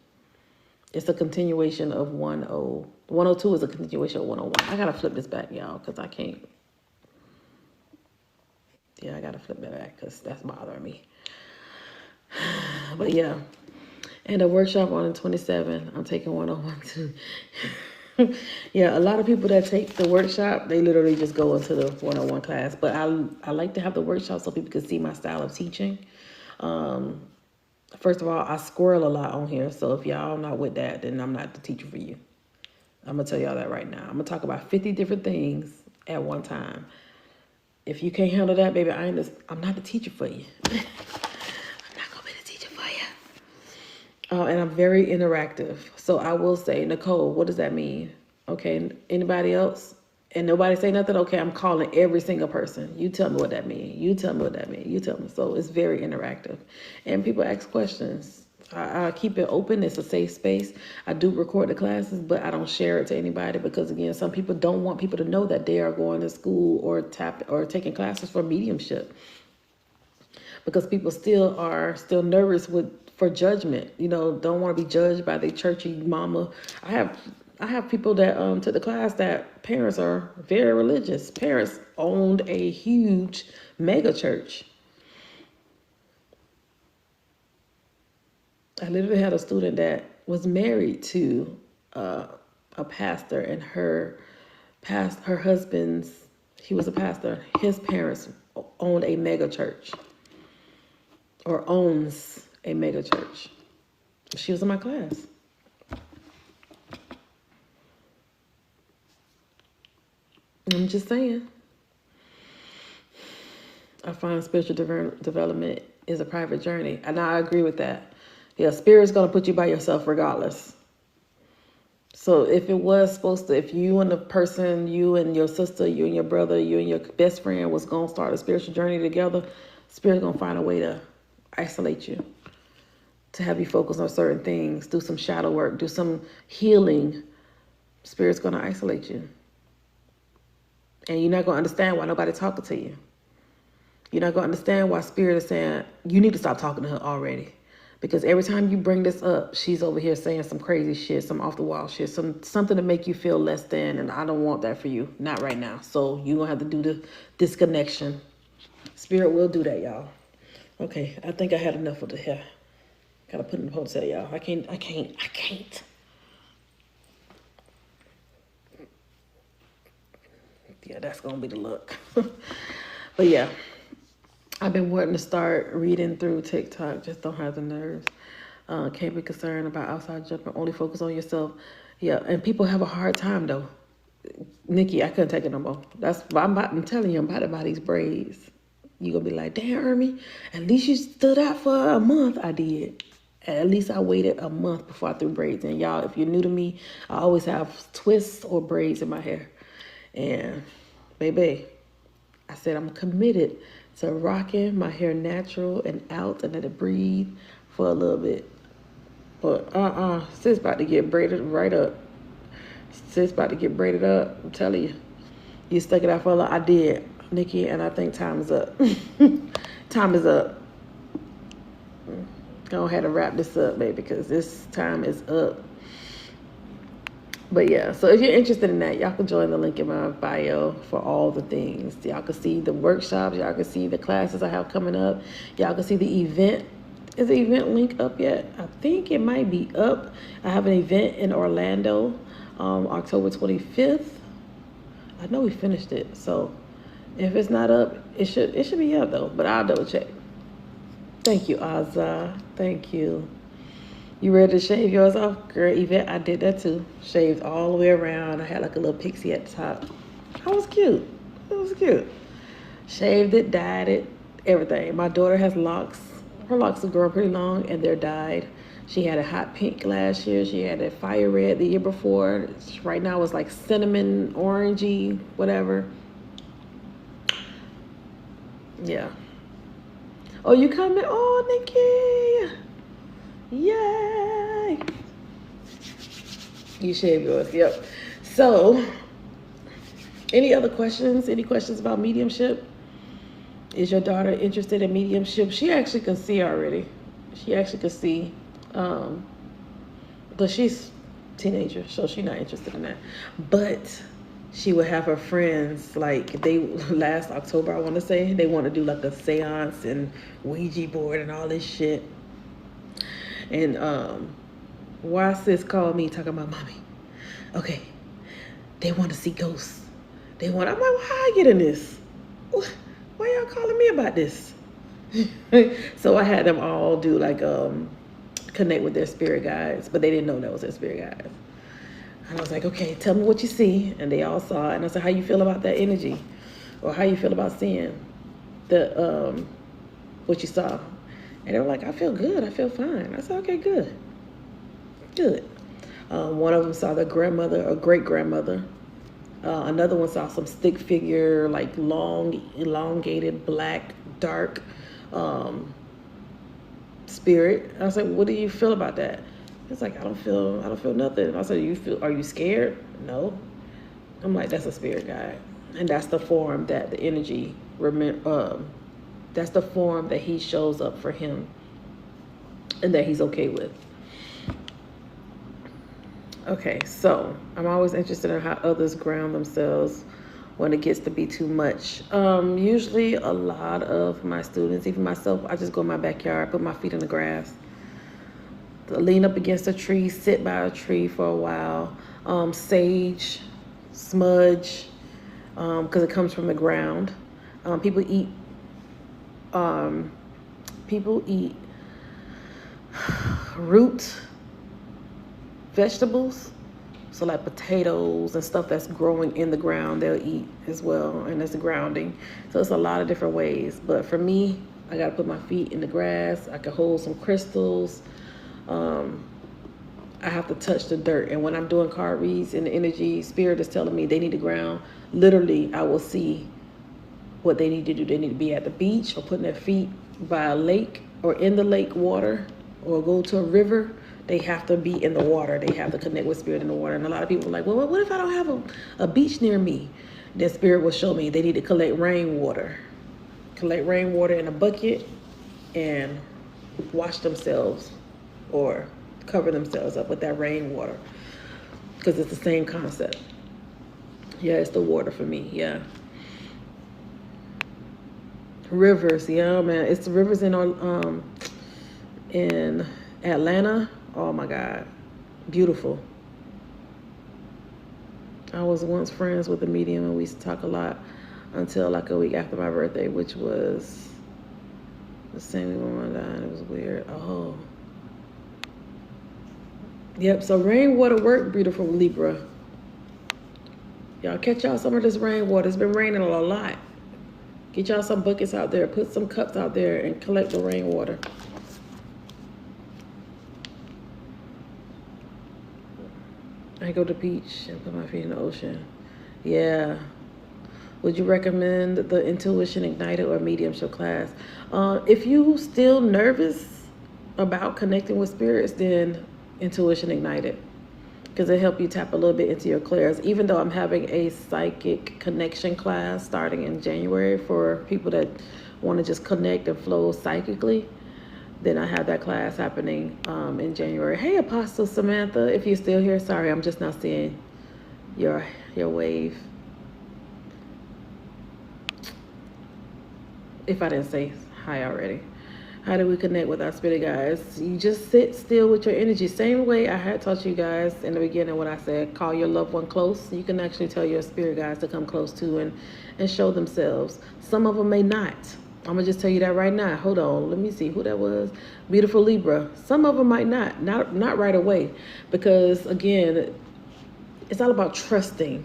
It's a continuation of 102 is a continuation of 101. I got to flip this back, y'all, because I can't. Yeah, I got to flip that back because that's bothering me. But yeah. And a workshop on the 27th. I'm taking 101 too. Yeah, a lot of people that take the workshop, they literally just go into the one-on-one class. But I like to have the workshop so people can see my style of teaching. First of all, I squirrel a lot on here. So if y'all not with that, then I'm not the teacher for you. I'm going to tell y'all that right now. I'm going to talk about 50 different things at one time. If you can't handle that, baby, I'm not the teacher for you. I'm not going to be the teacher for you. And I'm very interactive. So I will say, Nicole, what does that mean? Okay, anybody else? And nobody say nothing? Okay, I'm calling every single person. You tell me what that means. You tell me what that means. You tell me. So it's very interactive. And people ask questions. I keep it open. It's a safe space. I do record the classes, but I don't share it to anybody because, again, some people don't want people to know that they are going to school or taking classes for mediumship, because people are still nervous for judgment. You know, don't want to be judged by their churchy mama. I have people that took the class that parents are very religious. Parents owned a huge mega church. I literally had a student that was married to a pastor, and her husband's, he was a pastor. His parents owned a mega church, or owns a mega church. She was in my class. I'm just saying. I find spiritual development is a private journey, and I agree with that. Yeah, spirit's gonna put you by yourself regardless. So if it was supposed to, if you and the person, you and your sister, you and your brother, you and your best friend was gonna start a spiritual journey together, spirit's gonna find a way to isolate you, to have you focus on certain things, do some shadow work, do some healing. Spirit's gonna isolate you. And you're not gonna understand why nobody's talking to you. You're not gonna understand why spirit is saying, you need to stop talking to her already. Because every time you bring this up, she's over here saying some crazy shit, some off the wall shit, something to make you feel less than, and I don't want that for you. Not right now. So you're gonna have to do the disconnection. Spirit will do that, y'all. Okay, I think I had enough of the hair. Gotta put in the ponytail, y'all. I can't. Yeah, that's gonna be the look. But yeah, I've been wanting to start reading through TikTok, just don't have the nerves. Can't be concerned about outside judgment, only focus on yourself. Yeah, and people have a hard time though. Nikki, I couldn't take it no more. That's why I'm telling you, I'm about to buy these braids. You're gonna be like, damn, Ermi, at least you stood out for a month. I did. At least I waited a month before I threw braids in. Y'all, if you're new to me, I always have twists or braids in my hair. And baby, I said I'm committed to rocking my hair natural and out and let it breathe for a little bit. But sis about to get braided right up. Sis about to get braided up. I'm telling you. You stuck it out for a lot. I did, Nikki, and I think time is up. Time is up. Go ahead and wrap this up, baby, because this time is up. But yeah, so if you're interested in that, y'all can join the link in my bio for all the things. Y'all can see the workshops. Y'all can see the classes I have coming up. Y'all can see the event. Is the event link up yet? I think it might be up. I have an event in Orlando, October 25th. I know we finished it, so if it's not up, it should be up though. But I'll double check. Thank you, Azza. Thank you. You ready to shave yours off? Girl, Yvette, I did that too. Shaved all the way around. I had like a little pixie at the top. That was cute. It was cute. Shaved it, dyed it, everything. My daughter has locks. Her locks have grown pretty long and they're dyed. She had a hot pink last year. She had a fire red the year before. Right now it's like cinnamon, orangey, whatever. Yeah. Oh, you coming? Oh, Nikki. Yay! You shave yours, yep. So, any other questions? Any questions about mediumship? Is your daughter interested in mediumship? She actually can see already. She actually can see. But she's a teenager, so she's not interested in that. But she would have her friends, like last October, I want to say, they want to do like a seance and Ouija board and all this shit. And why sis called me talking about mommy. Okay, they want to see ghosts. I'm like, well, how I get in this? Why y'all calling me about this? So I had them all do like connect with their spirit guides, but they didn't know that was their spirit guides. And I was like, okay, tell me what you see. And they all saw it. And I said, how you feel about that energy? Or how you feel about seeing the what you saw? And they were like, I feel good. I feel fine. I said, okay, good. Good. One of them saw their grandmother or great-grandmother. Another one saw some stick figure, like long, elongated, black, dark spirit. I was like, what do you feel about that? It's like, I don't feel nothing. I said, are you scared? No. I'm like, that's a spirit guide. And that's the form that the energy, that's the form that he shows up for him and that he's okay with. Okay, so I'm always interested in how others ground themselves when it gets to be too much. Usually a lot of my students, even myself, I just go in my backyard, put my feet in the grass, lean up against a tree, sit by a tree for a while, sage, smudge, because it comes from the ground. People eat root vegetables, so like potatoes and stuff that's growing in the ground, they'll eat as well, and that's grounding. So it's a lot of different ways, but for me, I gotta put my feet in the grass. I can hold some crystals. I have to touch the dirt, and when I'm doing card reads and the energy spirit is telling me they need to ground, literally I will see what they need to do. They need to be at the beach or putting their feet by a lake or in the lake water or go to a river. They have to be in the water. They have to connect with spirit in the water. And a lot of people are like, well, what if I don't have a beach near me? Then spirit will show me they need to collect rainwater. Collect rainwater in a bucket and wash themselves or cover themselves up with that rainwater. Because it's the same concept. Yeah, it's the water for me, yeah. Rivers, yeah, man. It's the rivers in Atlanta. Oh my God, beautiful. I was once friends with a medium and we used to talk a lot until like a week after my birthday, which was the same one died. It was weird. Oh. Yep, so rainwater work, beautiful Libra. Y'all catch y'all some of this rainwater. It's been raining a lot. Get y'all some buckets out there. Put some cups out there and collect the rainwater. I go to the beach and put my feet in the ocean. Yeah. Would you recommend the Intuition Ignited or Mediumship class? If you still nervous about connecting with spirits, then Intuition Ignited, because it help you tap a little bit into your clairs. Even though I'm having a psychic connection class starting in January for people that want to just connect and flow psychically, then I have that class happening in January. Hey, Apostle Samantha, if you're still here, sorry, I'm just not seeing your wave. If I didn't say hi already. How do we connect with our spirit guides? You just sit still with your energy. Same way I had taught you guys in the beginning when I said call your loved one close. You can actually tell your spirit guides to come close to and show themselves. Some of them may not. I'm going to just tell you that right now. Hold on. Let me see who that was. Beautiful Libra. Some of them might not right away. Because, again, it's all about trusting.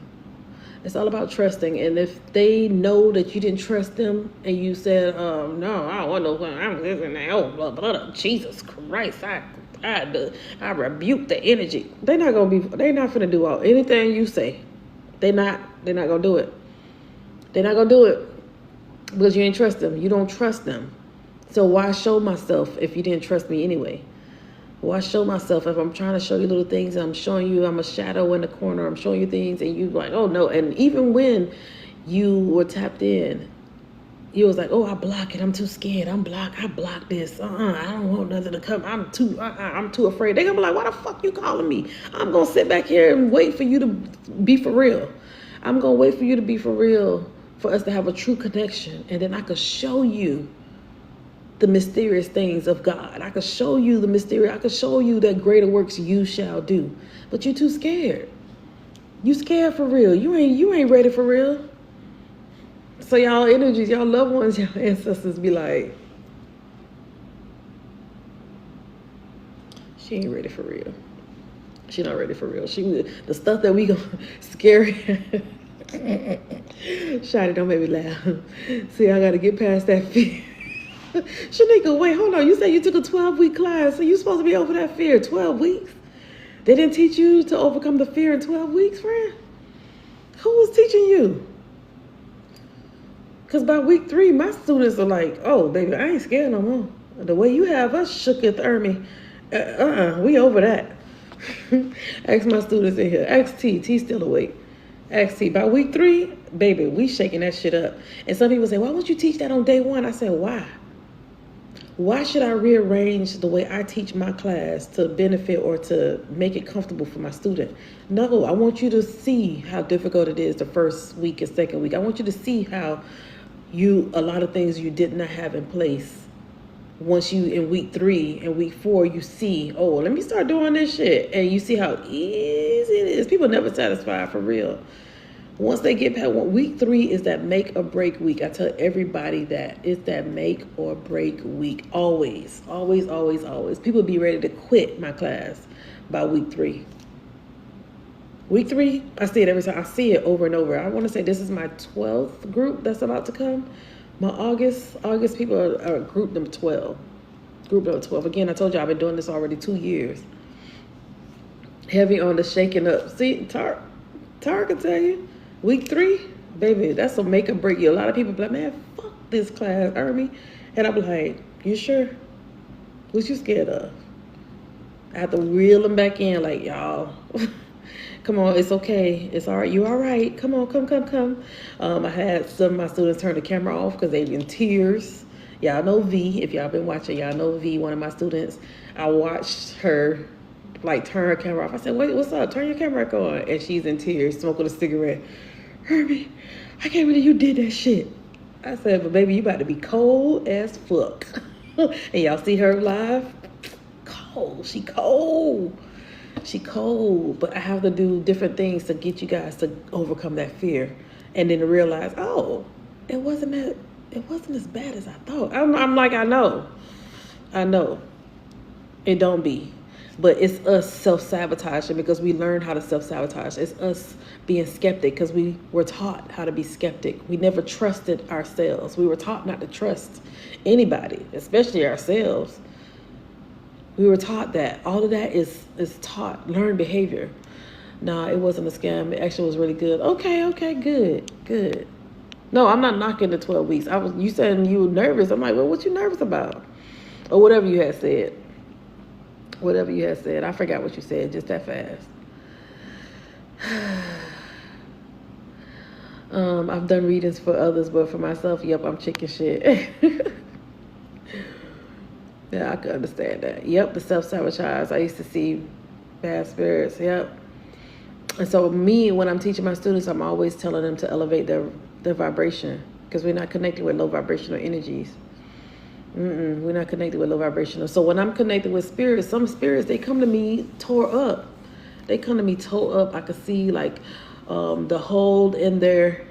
It's all about trusting. And if they know that you didn't trust them and you said, no, I don't want no, I'm listening now. Oh, blah, blah, blah. Jesus Christ, I rebuke the energy. They're not going to do anything you say. They're not going to do it. They're not going to do it. Because you ain't trust them. You don't trust them. So why show myself if you didn't trust me anyway? Why show myself if I'm trying to show you little things and I'm showing you I'm a shadow in the corner. I'm showing you things and you like, oh no. And even when you were tapped in, you was like, oh, I block it. I'm too scared. I block this. I don't want nothing to come. I'm too afraid. They're going to be like, why the fuck you calling me? I'm going to sit back here and wait for you to be for real. I'm going to wait for you to be for real, for us to have a true connection. And then I could show you the mysterious things of God. I could show you the mysterious. I could show you that greater works you shall do. But you're too scared. You scared for real. You ain't ready for real. So y'all energies, y'all loved ones, y'all ancestors be like, she ain't ready for real. She not ready for real. The stuff that we gonna scary. Shawty, don't make me laugh. See, I gotta get past that fear. Shanika, wait, hold on. You said you took a 12-week class, so you supposed to be over that fear 12 weeks? They didn't teach you to overcome the fear in 12 weeks, friend? Who was teaching you? Because by week 3, my students are like, oh, baby, I ain't scared no more. The way you have us shook at Ermi, we over that. Ask my students in here. Ask T's still awake. Ask T. By week 3, baby, we shaking that shit up. And some people say, why would you teach that on day 1? I said, why? Why should I rearrange the way I teach my class to benefit or to make it comfortable for my student? No, I want you to see how difficult it is the first week and second week. I want you to see how a lot of things you did not have in place. Once you, in week 3 and week 4, you see, oh, let me start doing this shit. And you see how easy it is. People never satisfied for real. Once they get past week 3 is that make or break week. I tell everybody that it's that make or break week. Always, always, always, always. People be ready to quit my class by week 3. Week 3, I see it every time. I see it over and over. I want to say this is my 12th group that's about to come. My August people are group number 12. Group number 12. Again, I told you I've been doing this already 2 years. Heavy on the shaking up. See, Tar can tell you. Week 3, baby, that's a make or break you. A lot of people be like, man, fuck this class, Ermi. And I'm like, you sure? What you scared of? I have to reel them back in like, y'all. Come on, it's okay. It's all right. You all right. Come on, come. I had some of my students turn the camera off because they in tears. Y'all know V. If y'all been watching, y'all know V, one of my students. I watched her like turn her camera off. I said, wait, what's up? Turn your camera back on. And she's in tears, smoking a cigarette. Herbie, I can't believe you did that shit. I said, but baby, you about to be cold as fuck. And y'all see her live? Cold. She cold. She cold, but I have to do different things to get you guys to overcome that fear, and then to realize, oh, it wasn't as bad as I thought. I'm like, I know, it don't be, but it's us self-sabotaging because we learned how to self-sabotage. It's us being skeptic because we were taught how to be skeptic. We never trusted ourselves. We were taught not to trust anybody, especially ourselves. We were taught that. All of that is taught, learned behavior. Nah, it wasn't a scam. It actually was really good. Okay, good. No, I'm not knocking the 12 weeks. You said you were nervous. I'm like, well, what you nervous about? Or whatever you had said. I forgot what you said just that fast. I've done readings for others, but for myself, yep, I'm chicken shit. Yeah, I could understand that. Yep, the self-sabotage. I used to see bad spirits. Yep. And so me, when I'm teaching my students, I'm always telling them to elevate their vibration because we're not connected with low vibrational energies. We're not connected with low vibrational. So when I'm connected with spirits, some spirits, they come to me tore up. I could see like the hold in there,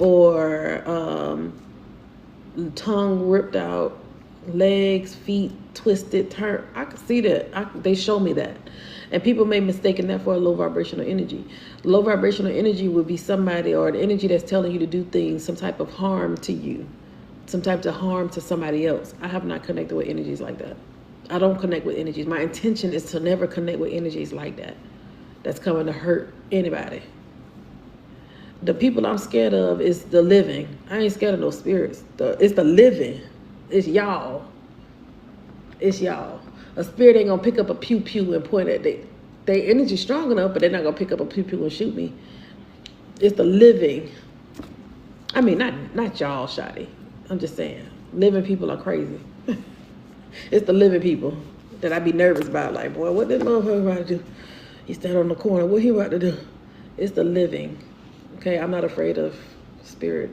or tongue ripped out, legs, feet twisted, turned. I could see that. They show me that. And people may mistaken that for a low vibrational energy. Low vibrational energy would be somebody, or the energy that's telling you to do things, some type of harm to you, some type of harm to somebody else. I have not connected with energies like that. I don't connect with energies. My intention is to never connect with energies like that. That's coming to hurt anybody. The people I'm scared of is the living. I ain't scared of no spirits. It's the living. It's y'all. A spirit ain't gonna pick up a pew pew and point at they energy strong enough, but they're not gonna pick up a pew pew and shoot me. It's the living. I mean, not y'all, Shotty. I'm just saying, living people are crazy. It's the living people that I be nervous about. Like, boy, what that motherfucker about to do? He stand on the corner. What he about to do? It's the living. Okay, I'm not afraid of spirit.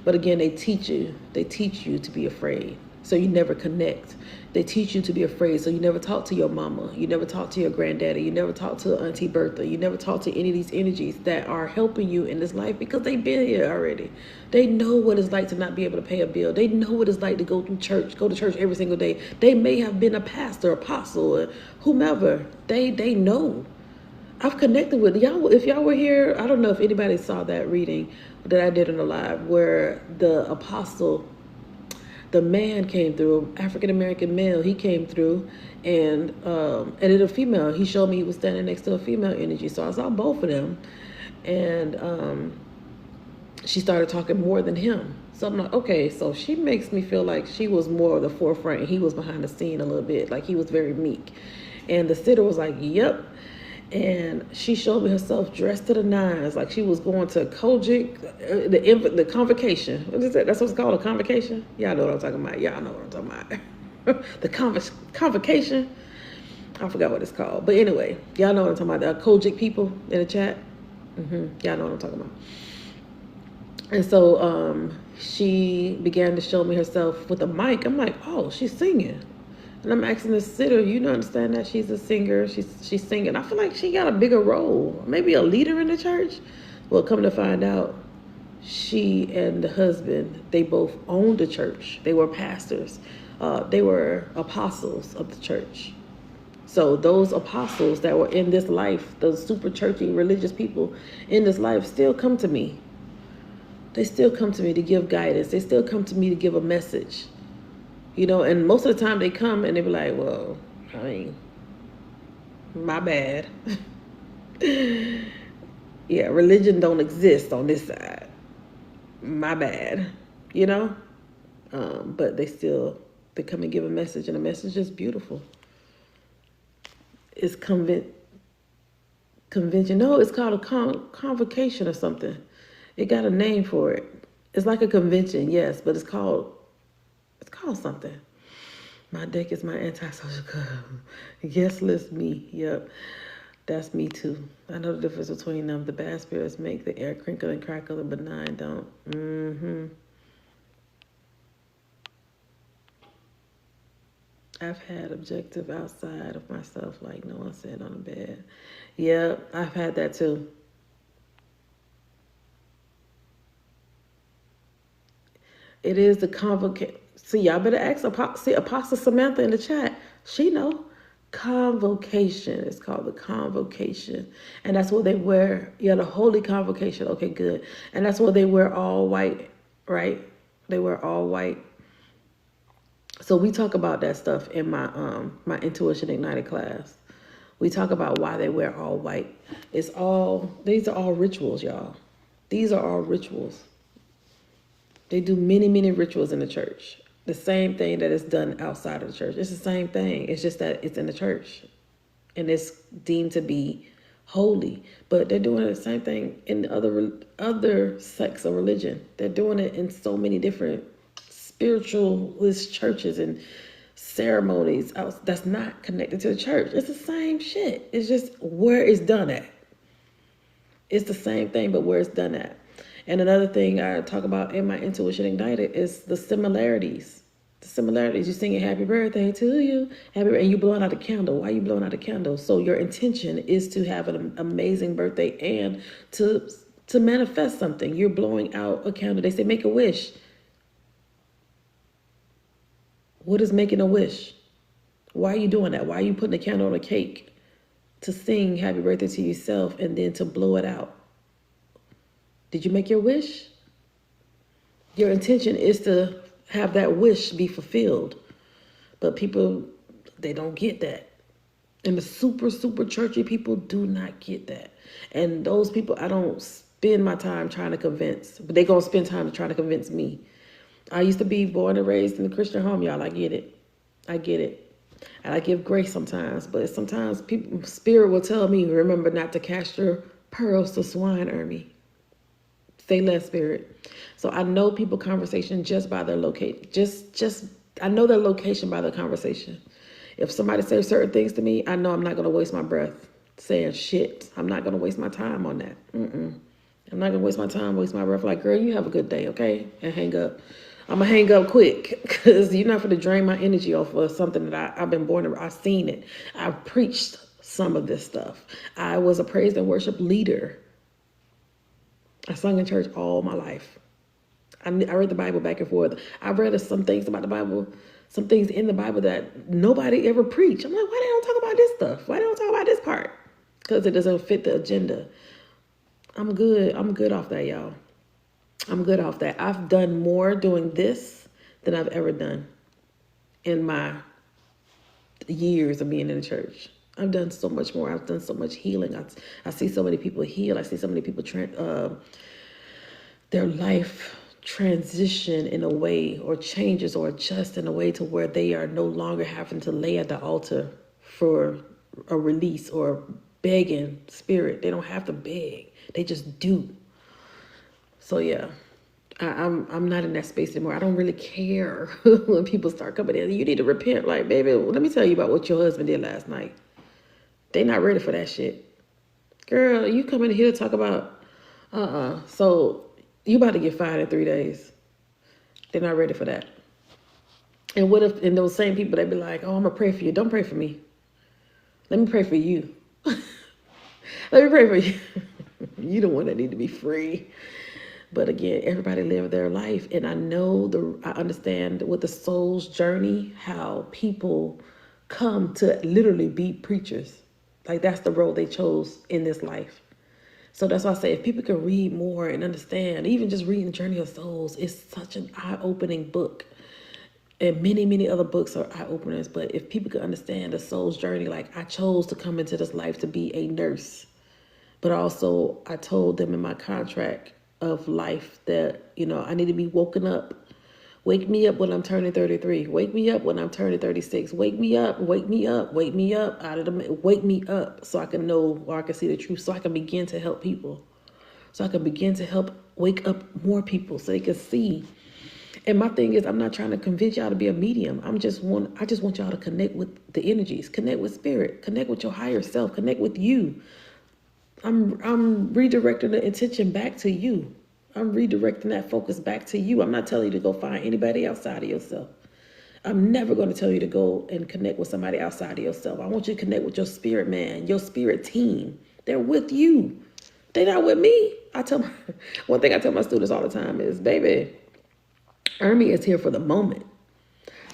But again, they teach you to be afraid. So you never connect. They teach you to be afraid. So you never talk to your mama. You never talk to your granddaddy. You never talk to Auntie Bertha. You never talk to any of these energies that are helping you in this life because they've been here already. They know what it's like to not be able to pay a bill. They know what it's like to go to church every single day. They may have been a pastor, apostle, or whomever. They know. I've connected with y'all. If y'all were here, I don't know if anybody saw that reading that I did in the live where the apostle, the man came through, African American male, he came through, and then a female. He showed me he was standing next to a female energy, so I saw both of them, and she started talking more than him. So I'm like, okay, so she makes me feel like she was more of the forefront, and he was behind the scene a little bit, like he was very meek. And the sitter was like, yep. And she showed me herself dressed to the nines, like she was going to Kojic, the convocation. What is that? That's what it's called, a convocation? Y'all know what I'm talking about. Y'all know what I'm talking about. The convocation. I forgot what it's called. But anyway, y'all know what I'm talking about. The Kojic people in the chat. Y'all know what I'm talking about. And so she began to show me herself with a mic. I'm like, oh, she's singing. And I'm asking the sitter, you don't understand that she's a singer, she's singing. I feel like she got a bigger role, maybe a leader in the church. Well, come to find out, she and the husband, they both owned the church. They were pastors. They were apostles of the church. So those apostles that were in this life, those super churchy religious people in this life still come to me. They still come to me to give guidance. They still come to me to give a message. You know, and most of the time they come and they be like, well, I mean, my bad. Yeah, religion don't exist on this side. My bad. You know? But they come and give a message, and the message is beautiful. It's convention. No, it's called a convocation or something. It got a name for it. It's like a convention, yes, but it's called something. My deck is my antisocial club. Yes, list me. Yep. That's me too. I know the difference between them. The bad spirits make the air crinkle and crackle, the benign don't. I've had objective outside of myself, like no one said on the bed. Yep, I've had that too. It is the convocation. See, y'all better ask Apostle Samantha in the chat. She know. Convocation. It's called the convocation. And that's what they wear. Yeah, the holy convocation. Okay, good. And that's what they wear all white, right? They wear all white. So we talk about that stuff in my my Intuition Ignited class. We talk about why they wear all white. These are all rituals, y'all. These are all rituals. They do many, many rituals in the church. The same thing that is done outside of the church. It's the same thing. It's just that it's in the church. And it's deemed to be holy. But they're doing the same thing in the other sects of religion. They're doing it in so many different spiritualist churches and ceremonies that's not connected to the church. It's the same shit. It's just where it's done at. It's the same thing, but where it's done at. And another thing I talk about in my Intuition Ignited is the similarities. The similarities. You're singing happy birthday to you. And you blowing out a candle. Why are you blowing out a candle? So your intention is to have an amazing birthday and to manifest something. You're blowing out a candle. They say make a wish. What is making a wish? Why are you doing that? Why are you putting a candle on a cake? To sing happy birthday to yourself and then to blow it out. Did you make your wish? Your intention is to have that wish be fulfilled. But people, they don't get that. And the super, super churchy people do not get that. And those people, I don't spend my time trying to convince. But they're going to spend time trying to convince me. I used to be born and raised in a Christian home, y'all. I get it. I get it. And I give grace sometimes. But sometimes spirit will tell me, remember not to cast your pearls to swine, Ermi. Say less, spirit. So I know people conversation just by their location. I know their location by their conversation. If somebody says certain things to me, I know I'm not going to waste my breath saying shit. I'm not going to waste my time on that. I'm not going to waste my time, waste my breath. Like, girl, you have a good day, okay? And hang up. I'm gonna hang up quick because you're not gonna drain my energy off of something that I've been born to. I've seen it. I've preached some of this stuff. I was a praise and worship leader. I sung in church all my life. I read the Bible back and forth. I've read some things about the Bible, some things in the Bible that nobody ever preached. I'm like, why they don't talk about this stuff? Why they don't talk about this part? Because it doesn't fit the agenda. I'm good. I'm good off that, y'all. I'm good off that. I've done more doing this than I've ever done in my years of being in the church. I've done so much more. I've done so much healing. I see so many people heal. I see so many people their life transition in a way, or changes or adjust in a way to where they are no longer having to lay at the altar for a release or begging spirit. They don't have to beg. They just do. So yeah, I'm not in that space anymore. I don't really care when people start coming in. You need to repent. Like, baby, let me tell you about what your husband did last night. They not ready for that shit. Girl, you come in here to talk about, so you about to get fired in 3 days. They're not ready for that. And what if, and those same people, they be like, oh, I'm going to pray for you. Don't pray for me. Let me pray for you. Let me pray for you. You the one that need to be free. But again, everybody live their life. And I understand with the soul's journey, how people come to literally be preachers. Like, that's the road they chose in this life. So that's why I say, if people can read more and understand, even just reading Journey of Souls, it's such an eye-opening book. And many, many other books are eye-openers. But if people could understand the soul's journey, like, I chose to come into this life to be a nurse. But also, I told them in my contract of life that, I need to be woken up. Wake me up when I'm turning 33. Wake me up when I'm turning 36. Wake me up, wake me up, wake me up wake me up so I can know, or I can see the truth, so I can begin to help people. So I can begin to help wake up more people so they can see. And my thing is, I'm not trying to convince y'all to be a medium. I just want y'all to connect with the energies, connect with spirit, connect with your higher self, connect with you. I'm redirecting the intention back to you. I'm redirecting that focus back to you. I'm not telling you to go find anybody outside of yourself. I'm never going to tell you to go and connect with somebody outside of yourself. I want you to connect with your spirit man, your spirit team. They're with you. They're not with me. One thing I tell my students all the time is, baby, Ermi is here for the moment.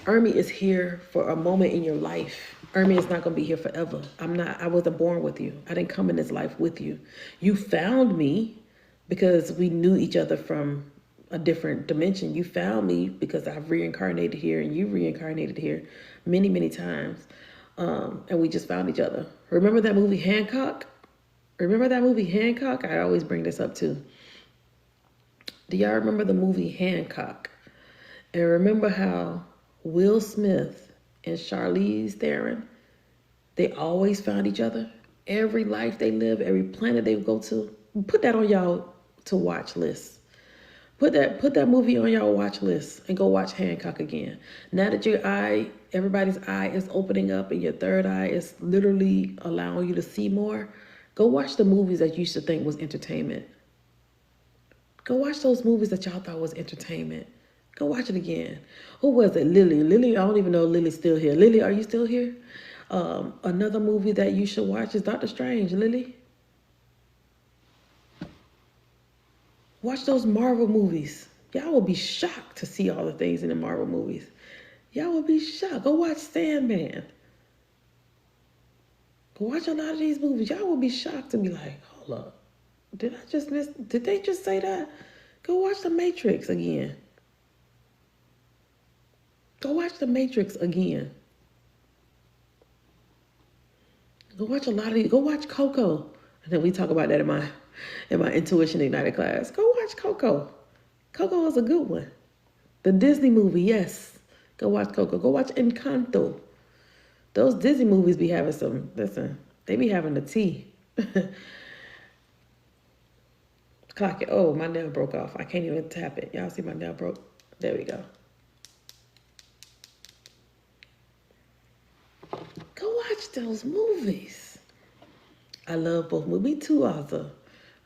Ermi is here for a moment in your life. Ermi is not going to be here forever. I wasn't born with you. I didn't come in this life with you. You found me because we knew each other from a different dimension. You found me because I've reincarnated here and you reincarnated here many, many times. And we just found each other. Remember that movie Hancock? I always bring this up too. Do y'all remember the movie Hancock? And remember how Will Smith and Charlize Theron, they always found each other? Every life they live, every planet they go to. Put that on y'all to watch list. Put that movie on y'all watch list and go watch Hancock again. Now that everybody's eye is opening up and your third eye is literally allowing you to see more, go watch the movies that you used to think was entertainment. Go watch those movies that y'all thought was entertainment. Go watch it again. Who was it? Lily, I don't even know if Lily's still here. Lily, are you still here? Another movie that you should watch is Doctor Strange. Lily? Watch those Marvel movies. Y'all will be shocked to see all the things in the Marvel movies. Y'all will be shocked. Go watch Sandman. Go watch a lot of these movies. Y'all will be shocked to be like, hold up. Did they just say that? Go watch The Matrix again. Go watch The Matrix again. Go watch a lot of these. Go watch Coco. And then we talk about that in my Intuition Ignited class. Go watch Coco. Coco is a good one. The Disney movie, yes. Go watch Coco. Go watch Encanto. Those Disney movies be having they be having the tea. Clock it. Oh, my nail broke off. I can't even tap it. Y'all see my nail broke? There we go. Go watch those movies. I love both movies. Me too, also.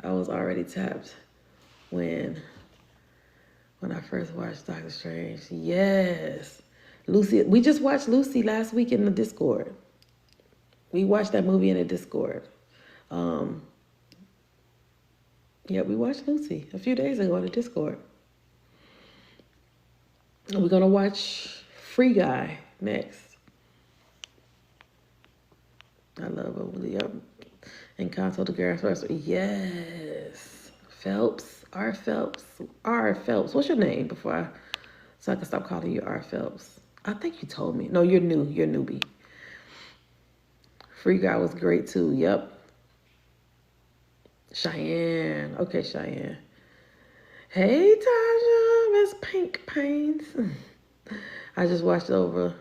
I was already tapped when when I first watched Doctor Strange. Yes. Lucy, we just watched Lucy last week in the Discord. We watched that movie in the Discord. Yeah, we watched Lucy a few days ago in the Discord. And we're gonna watch Free Guy next. I love it. Yep. And Console the Girls first. Yes. Phelps. R. Phelps. R. Phelps. What's your name so I can stop calling you R. Phelps? I think you told me. No, you're new. You're newbie. Free Guy was great too. Yep. Cheyenne. Okay, Cheyenne. Hey, Tasha. Miss Pink Pains. I just watched over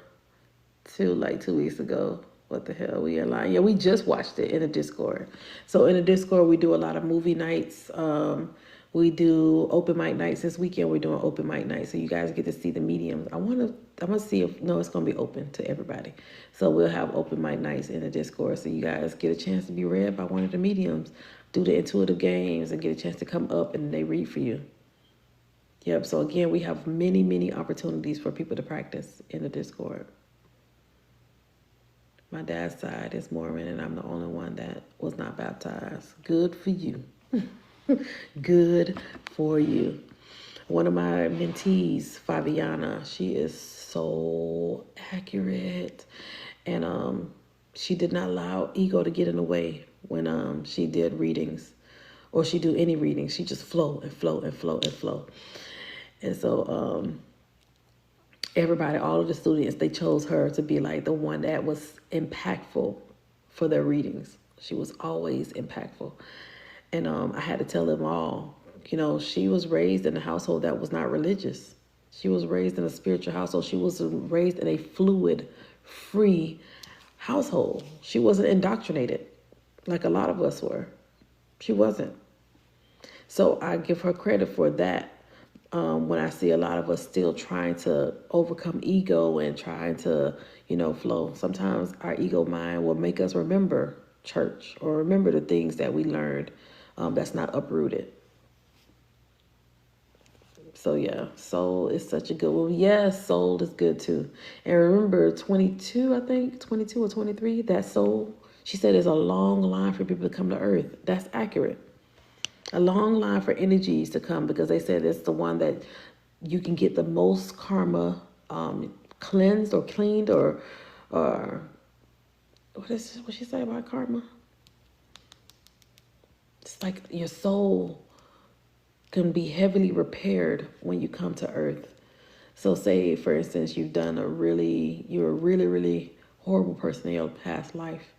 2 weeks ago. What the hell? We in line. Yeah, we just watched it in the Discord. So in the Discord, we do a lot of movie nights. We do open mic nights. This weekend, we're doing open mic nights. So you guys get to see the mediums. I'm going to see if, no, it's going to be open to everybody. So we'll have open mic nights in the Discord. So you guys get a chance to be read by one of the mediums, do the intuitive games, and get a chance to come up and they read for you. Yep. So again, we have many, many opportunities for people to practice in the Discord. My dad's side is Mormon, and I'm the only one that was not baptized. Good for you. Good for you. One of my mentees, Fabiana, she is so accurate. And she did not allow ego to get in the way when she did readings, or she do any readings. She just flow and flow and flow and flow. And so everybody, all of the students, they chose her to be like the one that was impactful for their readings. She was always impactful. And I had to tell them all, you know, she was raised in a household that was not religious. She was raised in a spiritual household. She was raised in a fluid, free household. She wasn't indoctrinated like a lot of us were. She wasn't. So I give her credit for that. When I see a lot of us still trying to overcome ego and trying to, you know, flow. Sometimes our ego mind will make us remember church or remember the things that we learned that's not uprooted. So yeah, soul is such a good one. Yes, soul is good too. And remember 22, I think, 22 or 23, that soul, she said there's a long line for people to come to earth. That's accurate. A long line for energies to come, because they said it's the one that you can get the most karma cleansed or cleaned, or what she say about karma? It's like your soul can be heavily repaired when you come to earth. So say, for instance, you're a really, really horrible person in your past life.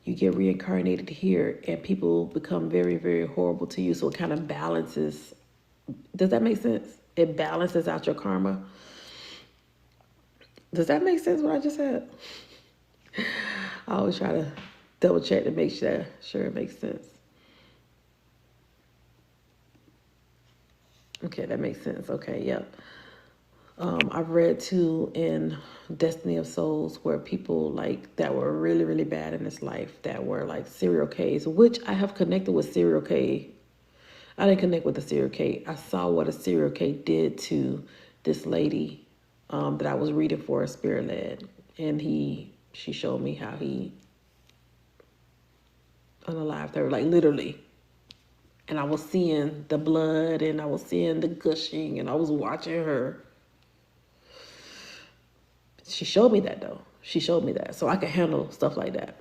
You get reincarnated here and people become very, very horrible to you. So it kind of balances. Does that make sense? It balances out your karma. Does that make sense what I just said? I always try to double check to make sure it makes sense. Okay, that makes sense. Okay, yep. I've read too in Destiny of Souls where people like that were really, really bad in this life, that were like serial Ks, which I have connected with serial K. I didn't connect with the serial K. I saw what a serial K did to this lady that I was reading for, spirit led, and she showed me how he unalived her, like literally. And I was seeing the blood and I was seeing the gushing and I was watching her. She showed me that though. She showed me that. So I could handle stuff like that.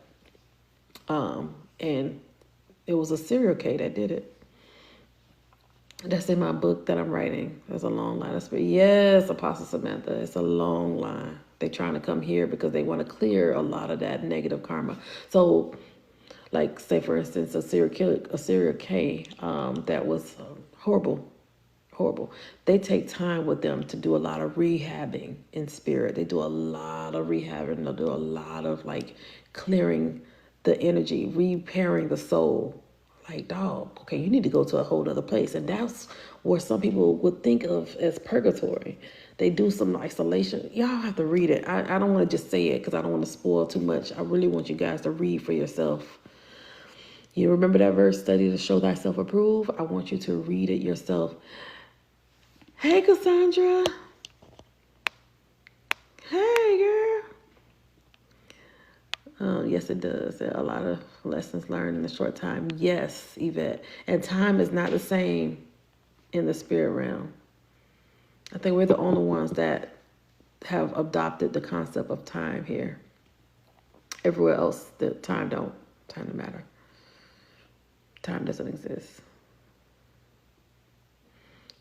And it was a serial K that did it. That's in my book that I'm writing. There's a long line of spirit. Yes, Apostle Samantha, it's a long line. They're trying to come here because they want to clear a lot of that negative karma. So like say for instance, a serial K that was horrible. They take time with them to do a lot of rehabbing in spirit. They do a lot of rehabbing. They'll do a lot of like clearing the energy, repairing the soul. Like, dog, okay, you need to go to a whole other place. And that's where some people would think of as purgatory. They do some isolation. Y'all have to read it. I don't want to just say it because I don't want to spoil too much. I really want you guys to read for yourself. You remember that verse, study to show thyself approved? I want you to read it yourself. Hey, Cassandra. Hey, girl. Yes, it does. There are a lot of lessons learned in a short time. Yes, Yvette. And time is not the same in the spirit realm. I think we're the only ones that have adopted the concept of time here. Everywhere else, the time don't matter. Time doesn't exist.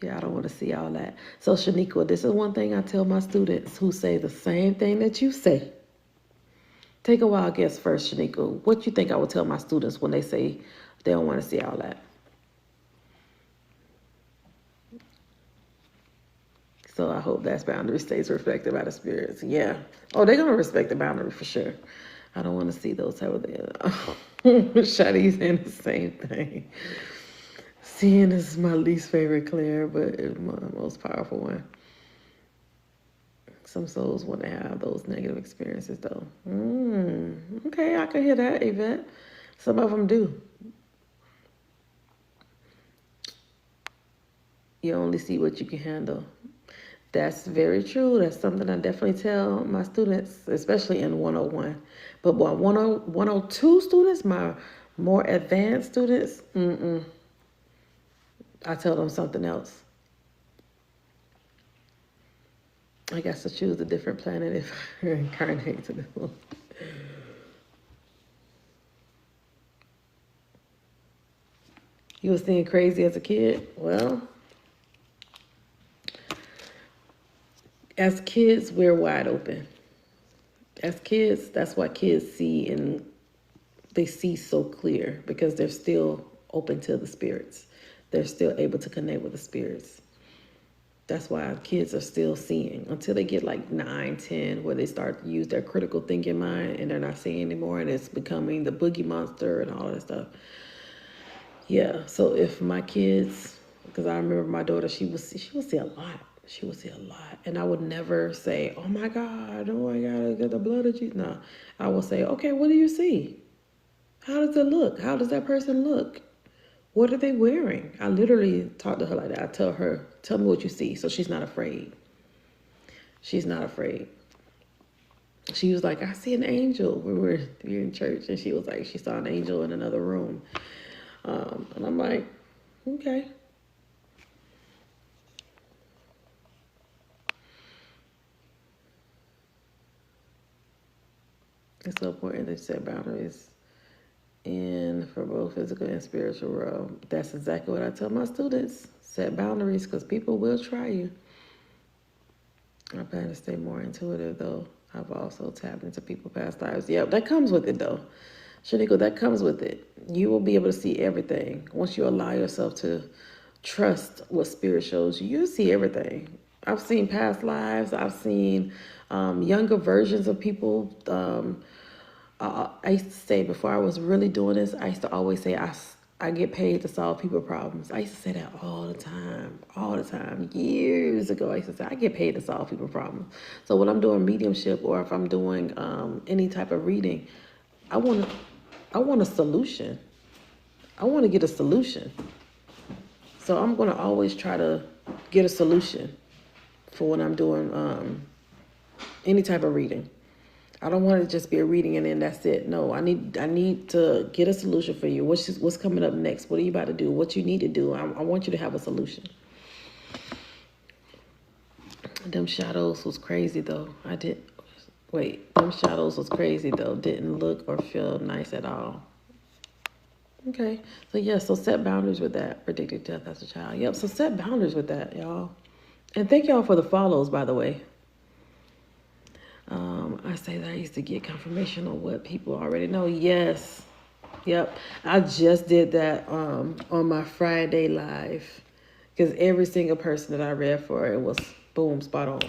Yeah, I don't want to see all that. So, Shaniqua, this is one thing I tell my students who say the same thing that you say. Take a wild guess first, Shaniqua. What you think I would tell my students when they say they don't want to see all that? So I hope that boundary stays respected by the spirits. Yeah. Oh, they're going to respect the boundary for sure. I don't want to see those type of things. Shadi's saying the same thing. Seeing is my least favorite Claire, but it's my most powerful one. Some souls want to have those negative experiences, though. Okay, I can hear that, Yvette. Some of them do. You only see what you can handle. That's very true. That's something I definitely tell my students, especially in 101. But 102 students, my more advanced students, I tell them something else. I guess to choose a different planet if I reincarnate to this one. You was seeing crazy as a kid? Well, as kids, we're wide open. As kids, that's why kids see, and they see so clear because they're still open to the spirits. They're still able to connect with the spirits. That's why kids are still seeing until they get like 9, 10, where they start to use their critical thinking mind and they're not seeing anymore, and it's becoming the boogie monster and all that stuff. Yeah, so if my kids, because I remember my daughter, she would see a lot. She would see a lot. And I would never say, oh my God, oh I gotta get the blood of Jesus. No, I will say, okay, what do you see? How does it look? How does that person look? What are they wearing? I literally talk to her like that. I tell her, tell me what you see. So she's not afraid. She's not afraid. She was like, I see an angel when we were in church. And she was like, she saw an angel in another room. And I'm like, okay. It's so important to set boundaries in for both physical and spiritual realm. That's exactly what I tell my students. Set boundaries because people will try you. I plan to stay more intuitive though. I've also tapped into people's past lives. Yep, that comes with it though. Shaniqua, that comes with it. You will be able to see everything. Once you allow yourself to trust what spirit shows you, you see everything. I've seen past lives. I've seen younger versions of people. I used to say before I was really doing this, I used to always say I get paid to solve people problems. I used to say that all the time. Years ago, I used to say I get paid to solve people problems. So when I'm doing mediumship or if I'm doing any type of reading, I want a solution. I want to get a solution. So I'm going to always try to get a solution for when I'm doing any type of reading. I don't want it to just be a reading and then that's it. No, I need to get a solution for you. What's coming up next? What are you about to do? What you need to do? I want you to have a solution. Them shadows was crazy though. Them shadows was crazy though. Didn't look or feel nice at all. Okay. So yeah, so set boundaries with that. Predicted death as a child. Yep, so set boundaries with that, y'all. And thank y'all for the follows, by the way. I say that I used to get confirmation on what people already know. Yes. Yep. I just did that on my Friday live. Because every single person that I read for, it was boom, spot on.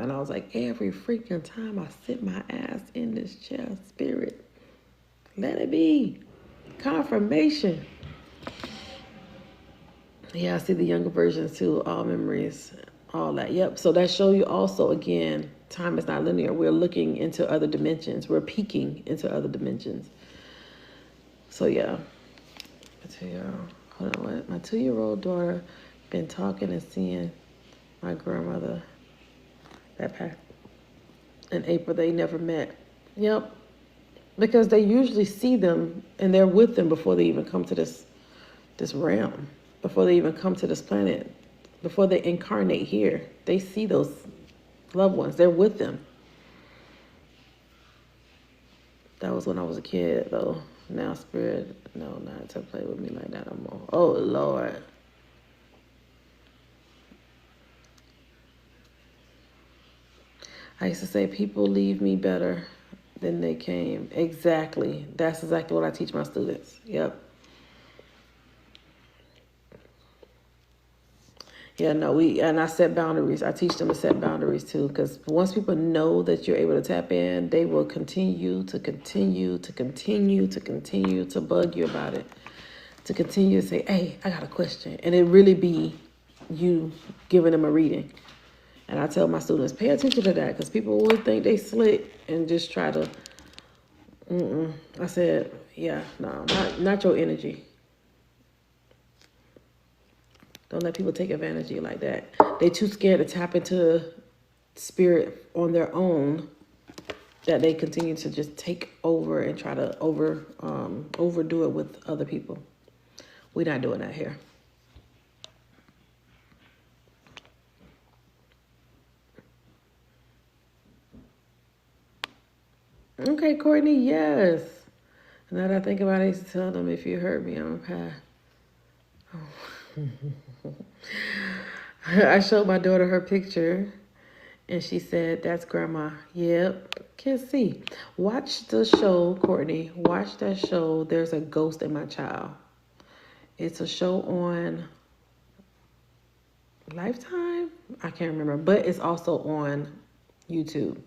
And I was like, every freaking time I sit my ass in this chair, spirit, let it be. Confirmation. Yeah, I see the younger versions too. All memories, all that. Yep. So that show you also, again, time is not linear. We're looking into other dimensions. We're peeking into other dimensions. So yeah. Hold on, what? My 2-year-old daughter been talking and seeing my grandmother that passed in April. They never met. Yep. Because they usually see them and they're with them before they even come to this realm, before they even come to this planet, before they incarnate here. They see those loved ones. They're with them. That was when I was a kid, though. Now spirit, no, not to play with me like that no more. Oh, Lord. I used to say people leave me better than they came. Exactly. That's exactly what I teach my students. Yep. Yeah, no, and I set boundaries. I teach them to set boundaries too, because once people know that you're able to tap in, they will continue to bug you about it, to continue to say, hey, I got a question. And it really be you giving them a reading. And I tell my students, pay attention to that, because people always think they slick and just try to, I said, yeah, no, not your energy. Don't let people take advantage of you like that. They too scared to tap into spirit on their own that they continue to just take over and try to overdo it with other people. We're not doing that here. Okay, Courtney, yes. Now that I think about it, I used to tell them, if you hurt me, I'm gonna pass. I showed my daughter her picture, and she said, that's grandma. Yep, can't see. Watch the show, Courtney. Watch that show, There's a Ghost in My Child. It's a show on Lifetime? I can't remember, but it's also on YouTube.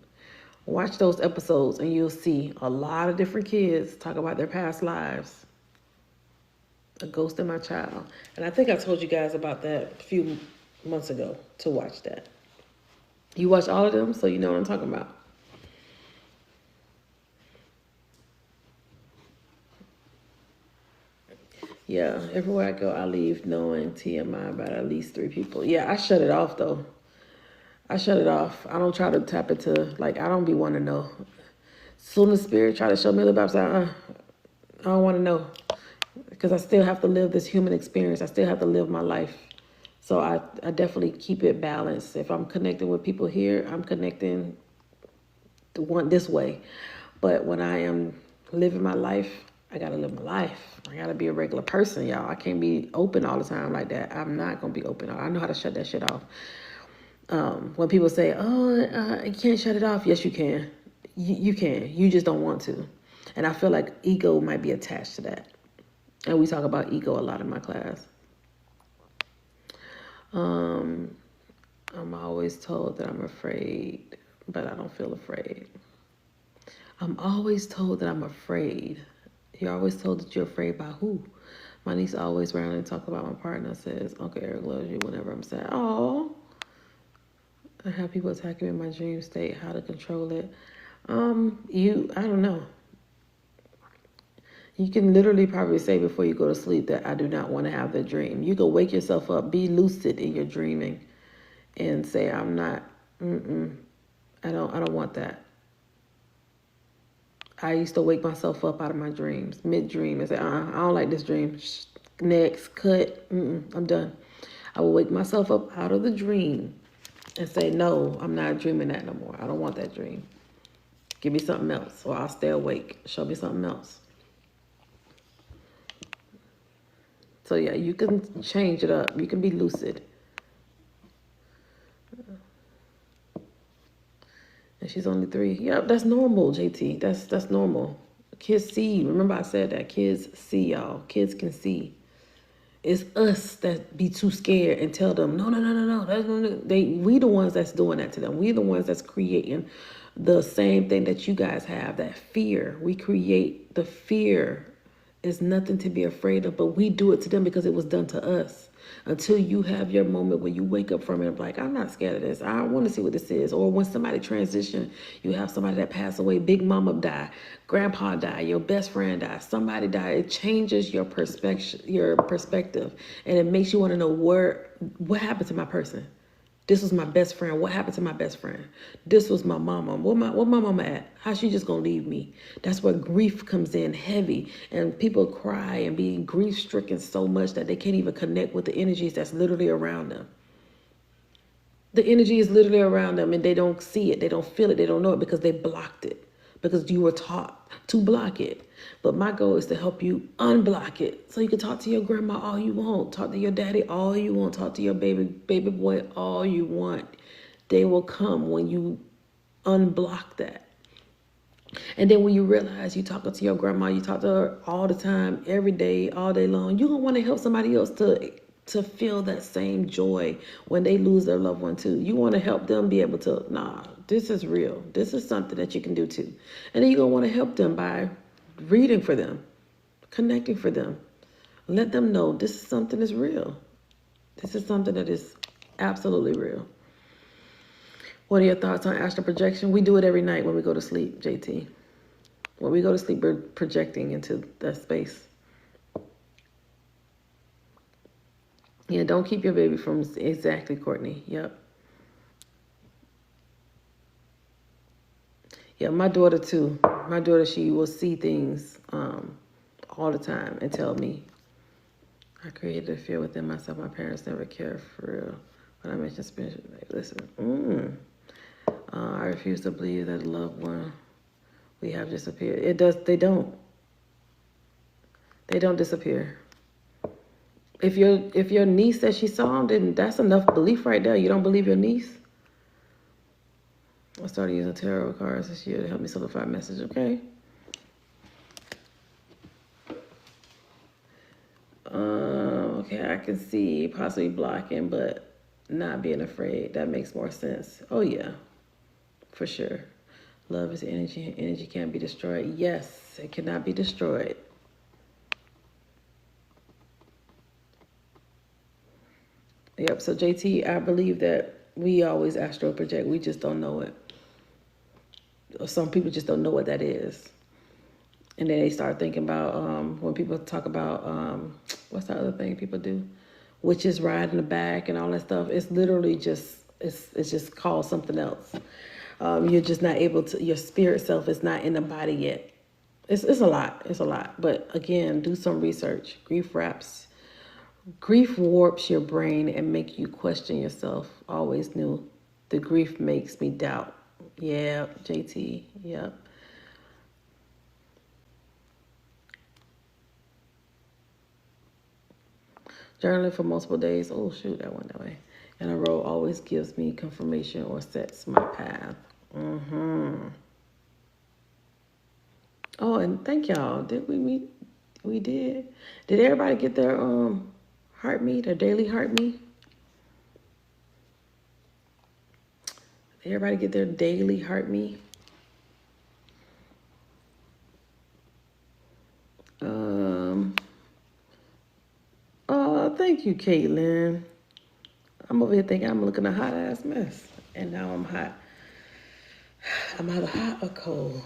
Watch those episodes and you'll see a lot of different kids talk about their past lives. A Ghost in My Child. And I think I told you guys about that a few months ago to watch that. You watch all of them, so you know what I'm talking about. Yeah, everywhere I go, I leave knowing TMI about at least 3 people. Yeah, I shut it off, though. I shut it off. I don't try to tap into, like, I don't be wanting to know. Soon as spirit try to show me the Bible, I don't want to know. Because I still have to live this human experience. I still have to live my life. So I definitely keep it balanced. If I'm connecting with people here, I'm connecting this way. But when I am living my life, I got to live my life. I got to be a regular person, y'all. I can't be open all the time like that. I'm not going to be open. I know how to shut that shit off. When people say, you can't shut it off. Yes, you can. You can. You just don't want to. And I feel like ego might be attached to that. And we talk about ego a lot in my class. I'm always told that I'm afraid, but I don't feel afraid. I'm always told that I'm afraid. You're always told that you're afraid by who? My niece always around and talk about my partner, says, Uncle Eric loves you whenever I'm sad. Oh, I have people attacking me in my dream state, how to control it. I don't know. You can literally probably say before you go to sleep that I do not want to have that dream. You go wake yourself up, be lucid in your dreaming, and say, I'm not, I don't want that. I used to wake myself up out of my dreams, mid-dream, and say, I don't like this dream. Next, cut, I'm done. I will wake myself up out of the dream and say, no, I'm not dreaming that no more. I don't want that dream. Give me something else, or I'll stay awake. Show me something else. So yeah, you can change it up. You can be lucid. And she's only 3. Yep, that's normal, JT. That's normal. Kids see. Remember I said that. Kids see, y'all. Kids can see. It's us that be too scared and tell them, no. We the ones that's doing that to them. We the ones that's creating the same thing that you guys have, that fear. We create the fear. It's nothing to be afraid of, but we do it to them because it was done to us. Until you have your moment when you wake up from it, like, I'm not scared of this. I want to see what this is. Or when somebody transition, you have somebody that passed away, big mama die, grandpa die, your best friend die, somebody die. It changes your perspective, and it makes you want to know what happened to my person. This was my best friend. What happened to my best friend? This was my mama. What my mama at? How she just gonna leave me? That's where grief comes in heavy, and people cry and be grief stricken so much that they can't even connect with the energies that's literally around them. The energy is literally around them, and they don't see it, they don't feel it, they don't know it because they blocked it. Because you were taught to block it. But my goal is to help you unblock it. So you can talk to your grandma all you want. Talk to your daddy all you want. Talk to your baby boy all you want. They will come when you unblock that. And then when you realize you talking to your grandma, you talk to her all the time, every day, all day long, you're going to want to help somebody else to feel that same joy when they lose their loved one too. You want to help them be able to, nah, this is real. This is something that you can do too. And then you're going to want to help them by reading for them, connecting for them. Let them know this is something that's real. This is something that is absolutely real. What are your thoughts on astral projection? We do it every night when we go to sleep, JT. When we go to sleep, we're projecting into that space. Yeah, don't keep your baby from, exactly, Courtney. Yep. Yeah, my daughter too. My daughter, she will see things all the time and tell me. I created a fear within myself. My parents never cared for real. When I mentioned spiritual, listen. I refuse to believe that a loved one we have disappeared. It does. They don't. They don't disappear. If your niece says she saw him, then that's enough belief right there. You don't believe your niece? I started using tarot cards this year to help me solidify a message. Okay. Okay, I can see possibly blocking, but not being afraid. That makes more sense. Oh yeah, for sure. Love is energy. Energy can't be destroyed. Yes, it cannot be destroyed. Yep, so JT, I believe that we always astral project. We just don't know it. Or some people just don't know what that is. And then they start thinking about, when people talk about, what's the other thing people do? Witches riding the back and all that stuff. It's literally just, it's just called something else. You're just not able to, your spirit self is not in the body yet. It's a lot. But again, do some research. Grief warps your brain and make you question yourself. Always knew. The grief makes me doubt. Yeah, JT, yep. Journaling for multiple days. Oh, shoot, that went that way. In a row always gives me confirmation or sets my path. Oh, and thank y'all. Did we meet? We did. Did everybody get their heart meet, their daily heart meet? Did everybody get their daily heart meet? Thank you, Caitlin. I'm over here thinking I'm looking a hot ass mess. And now I'm hot. I'm either hot or cold.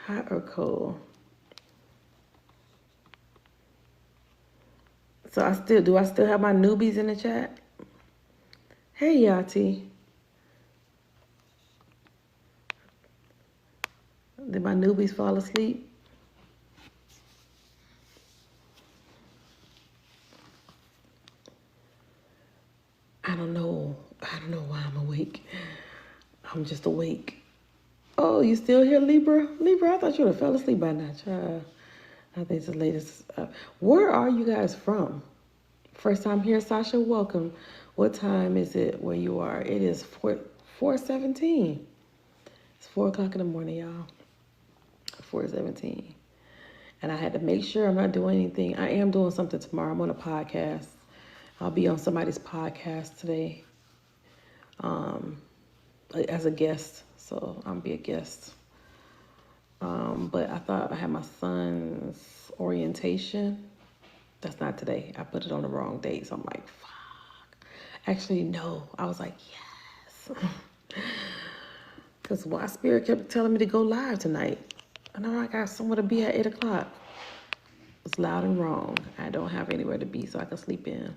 Hot or cold. So do I still have my newbies in the chat? Hey, Yati. Did my newbies fall asleep? I don't know why I'm awake. I'm just awake. Oh, you still here, Libra? Libra, I thought you would have fell asleep by now, child. I think it's the latest. Where are you guys from? First time here, Sasha, welcome. What time is it where you are? It is 4:17. It's 4 o'clock in the morning, y'all. 4:17. And I had to make sure I'm not doing anything. I am doing something tomorrow. I'm on a podcast. I'll be on somebody's podcast today as a guest. So I'll be a guest. But I thought I had my son's orientation. That's not today. I put it on the wrong date. So I'm like, fuck. Actually, no. I was like, yes. Because my spirit kept telling me to go live tonight. And I got somewhere to be at 8 o'clock. It's loud and wrong. I don't have anywhere to be so I can sleep in.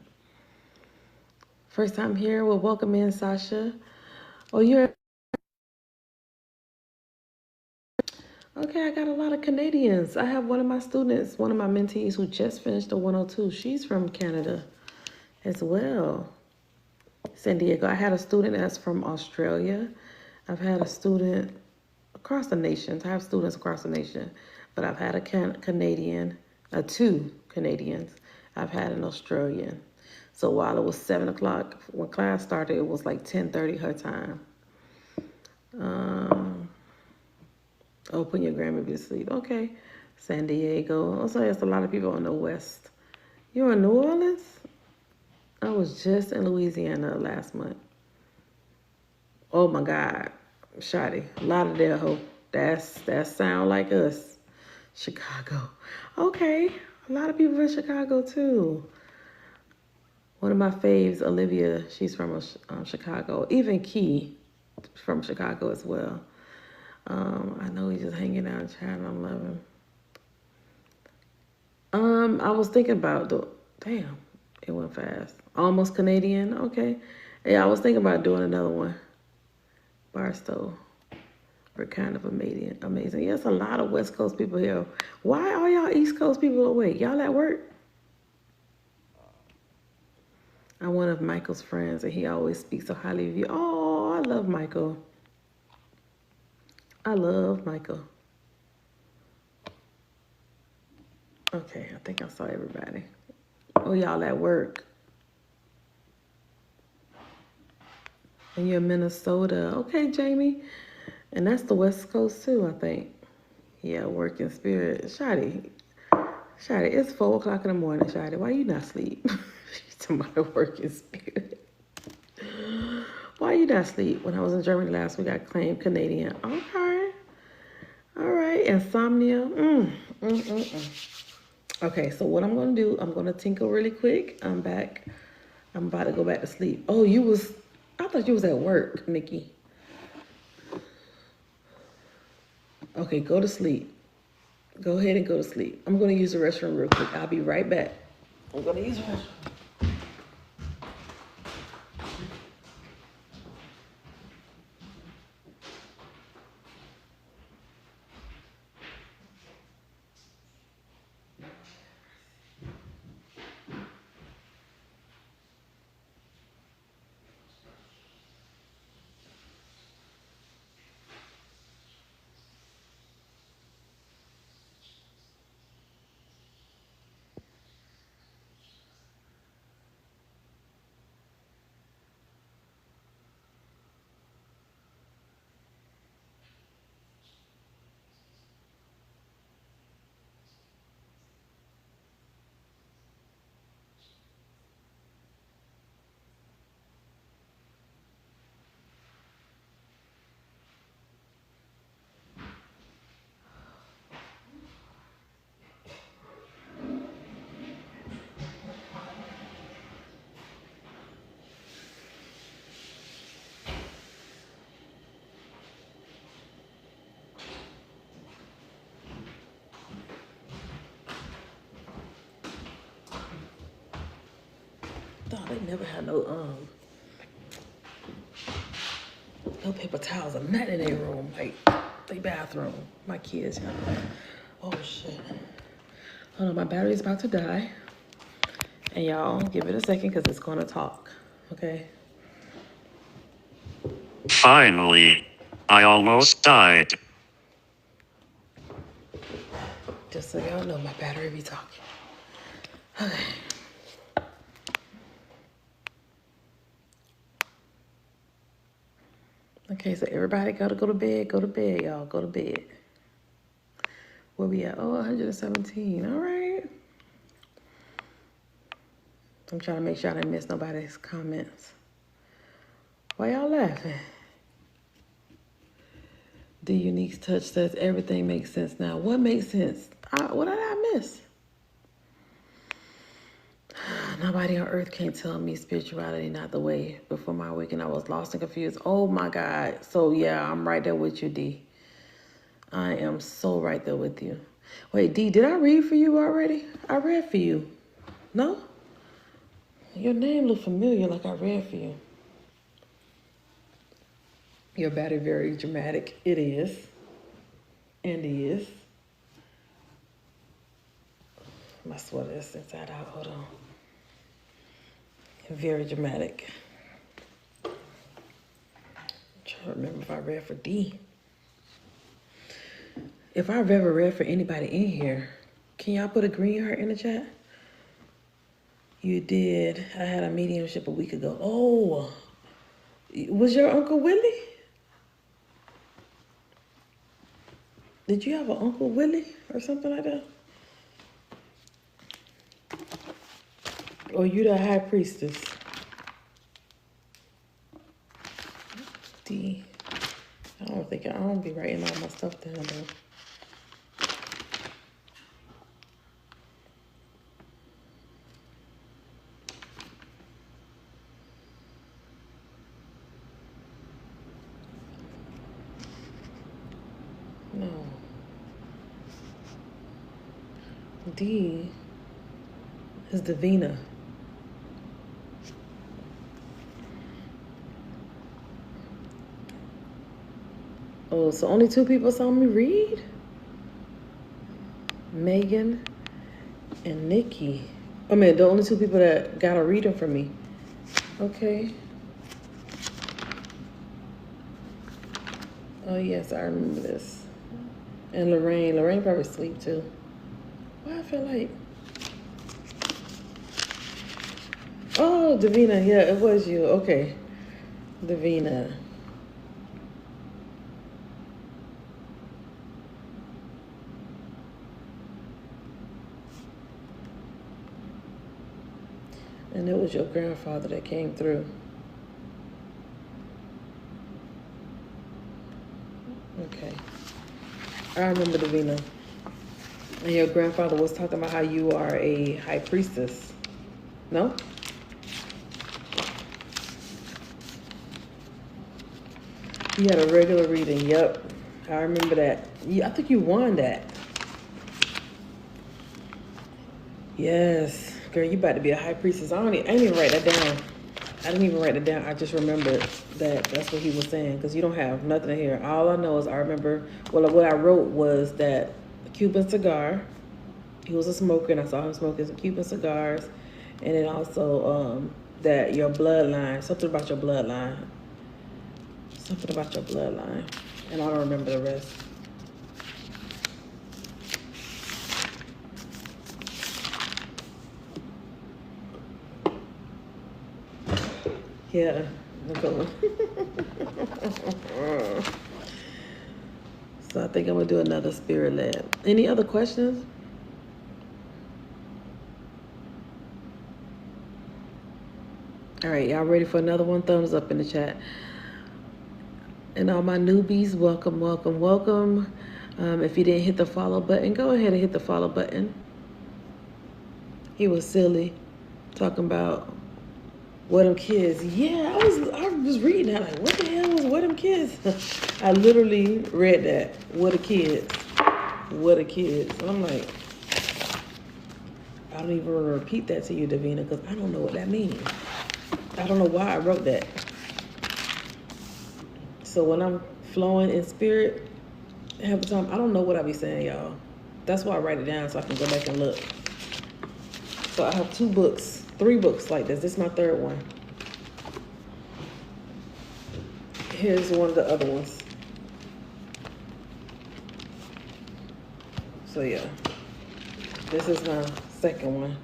First time here. Well, welcome in, Sasha. Oh, you're okay. I got a lot of Canadians. I have one of my students, one of my mentees who just finished a 102. She's from Canada as well. San Diego. I had a student that's from Australia. I've had a student across the nations. I have students across the nation, but I've had a Canadian, two Canadians. I've had an Australian. So while it was 7 o'clock when class started, it was like 10:30 her time. Oh, putting your grandbaby to sleep. Okay. San Diego. Also, there's a lot of people on the west. You're in New Orleans? I was just in Louisiana last month. Oh my God. Shotty. Lauderdale. That sound like us. Chicago. Okay. A lot of people in Chicago too. One of my faves, Olivia, she's from Chicago. Even Key from Chicago as well. I know he's just hanging out and chatting. I'm loving. I was thinking about damn, it went fast. Almost Canadian. Okay. Yeah, I was thinking about doing another one. Barstow. We're kind of amazing. Yes, a lot of West Coast people here. Why are y'all East Coast people awake? Y'all at work? I'm one of Michael's friends, and he always speaks so highly of you. Oh, I love Michael. I love Michael. Okay, I think I saw everybody. Oh, y'all at work. And you're in Minnesota. Okay, Jamie. And that's the West Coast too, I think. Yeah, working spirit. Shotty, it's 4 o'clock in the morning, Shotty. Why you not asleep? She's talking about working spirit. Why you not asleep? When I was in Germany last week, I claimed Canadian. Okay. All right. Insomnia. Okay, so what I'm going to do, I'm going to tinkle really quick. I'm back. I'm about to go back to sleep. Oh, I thought you was at work, Nikki. Okay, go to sleep. Go ahead and go to sleep. I'm going to use the restroom real quick. I'll be right back. I'm going to use the restroom. Dog, they never had no paper towels or nothing in their room, like their bathroom. My kids, oh shit. Hold on, my battery's about to die. And y'all, give it a second because it's gonna talk, okay? Finally, I almost died. Just so y'all know, my battery be talking. Okay. Okay, so everybody gotta go to bed, y'all, go to bed. Where we at? Oh, 117, all right. I'm trying to make sure I didn't miss nobody's comments. Why y'all laughing? The unique touch says everything makes sense now. What makes sense? What did I miss? Nobody on earth can tell me spirituality not the way. Before my awakening, I was lost and confused. Oh my God. So yeah, I'm right there with you, D. I am so right there with you. Wait, D, did I read for you already? I read for you. No? Your name look familiar, like I read for you. Your body very dramatic. It is. And is. My sweater is inside out. Hold on. Very dramatic. I'm trying to remember if I read for D. If I've ever read for anybody in here, can y'all put a green heart in the chat? You did. I had a mediumship a week ago. Oh, was your Uncle Willie? Did you have an Uncle Willie or something like that? Or you the high priestess? D. I don't be writing all my stuff down though. No. D is Davina. Oh, so only 2 people saw me read? Megan and Nikki. I mean, the only 2 people that got a reading from me. Okay. Oh, yes, I remember this. And Lorraine. Lorraine probably sleep too. Why I feel like... Oh, Davina. Yeah, it was you. Okay. Davina. And it was your grandfather that came through. Okay. I remember Davina. And your grandfather was talking about how you are a high priestess. No? You had a regular reading. Yep. I remember that. Yeah, I think you won that. Yes. Girl, you about to be a high priestess. I didn't even write that down. I didn't even write it down. I just remembered that that's what he was saying, because you don't have nothing in here. All I know is I remember, well, what I wrote was that Cuban cigar, he was a smoker, and I saw him smoking some Cuban cigars, and then also that your bloodline, something about your bloodline, and I don't remember the rest. Yeah. So I think I'm gonna do another spirit lab. Any other questions? All right, y'all ready for another one? Thumbs up in the chat. And all my newbies, welcome, welcome, welcome. If you didn't hit the follow button, go ahead and hit the follow button. He was silly, talking about what them kids. Yeah, I was reading that, like, what the hell was what them kids? I literally read that. What a kids. What a kids. And I'm like, I don't even repeat that to you, Davina, because I don't know what that means. I don't know why I wrote that. So when I'm flowing in spirit, half the time, I don't know what I be saying, y'all. That's why I write it down, so I can go back and look. So I have 3 books like this. This is my 3rd one. Here's one of the other ones. So yeah, this is my 2nd one.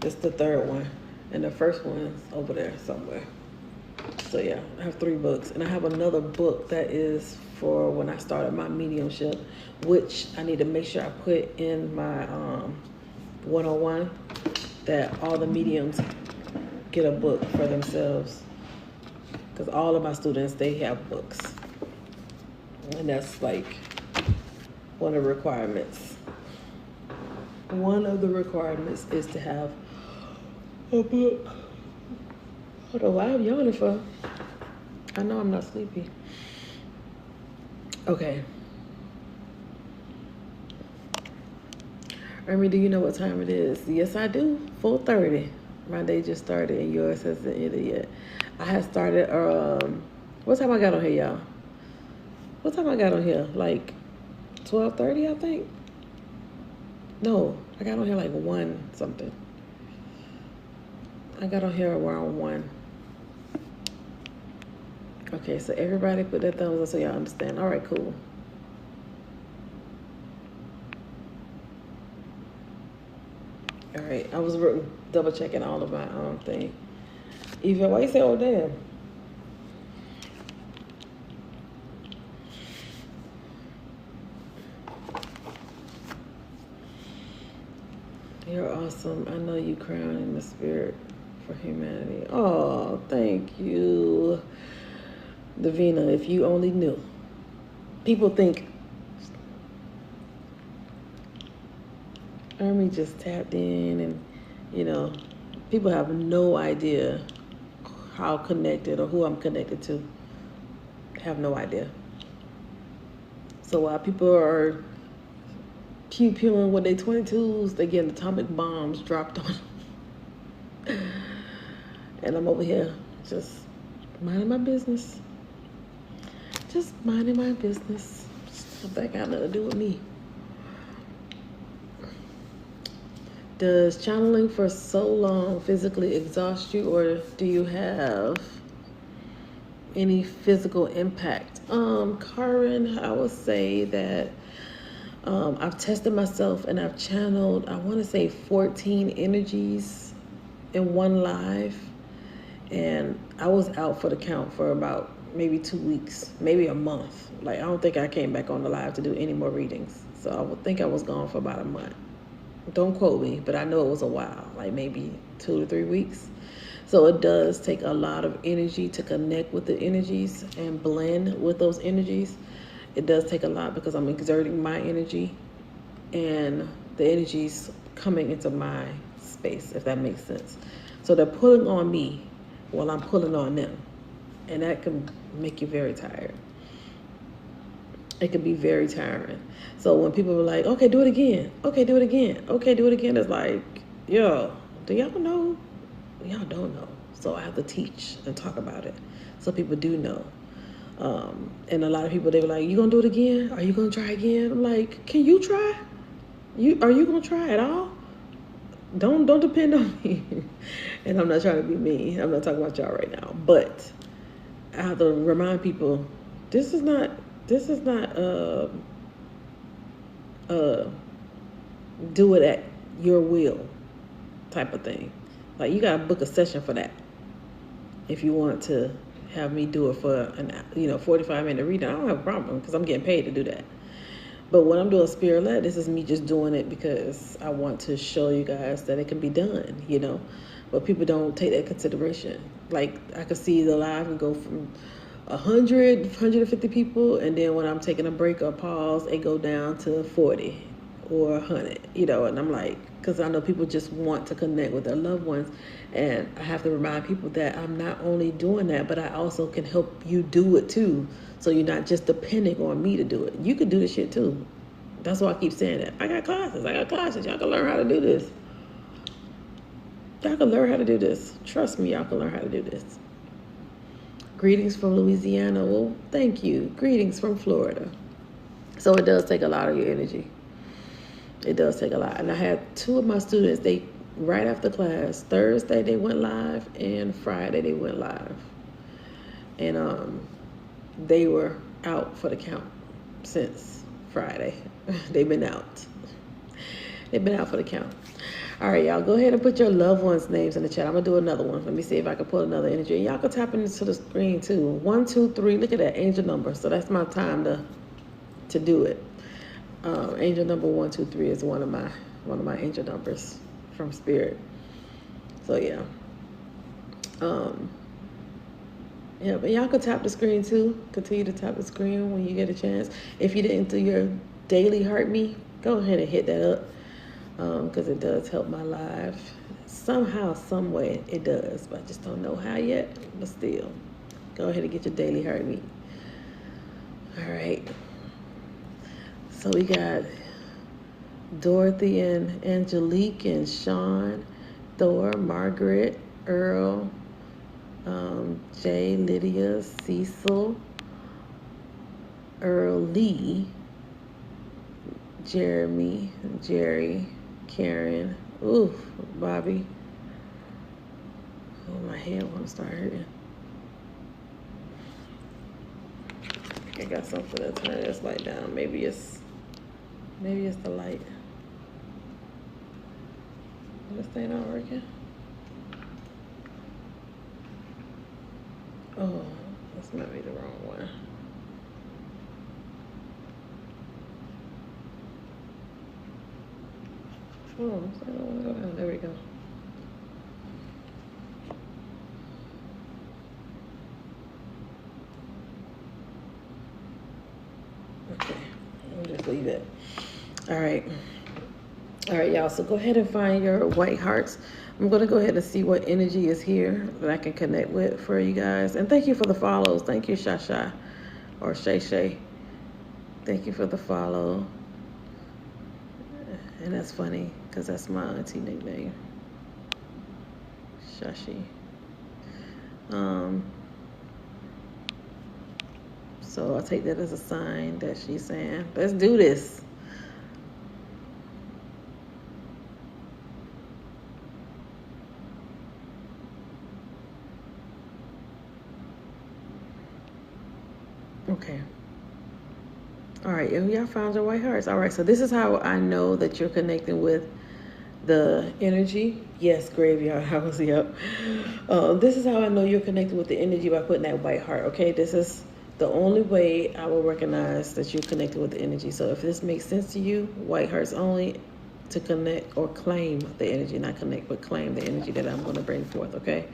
This is the 3rd one. And the 1st one's over there somewhere. So yeah, I have 3 books. And I have another book that is for when I started my mediumship, which I need to make sure I put in my 101, that all the mediums get a book for themselves. Because all of my students, they have books. And that's like one of the requirements. One of the requirements is to have a book. Hold on, why I'm yawning for? I know I'm not sleepy. Okay. Ermi, do you know what time it is? Yes, I do. 4:30. My day just started and yours hasn't ended yet. I had started, what time I got on here, y'all? What time I got on here? Like 12:30, I think? No, I got on here like 1 something. I got on here around 1. Okay, so everybody put their thumbs up so y'all understand. All right, cool. All right, I was double checking all of my thing. Even why you say, oh damn? You're awesome. I know you crown in the spirit for humanity. Oh, thank you, Davina. If you only knew. People think Army just tapped in, and you know, people have no idea how connected or who I'm connected to. Have no idea. So while people are pew-pewing with their 22s, they getting atomic bombs dropped on them. And I'm over here just minding my business. Just minding my business. That got nothing to do with me. Does channeling for so long physically exhaust you, or do you have any physical impact? Karen, I would say that I've tested myself and I've channeled, I want to say 14 energies in one live. And I was out for the count for about maybe 2 weeks, maybe a month. Like, I don't think I came back on the live to do any more readings. So I would think I was gone for about a month. Don't quote me, but I know it was a while, like maybe 2 to 3 weeks. So it does take a lot of energy to connect with the energies and blend with those energies. It does take a lot because I'm exerting my energy and the energies coming into my space, if that makes sense. So they're pulling on me while I'm pulling on them. And that can make you very tired. It can be very tiring. So when people are like, okay, do it again. Okay, do it again. Okay, do it again. It's like, yo, do y'all know? Y'all don't know. So I have to teach and talk about it so people do know. And a lot of people, they were like, you gonna do it again? Are you gonna try again? I'm like, can you try? Are you gonna try at all? Don't depend on me. And I'm not trying to be mean. I'm not talking about y'all right now. But I have to remind people, this is not do it at your will type of thing. Like, you gotta book a session for that if you want to have me do it for 45-minute reading. I don't have a problem because I'm getting paid to do that. But when I'm doing spirit led, this is me just doing it because I want to show you guys that it can be done, but people don't take that consideration. Like, I could see the live and go from 150 people, and then when I'm taking a break or pause, it go down to 40 or 100, and I'm like, because I know people just want to connect with their loved ones, and I have to remind people that I'm not only doing that, but I also can help you do it too, so you're not just depending on me to do it. You can do this shit too. That's why I keep saying that. I got classes. Y'all can learn how to do this. Y'all can learn how to do this. Trust me, y'all can learn how to do this. Greetings from Louisiana. Well, thank you. Greetings from Florida. So it does take a lot of your energy. It does take a lot. And I had 2 of my students, right after class, Thursday they went live and Friday they went live. And they were out for the count since Friday. They've been out. They've been out for the count. All right, y'all, go ahead and put your loved ones' names in the chat. I'm going to do another one. Let me see if I can pull another energy. Y'all can tap into the screen, too. 1, 2, 3. Look at that angel number. So that's my time to do it. Angel number 1, 2, 3 is one of my angel numbers from Spirit. So, yeah. Yeah, but y'all can tap the screen, too. Continue to tap the screen when you get a chance. If you didn't do your daily heart me, go ahead and hit that up. Because it does help my life. Somehow, some way, it does. But I just don't know how yet. But still, go ahead and get your daily heart meet. All right. So we got Dorothy and Angelique and Sean Thor, Margaret, Earl, Jay, Lydia, Cecil, Earl Lee, Jeremy, Jerry, Karen, oof, Bobby. Oh, my head wants to start hurting. I got something to turn this light down. Maybe it's the light. This thing not working. Oh, this might be the wrong one. Oh, I don't want to go down. There we go. Okay, I'll just leave it. All right, y'all. So go ahead and find your white hearts. I'm gonna go ahead and see what energy is here that I can connect with for you guys. And thank you for the follows. Thank you, Shasha or Shay Shay. Thank you for the follow. And that's funny because that's my auntie nickname, Shashi. So I'll take that as a sign that she's saying, let's do this. Okay. All right, y'all found your white hearts. All right, so this is how I know that you're connecting with the energy. Yes, graveyard house, yep. This is how I know you're connected with the energy by putting that white heart, okay? This is the only way I will recognize that you're connected with the energy. So if this makes sense to you, white hearts only to connect or claim the energy, not connect, but claim the energy that I'm going to bring forth, okay?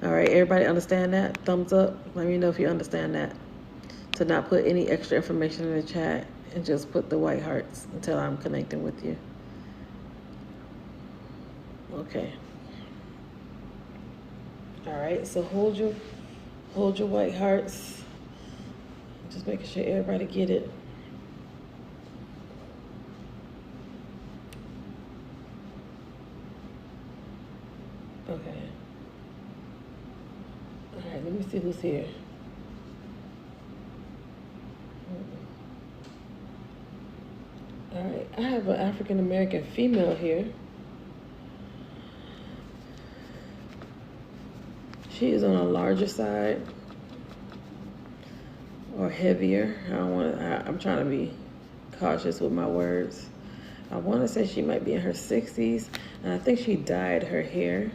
All right, everybody understand that? Thumbs up. Let me know if you understand that. To not put any extra information in the chat and just put the white hearts until I'm connecting with you. Okay. All right, so hold your white hearts. Just making sure everybody get it. Okay. All right, let me see who's here. All right, I have an African American female here. She is on a larger side or heavier. I'm trying to be cautious with my words. I want to say she might be in her 60s, and I think she dyed her hair.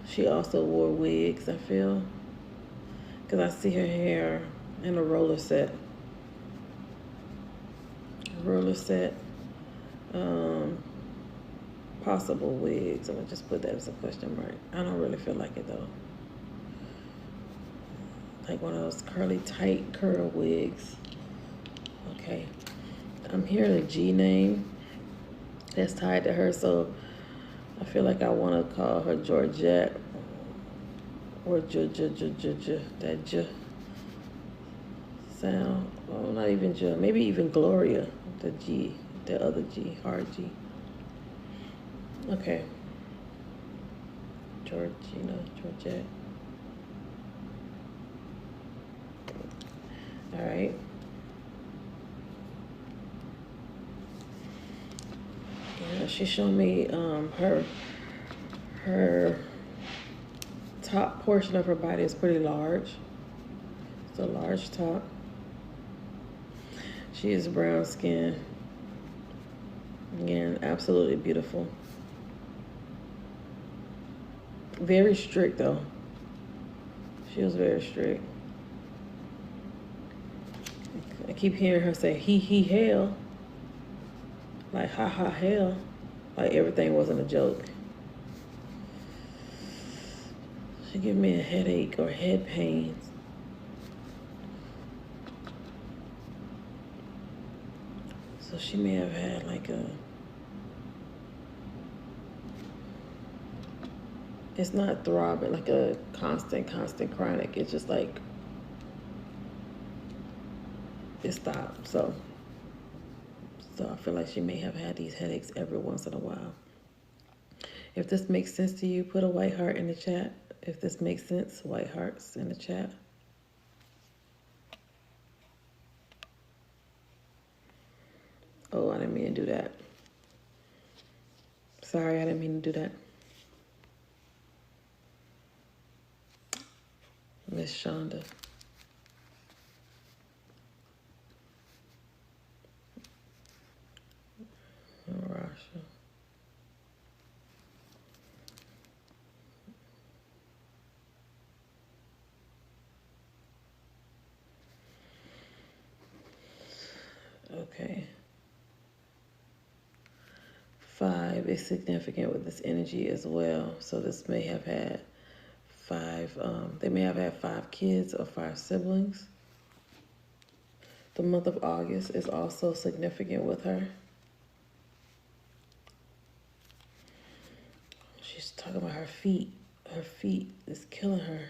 She also wore wigs, I feel, because I see her hair in a roller set. Possible wigs. I'm gonna just put that as a question mark. I don't really feel like it though. Like one of those curly, tight curl wigs. Okay. I'm hearing a G name that's tied to her, so I feel like I want to call her Georgette or that J sound. Oh, not even J. Maybe even Gloria. The G, the other G, hard G. Okay. Georgina, Georgette. All right. Yeah, she showed me her top portion of her body is pretty large. It's a large top. She is brown skin. Again, absolutely beautiful. Very strict though. She was very strict. I keep hearing her say he hell. Like ha ha hell. Like everything wasn't a joke. She gave me a headache or head pains. So she may have had like it's not throbbing, like a constant chronic. It's just like, it stopped. So I feel like she may have had these headaches every once in a while. If this makes sense to you, put a white heart in the chat. If this makes sense, white hearts in the chat. Oh, I didn't mean to do that. Sorry, I didn't mean to do that. Miss Shonda. Rasha. Okay. 5 is significant with this energy as well. So this may have had 5, they may have had 5 kids or 5 siblings. The month of August is also significant with her. She's talking about her feet. Her feet is killing her.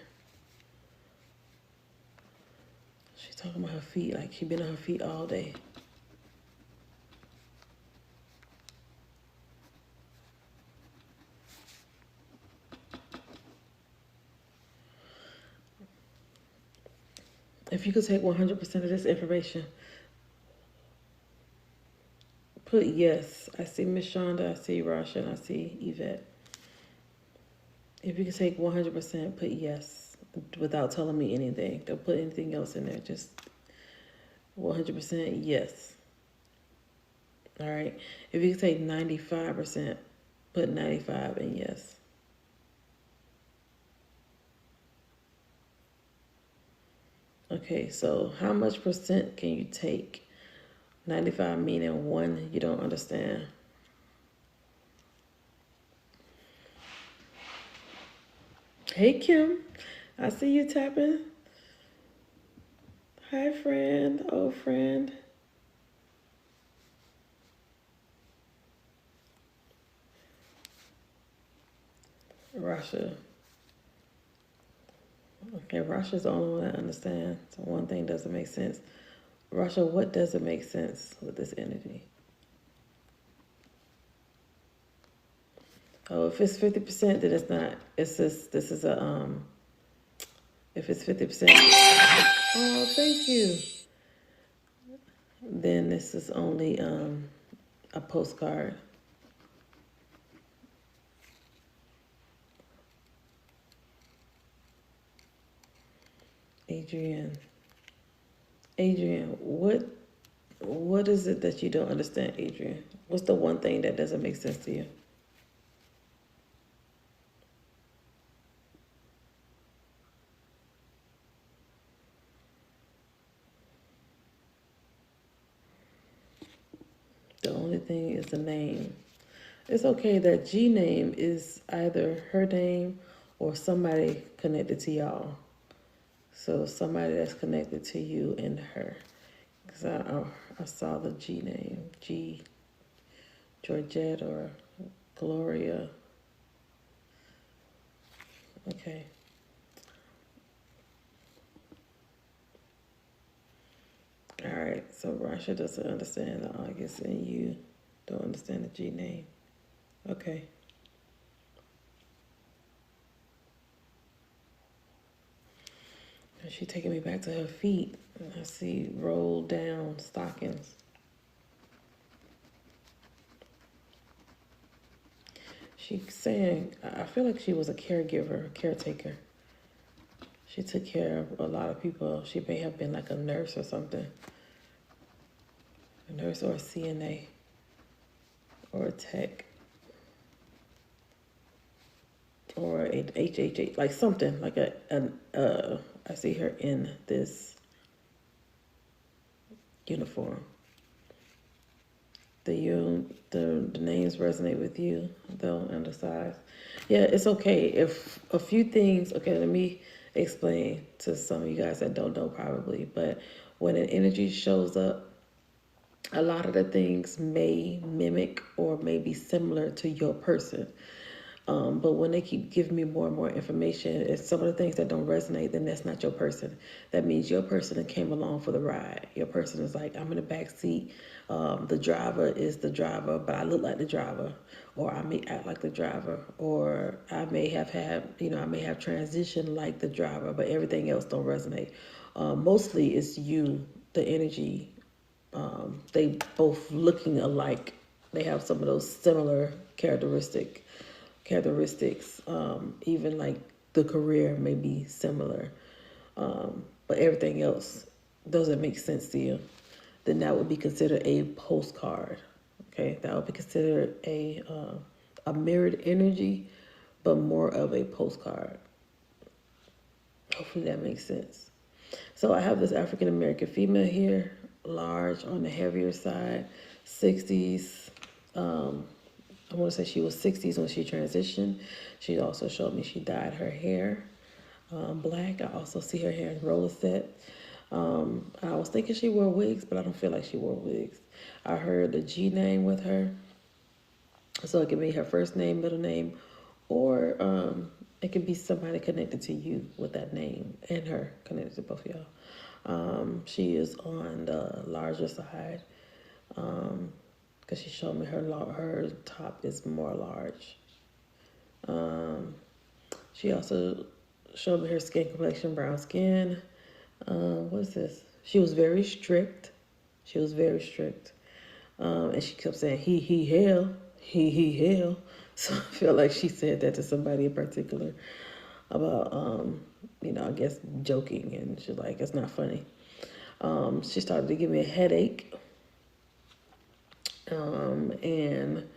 She's talking about her feet like she's been on her feet all day. If you could take 100% of this information, put yes. I see Miss Shonda, I see Rasha, and I see Yvette. If you could take 100%, put yes without telling me anything. Don't put anything else in there. Just 100% yes. All right. If you could take 95%, put 95 and yes. Okay, so how much percent can you take? 95 meaning 1 you don't understand. Hey Kim, I see you tapping. Hi friend, old friend. Rasha. Okay, Rasha's the only one that understands. So one thing doesn't make sense. Rasha, what doesn't make sense with this energy? Oh, if it's 50%, then it's not. It's just, this is a, if it's 50%, oh, thank you. Then this is only a postcard. Adrian, what is it that you don't understand, Adrian? What's the one thing that doesn't make sense to you? The only thing is the name. It's okay that G name is either her name or somebody connected to y'all. So somebody that's connected to you and her. Because I saw the G name. G, Georgette or Gloria. Okay. All right. So Rasha doesn't understand the August and you don't understand the G name. Okay. And she's taking me back to her feet. I see rolled down stockings. She's saying, I feel like she was a caregiver, caretaker. She took care of a lot of people. She may have been like a nurse or something. A nurse or a CNA or a tech or a HHH, like something like I see her in this uniform. The names resonate with you, though, and the size. Yeah, it's okay. If a few things, okay, let me explain to some of you guys that don't know probably, but when an energy shows up, a lot of the things may mimic or may be similar to your person. But when they keep giving me more and more information, it's some of the things that don't resonate, then that's not your person. That means your person that came along for the ride. Your person is like, I'm in the back seat. The driver is the driver, but I look like the driver, or I may act like the driver, or I may have had, I may have transitioned like the driver, but everything else don't resonate. Mostly it's you, the energy. They both looking alike. They have some of those similar characteristics. Even like the career may be similar, but everything else doesn't make sense to you. Then that would be considered a postcard. Okay, that would be considered a mirrored energy, but more of a postcard. Hopefully that makes sense. So I have this African American female here, large on the heavier side, 60s. I want to say she was 60s when she transitioned. She also showed me she dyed her hair black. I also see her hair in roller set. I was thinking she wore wigs, but I don't feel like she wore wigs. I heard the G name with her. So it could be her first name, middle name, or it could be somebody connected to you with that name and her connected to both of y'all. She is on the larger side because she showed me her top is more large. She also showed me her skin complexion, brown skin. What is this? She was very strict. She was very strict. And she kept saying, he, hell, he, hell. So I feel like she said that to somebody in particular about, I guess joking. And she's like, it's not funny. She started to give me a headache. And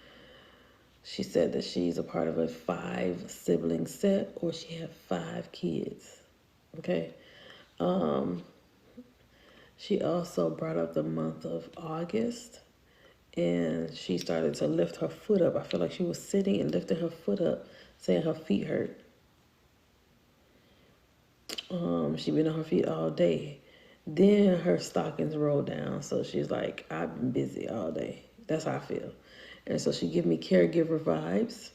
she said that she's a part of a 5 sibling set, or she had 5 kids. Okay. She also brought up the month of August, and she started to lift her foot up. I feel like she was sitting and lifting her foot up, saying her feet hurt. She been on her feet all day. Then her stockings rolled down, so she's like, I've been busy all day. That's how I feel. And so she gave me caregiver vibes,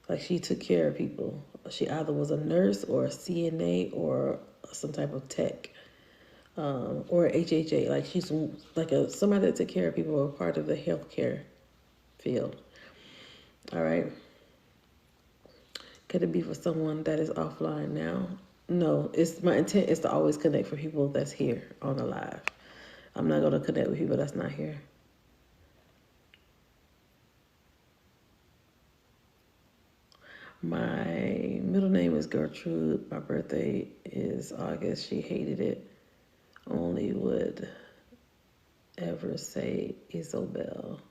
like she took care of people. She either was a nurse or a CNA or some type of tech. Or HHA, like she's like somebody that took care of people or part of the healthcare field. All right. Could it be for someone that is offline now? No, it's my intent is to always connect for people that's here on the live. I'm not gonna connect with people that's not here. My middle name is Gertrude. My birthday is August. She hated it. Only would ever say Isobel.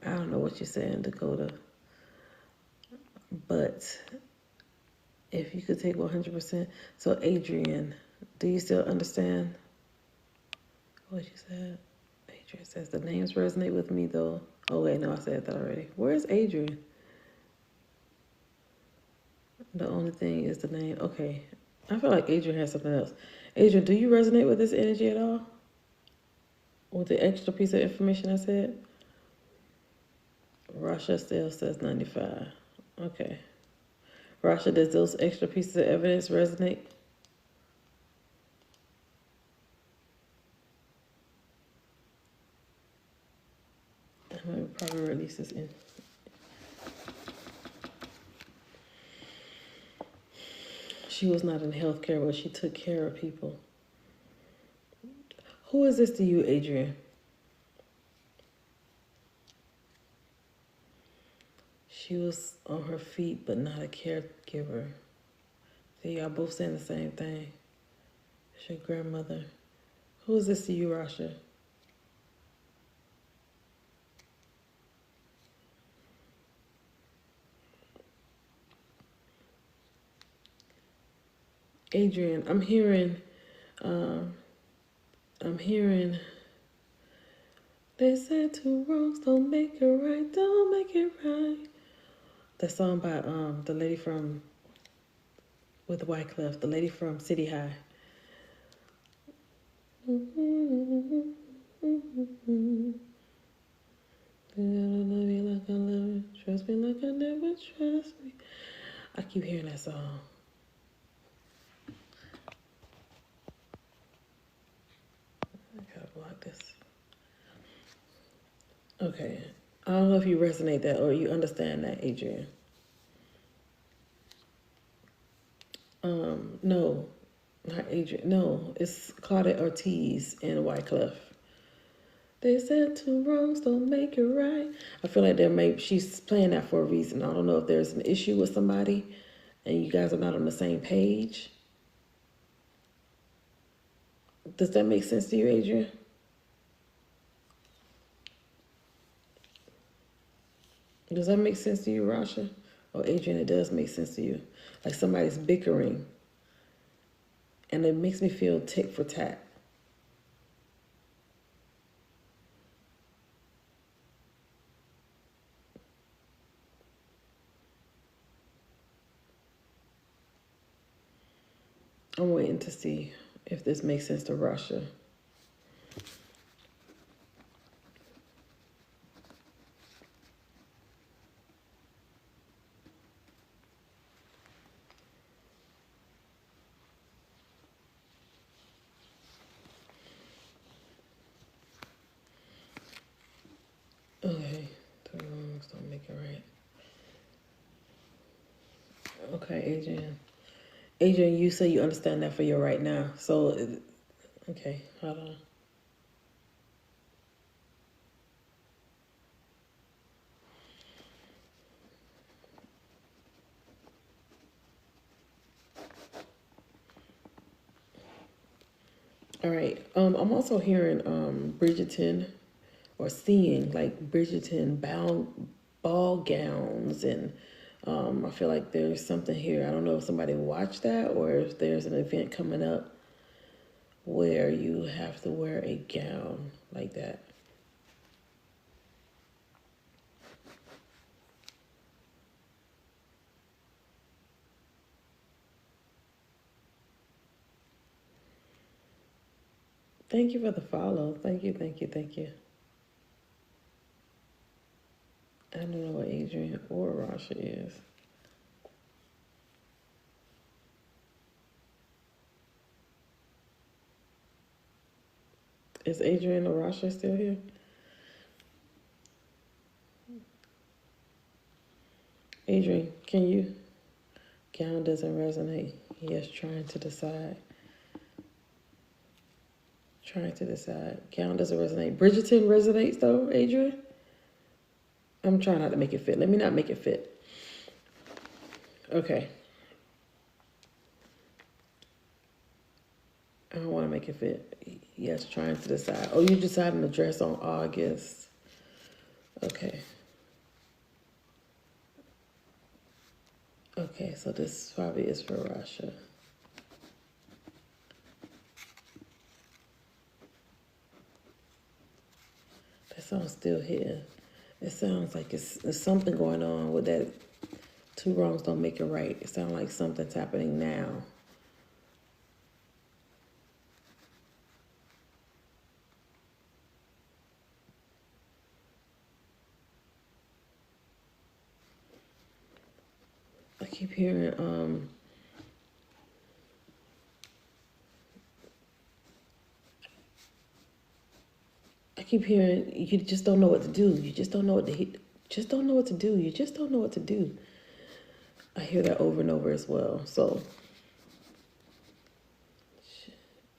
I don't know what you're saying, Dakota. But if you could take 100%. So Adrian, do you still understand what you said? Adrian says the names resonate with me though. Oh wait, no, I said that already. Where's Adrian? The only thing is the name. Okay. I feel like Adrian has something else. Adrian, do you resonate with this energy at all? With the extra piece of information I said? Rasha still says 95. Okay. Rasha, does those extra pieces of evidence resonate? I'm going to probably release this in. She was not in healthcare, but she took care of people. Who is this to you, Adrian? She was on her feet, but not a caregiver. See, y'all both saying the same thing. It's your grandmother. Who is this to you, Rasha? Adrian, I'm hearing, they said two wrongs don't make it right, don't make it right. That song by the lady from, with Wyclef, the lady from City High. I love you like I love you. trust me like I never trust me. I keep hearing that song. I gotta block this. Okay. I don't know if you resonate that or you understand that, Adrian. No, not Adrian. No, it's Claudette Ortiz and Wyclef. They said two wrongs don't make it right. I feel like she's playing that for a reason. I don't know if there's an issue with somebody and you guys are not on the same page. Does that make sense to you, Adrian? Does that make sense to you, Rasha? Oh, Adrian, it does make sense to you. Like somebody's bickering and it makes me feel tick for tat. I'm waiting to see if this makes sense to Rasha. Okay, two wrongs don't make it right. Okay, Adrian. Adrian, you say you understand that for your right now. So, okay, hold on. All right. I'm also hearing Bridgerton or seeing like Bridgerton ball gowns and I feel like there's something here. I don't know if somebody watched that or if there's an event coming up where you have to wear a gown like that. Thank you for the follow. Thank you, thank you, thank you. I don't know what Adrian or Rasha is. Is Adrian or Rasha still here? Adrian, can you? Gown doesn't resonate. Yes, trying to decide. Trying to decide. Gown doesn't resonate. Bridgerton resonates though, Adrian? I'm trying not to make it fit. Let me not make it fit. Okay. I don't want to make it fit. Yes, trying to decide. Oh, you deciding the dress on August. Okay. Okay, so this probably is for Russia. That song's still here. It sounds like it's something going on with that. Two wrongs don't make it right. It sounds like something's happening now. I keep hearing you just don't know what to do. You just don't know what to just don't know what to do. You just don't know what to do. I hear that over and over as well. So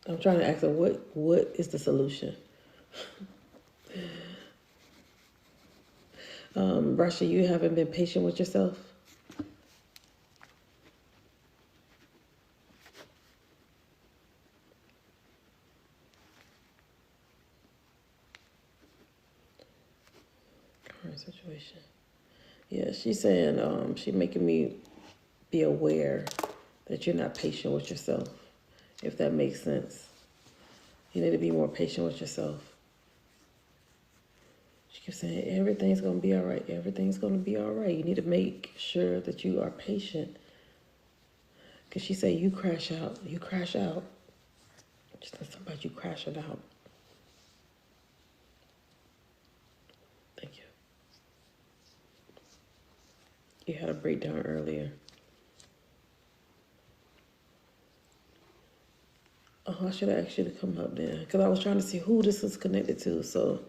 I'm trying to ask her what is the solution? Rasha, you haven't been patient with yourself. Current situation. Yeah, she's saying she's making me be aware that you're not patient with yourself, if that makes sense. You need to be more patient with yourself. She keeps saying, everything's going to be all right. Everything's going to be all right. You need to make sure that you are patient. Because she said, you crash out. You crash out. She said something about you crashing out. Thank you. You had a breakdown earlier. Oh, I should have asked you to come up then, because I was trying to see who this is connected to. So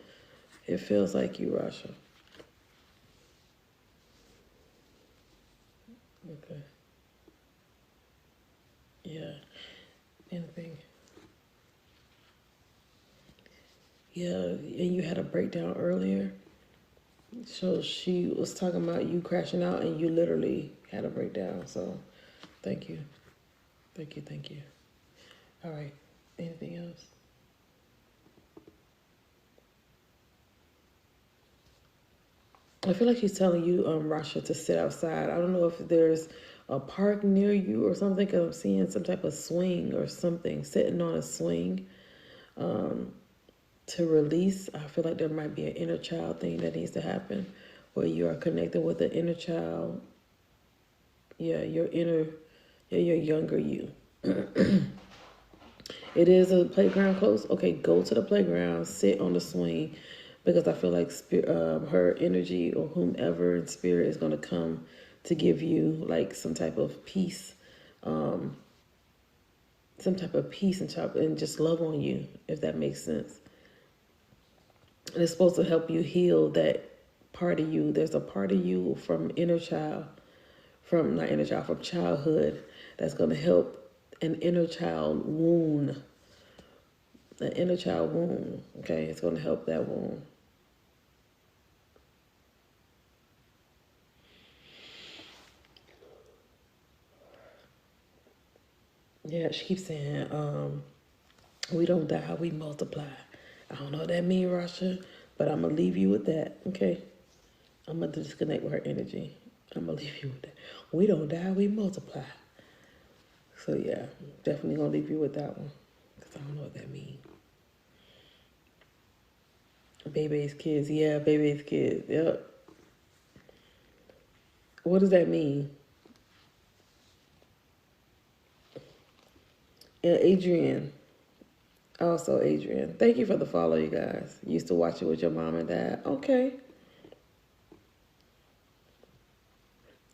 it feels like you, Rasha. Okay. Yeah. Anything. Yeah, and you had a breakdown earlier. So she was talking about you crashing out, and you literally had a breakdown. So thank you. Thank you. Thank you. All right. Anything else? I feel like she's telling you, Rasha, to sit outside. I don't know if there's a park near you or something, because I'm seeing some type of swing or something, sitting on a swing to release. I feel like there might be an inner child thing that needs to happen, where you are connected with the inner child. Yeah, your inner, yeah, your younger you. It is a playground close. Okay, go to the playground, sit on the swing, because I feel like her energy or whomever in spirit is going to come to give you like some type of peace, um, and just love on you, if that makes sense. And it's supposed to help you heal that part of you. There's a part of you from inner child, from not inner child, from childhood, that's going to help an inner child wound. An inner child wound, okay? It's going to help that wound. Yeah, she keeps saying, we don't die, we multiply. I don't know what that means, Rasha, but I'm going to leave you with that, okay? I'm going to disconnect with her energy. I'm going to leave you with that. We don't die, we multiply. So, yeah, definitely going to leave you with that one, because I don't know what that means. Baby's kids, yeah, baby's kids, yep. What does that mean? And Adrian, also Adrian, thank you for the follow, you guys. You used to watch it with your mom and dad. Okay.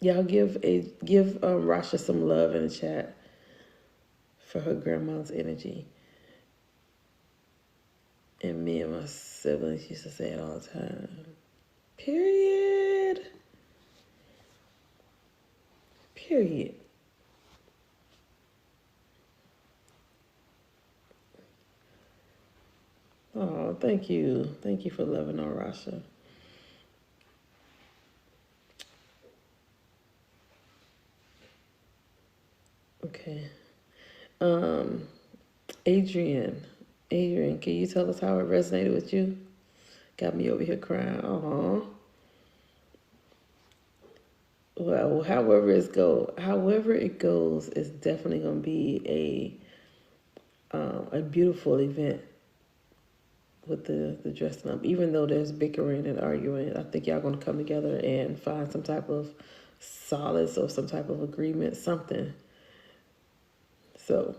Y'all give Rasha some love in the chat for her grandma's energy. And me and my siblings used to say it all the time. Period. Period. Oh, thank you. Thank you for loving on Rasha. Okay. Adrian. Adrian, can you tell us how it resonated with you? Got me over here crying. Well, however it goes, it's definitely gonna be a beautiful event with the dressing up. Even though there's bickering and arguing, I think y'all gonna come together and find some type of solace or some type of agreement, something. So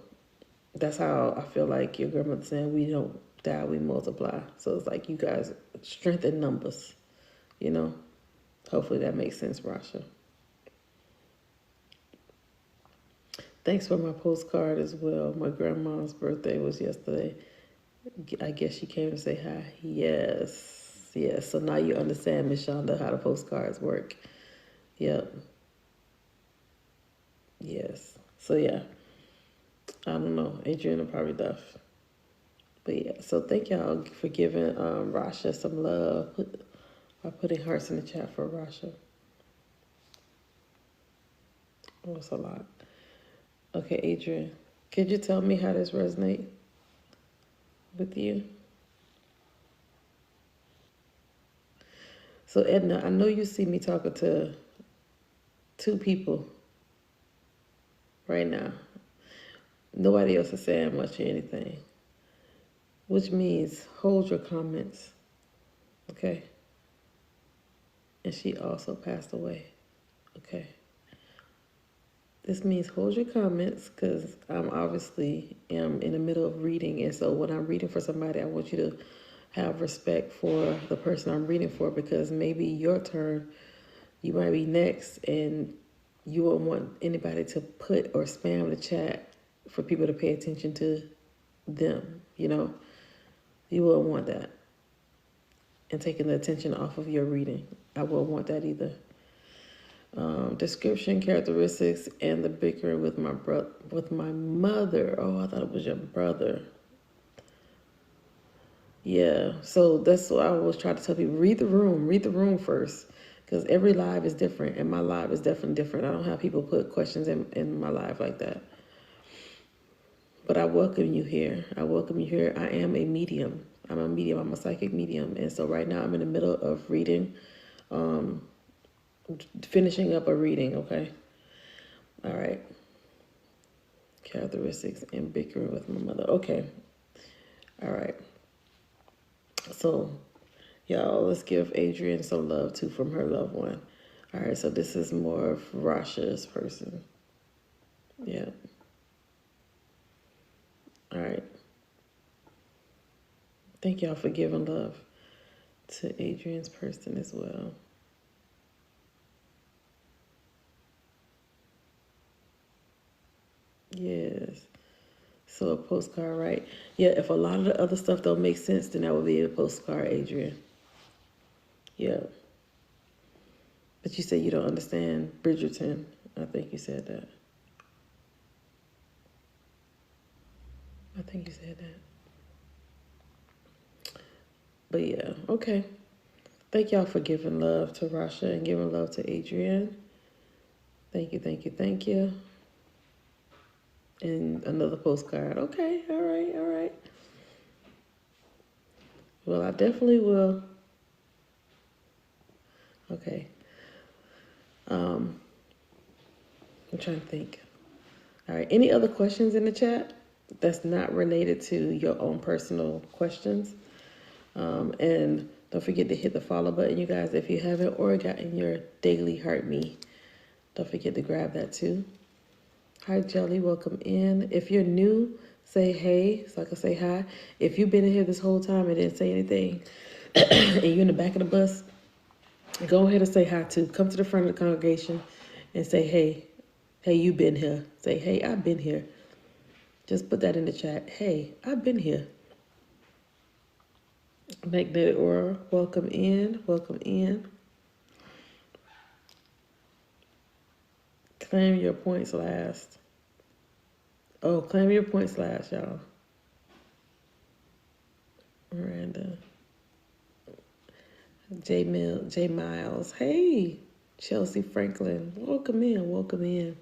that's how I feel like your grandmother saying, we don't die, we multiply. So it's like you guys strength in numbers, you know? Hopefully that makes sense, Rasha. Thanks for my postcard as well. My grandma's birthday was yesterday. I guess she came to say hi. Yes. Yes. So now you understand, Miss Shonda, how the postcards work. Yep. Yes. So yeah. I don't know. Adriana probably deaf. But yeah. So thank y'all for giving Rasha some love. By putting hearts in the chat for Rasha. Oh, it's a lot. Okay, Adrian. Could you tell me how this resonates with you? So Edna, I know you see me talking to two people right now. Nobody else is saying much or anything, which means hold your comments, okay? And she also passed away, okay? This means hold your comments, because I'm obviously am in the middle of reading, and so when I'm reading for somebody, I want you to have respect for the person I'm reading for, because maybe your turn You might be next, and you won't want anybody to put or spam the chat for people to pay attention to them, you know? You wouldn't want that. And taking the attention off of your reading. I wouldn't want that either. Description, characteristics, and the bickering with my mother. Oh, I thought it was your brother. Yeah, so that's what I always try to tell people. Read the room first. Because every live is different, and my live is definitely different. I don't have people put questions in my live like that. But I welcome you here. I welcome you here. I am a medium. I'm a medium. I'm a psychic medium. And so right now I'm in the middle of reading, finishing up a reading, okay? All right. Characteristics and bickering with my mother. Okay. All right. So, y'all, let's give Adrienne some love too from her loved one. All right. So this is more of Rasha's person. Yeah. All right. Thank y'all for giving love to Adrienne's person as well. Yes. So a postcard, right? Yeah, if a lot of the other stuff don't make sense, then that would be a postcard, Adrienne. Yeah. But you said you don't understand Bridgerton. I think you said that. I think you said that. But yeah, okay. Thank y'all for giving love to Rasha and giving love to Adrienne. Thank you, thank you, thank you. And another postcard. Okay, all right, all right. Well, I definitely will. Okay. I'm trying to think. All right, any other questions in the chat that's not related to your own personal questions? And don't forget to hit the follow button, you guys, if you haven't or gotten your daily Heart Me. Don't forget to grab that too. Hi, Jelly, welcome in. If you're new, say hey so I can say hi. If you've been in here this whole time and didn't say anything and you're in the back of the bus, go ahead and say hi too. Come to the front of the congregation and say hey. Hey, you been here. Say, hey, I've been here. Just put that in the chat. Hey, I've been here. Magnetic Aura, welcome in. Welcome in. Claim your points last. Oh, claim your points last, y'all. Miranda. J Miles. Hey, Chelsea Franklin. Welcome in. Welcome in.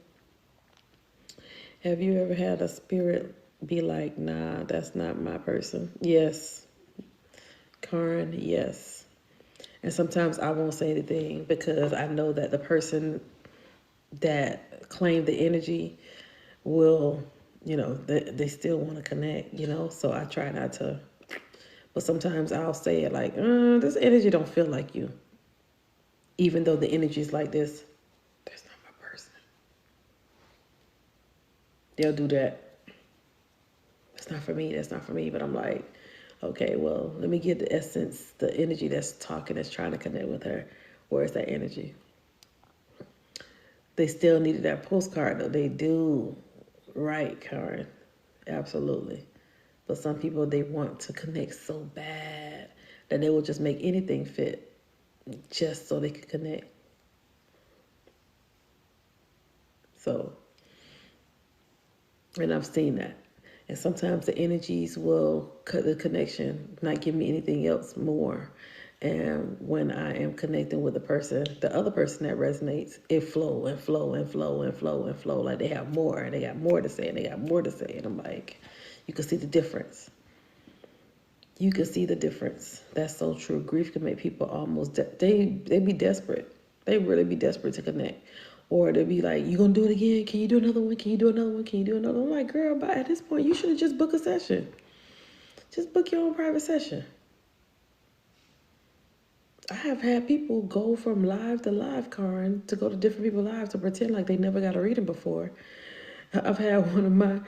Have you ever had a spirit be like, nah, that's not my person? Yes. Karen, yes. And sometimes I won't say anything because I know that the person that claimed the energy will, they still want to connect, so I try not to. But sometimes I'll say it like, this energy don't feel like you. Even though the energy is like this, that's not my person. They'll do that. That's not for me. That's not for me. But I'm like, okay, well, let me get the essence, the energy that's talking, that's trying to connect with her. Where's that energy? They still needed that postcard, though. They do. Right, Karen. Absolutely. But some people, they want to connect so bad that they will just make anything fit just so they can connect. So, and I've seen that. And sometimes the energies will cut the connection, not give me anything else more. And when I am connecting with the person, the other person that resonates, it flow and flow and flow and flow and flow. Like they have more and they got more to say and they got more to say. And I'm like, you can see the difference. You can see the difference. That's so true. Grief can make people almost, they be desperate. They really be desperate to connect. Or they'll be like, you gonna do it again? Can you do another one? Can you do another one? Can you do another one? I'm like, girl, but at this point, you should have just booked a session. Just book your own private session. I have had people go from live to live, Karen, to go to different people's lives to pretend like they never got a reading before. I've had one of my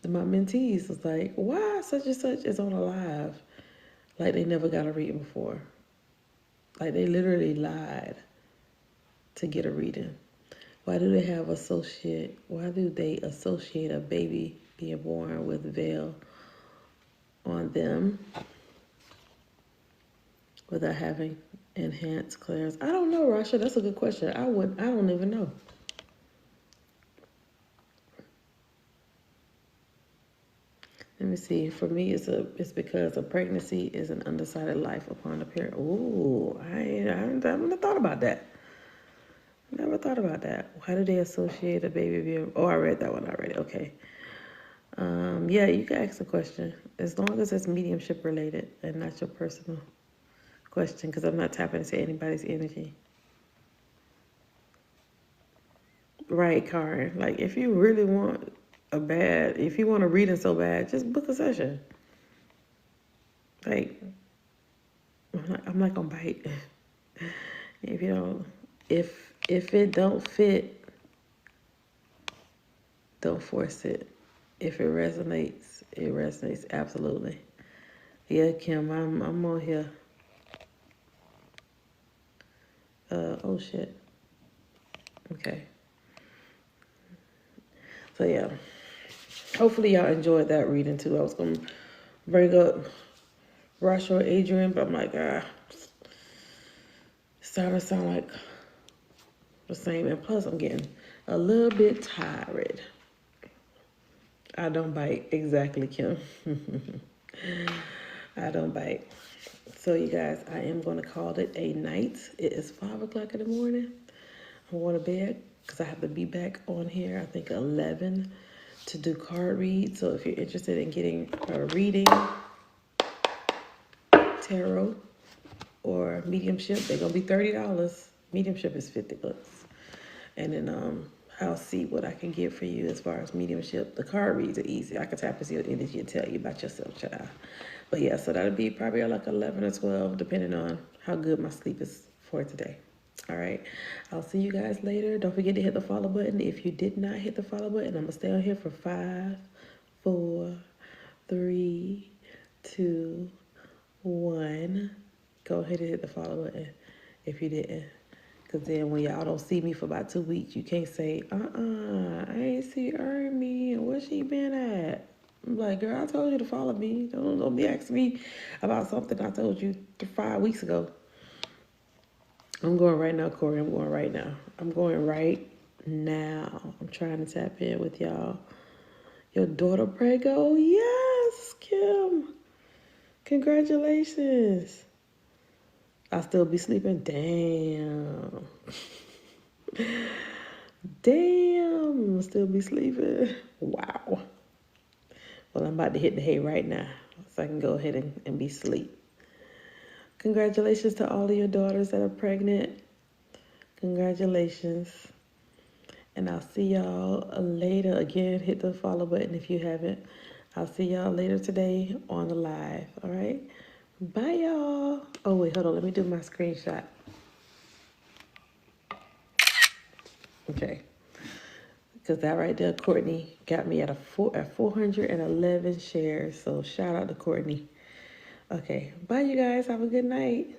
mentees was like, why such and such is on a live? Like they never got a reading before. Like they literally lied. to get a reading? Why do they associate a baby being born with veil on them without having enhanced clearance? I don't know, Rasha. That's a good question. I don't even know. Let me see. For me, it's because a pregnancy is an undecided life upon a parent. Ooh, I never thought about that. Never thought about that. Why do they associate a baby being? Oh, I read that one already. Okay. Yeah, you can ask a question as long as it's mediumship related and not your personal question, because I'm not tapping into anybody's energy. Right, Karen. Like, if you really want if you want a reading so bad, just book a session. Like, I'm not gonna bite. If you don't, if it don't fit, don't force it. If it resonates, it resonates absolutely. Yeah, Kim, I'm on here. Oh shit. Okay. So yeah, hopefully y'all enjoyed that reading too. I was gonna bring up Rasha or Adrian, but I'm like, it's starting to sound like the same. And plus, I'm getting a little bit tired. I don't bite. Exactly, Kim. I don't bite. So you guys, I am going to call it a night. It is 5 o'clock in the morning. I'm going to bed because I have to be back on here, I think 11, to do card reads. So if you're interested in getting a reading, tarot, or mediumship, they're going to be $30. Mediumship is $50. And then I'll see what I can get for you as far as mediumship. The card reads are easy. I can tap into your energy and tell you about yourself, child. But yeah, so that'll be probably like 11 or 12, depending on how good my sleep is for today. All right. I'll see you guys later. Don't forget to hit the follow button. If you did not hit the follow button, I'm going to stay on here for 5, 4, 3, 2, 1. Go ahead and hit the follow button if you didn't. Because then when y'all don't see me for about 2 weeks, you can't say, I ain't see me, and where she been at? I'm like, girl, I told you to follow me. Don't be asking me about something I told you 5 weeks ago. I'm going right now, Corey. I'm going right now. I'm going right now. I'm trying to tap in with y'all. Your daughter Prego? Yes, Kim. Congratulations. I'll still be sleeping. Damn. Damn. I'll still be sleeping. Wow. Well, I'm about to hit the hay right now, so I can go ahead and be asleep. Congratulations to all of your daughters that are pregnant. Congratulations. And I'll see y'all later. Again, hit the follow button if you haven't. I'll see y'all later today on the live. All right? Bye, y'all. Oh, wait, hold on. Let me do my screenshot. Okay. Because that right there, Courtney, got me at 411 shares. So shout out to Courtney. Okay. Bye, you guys. Have a good night.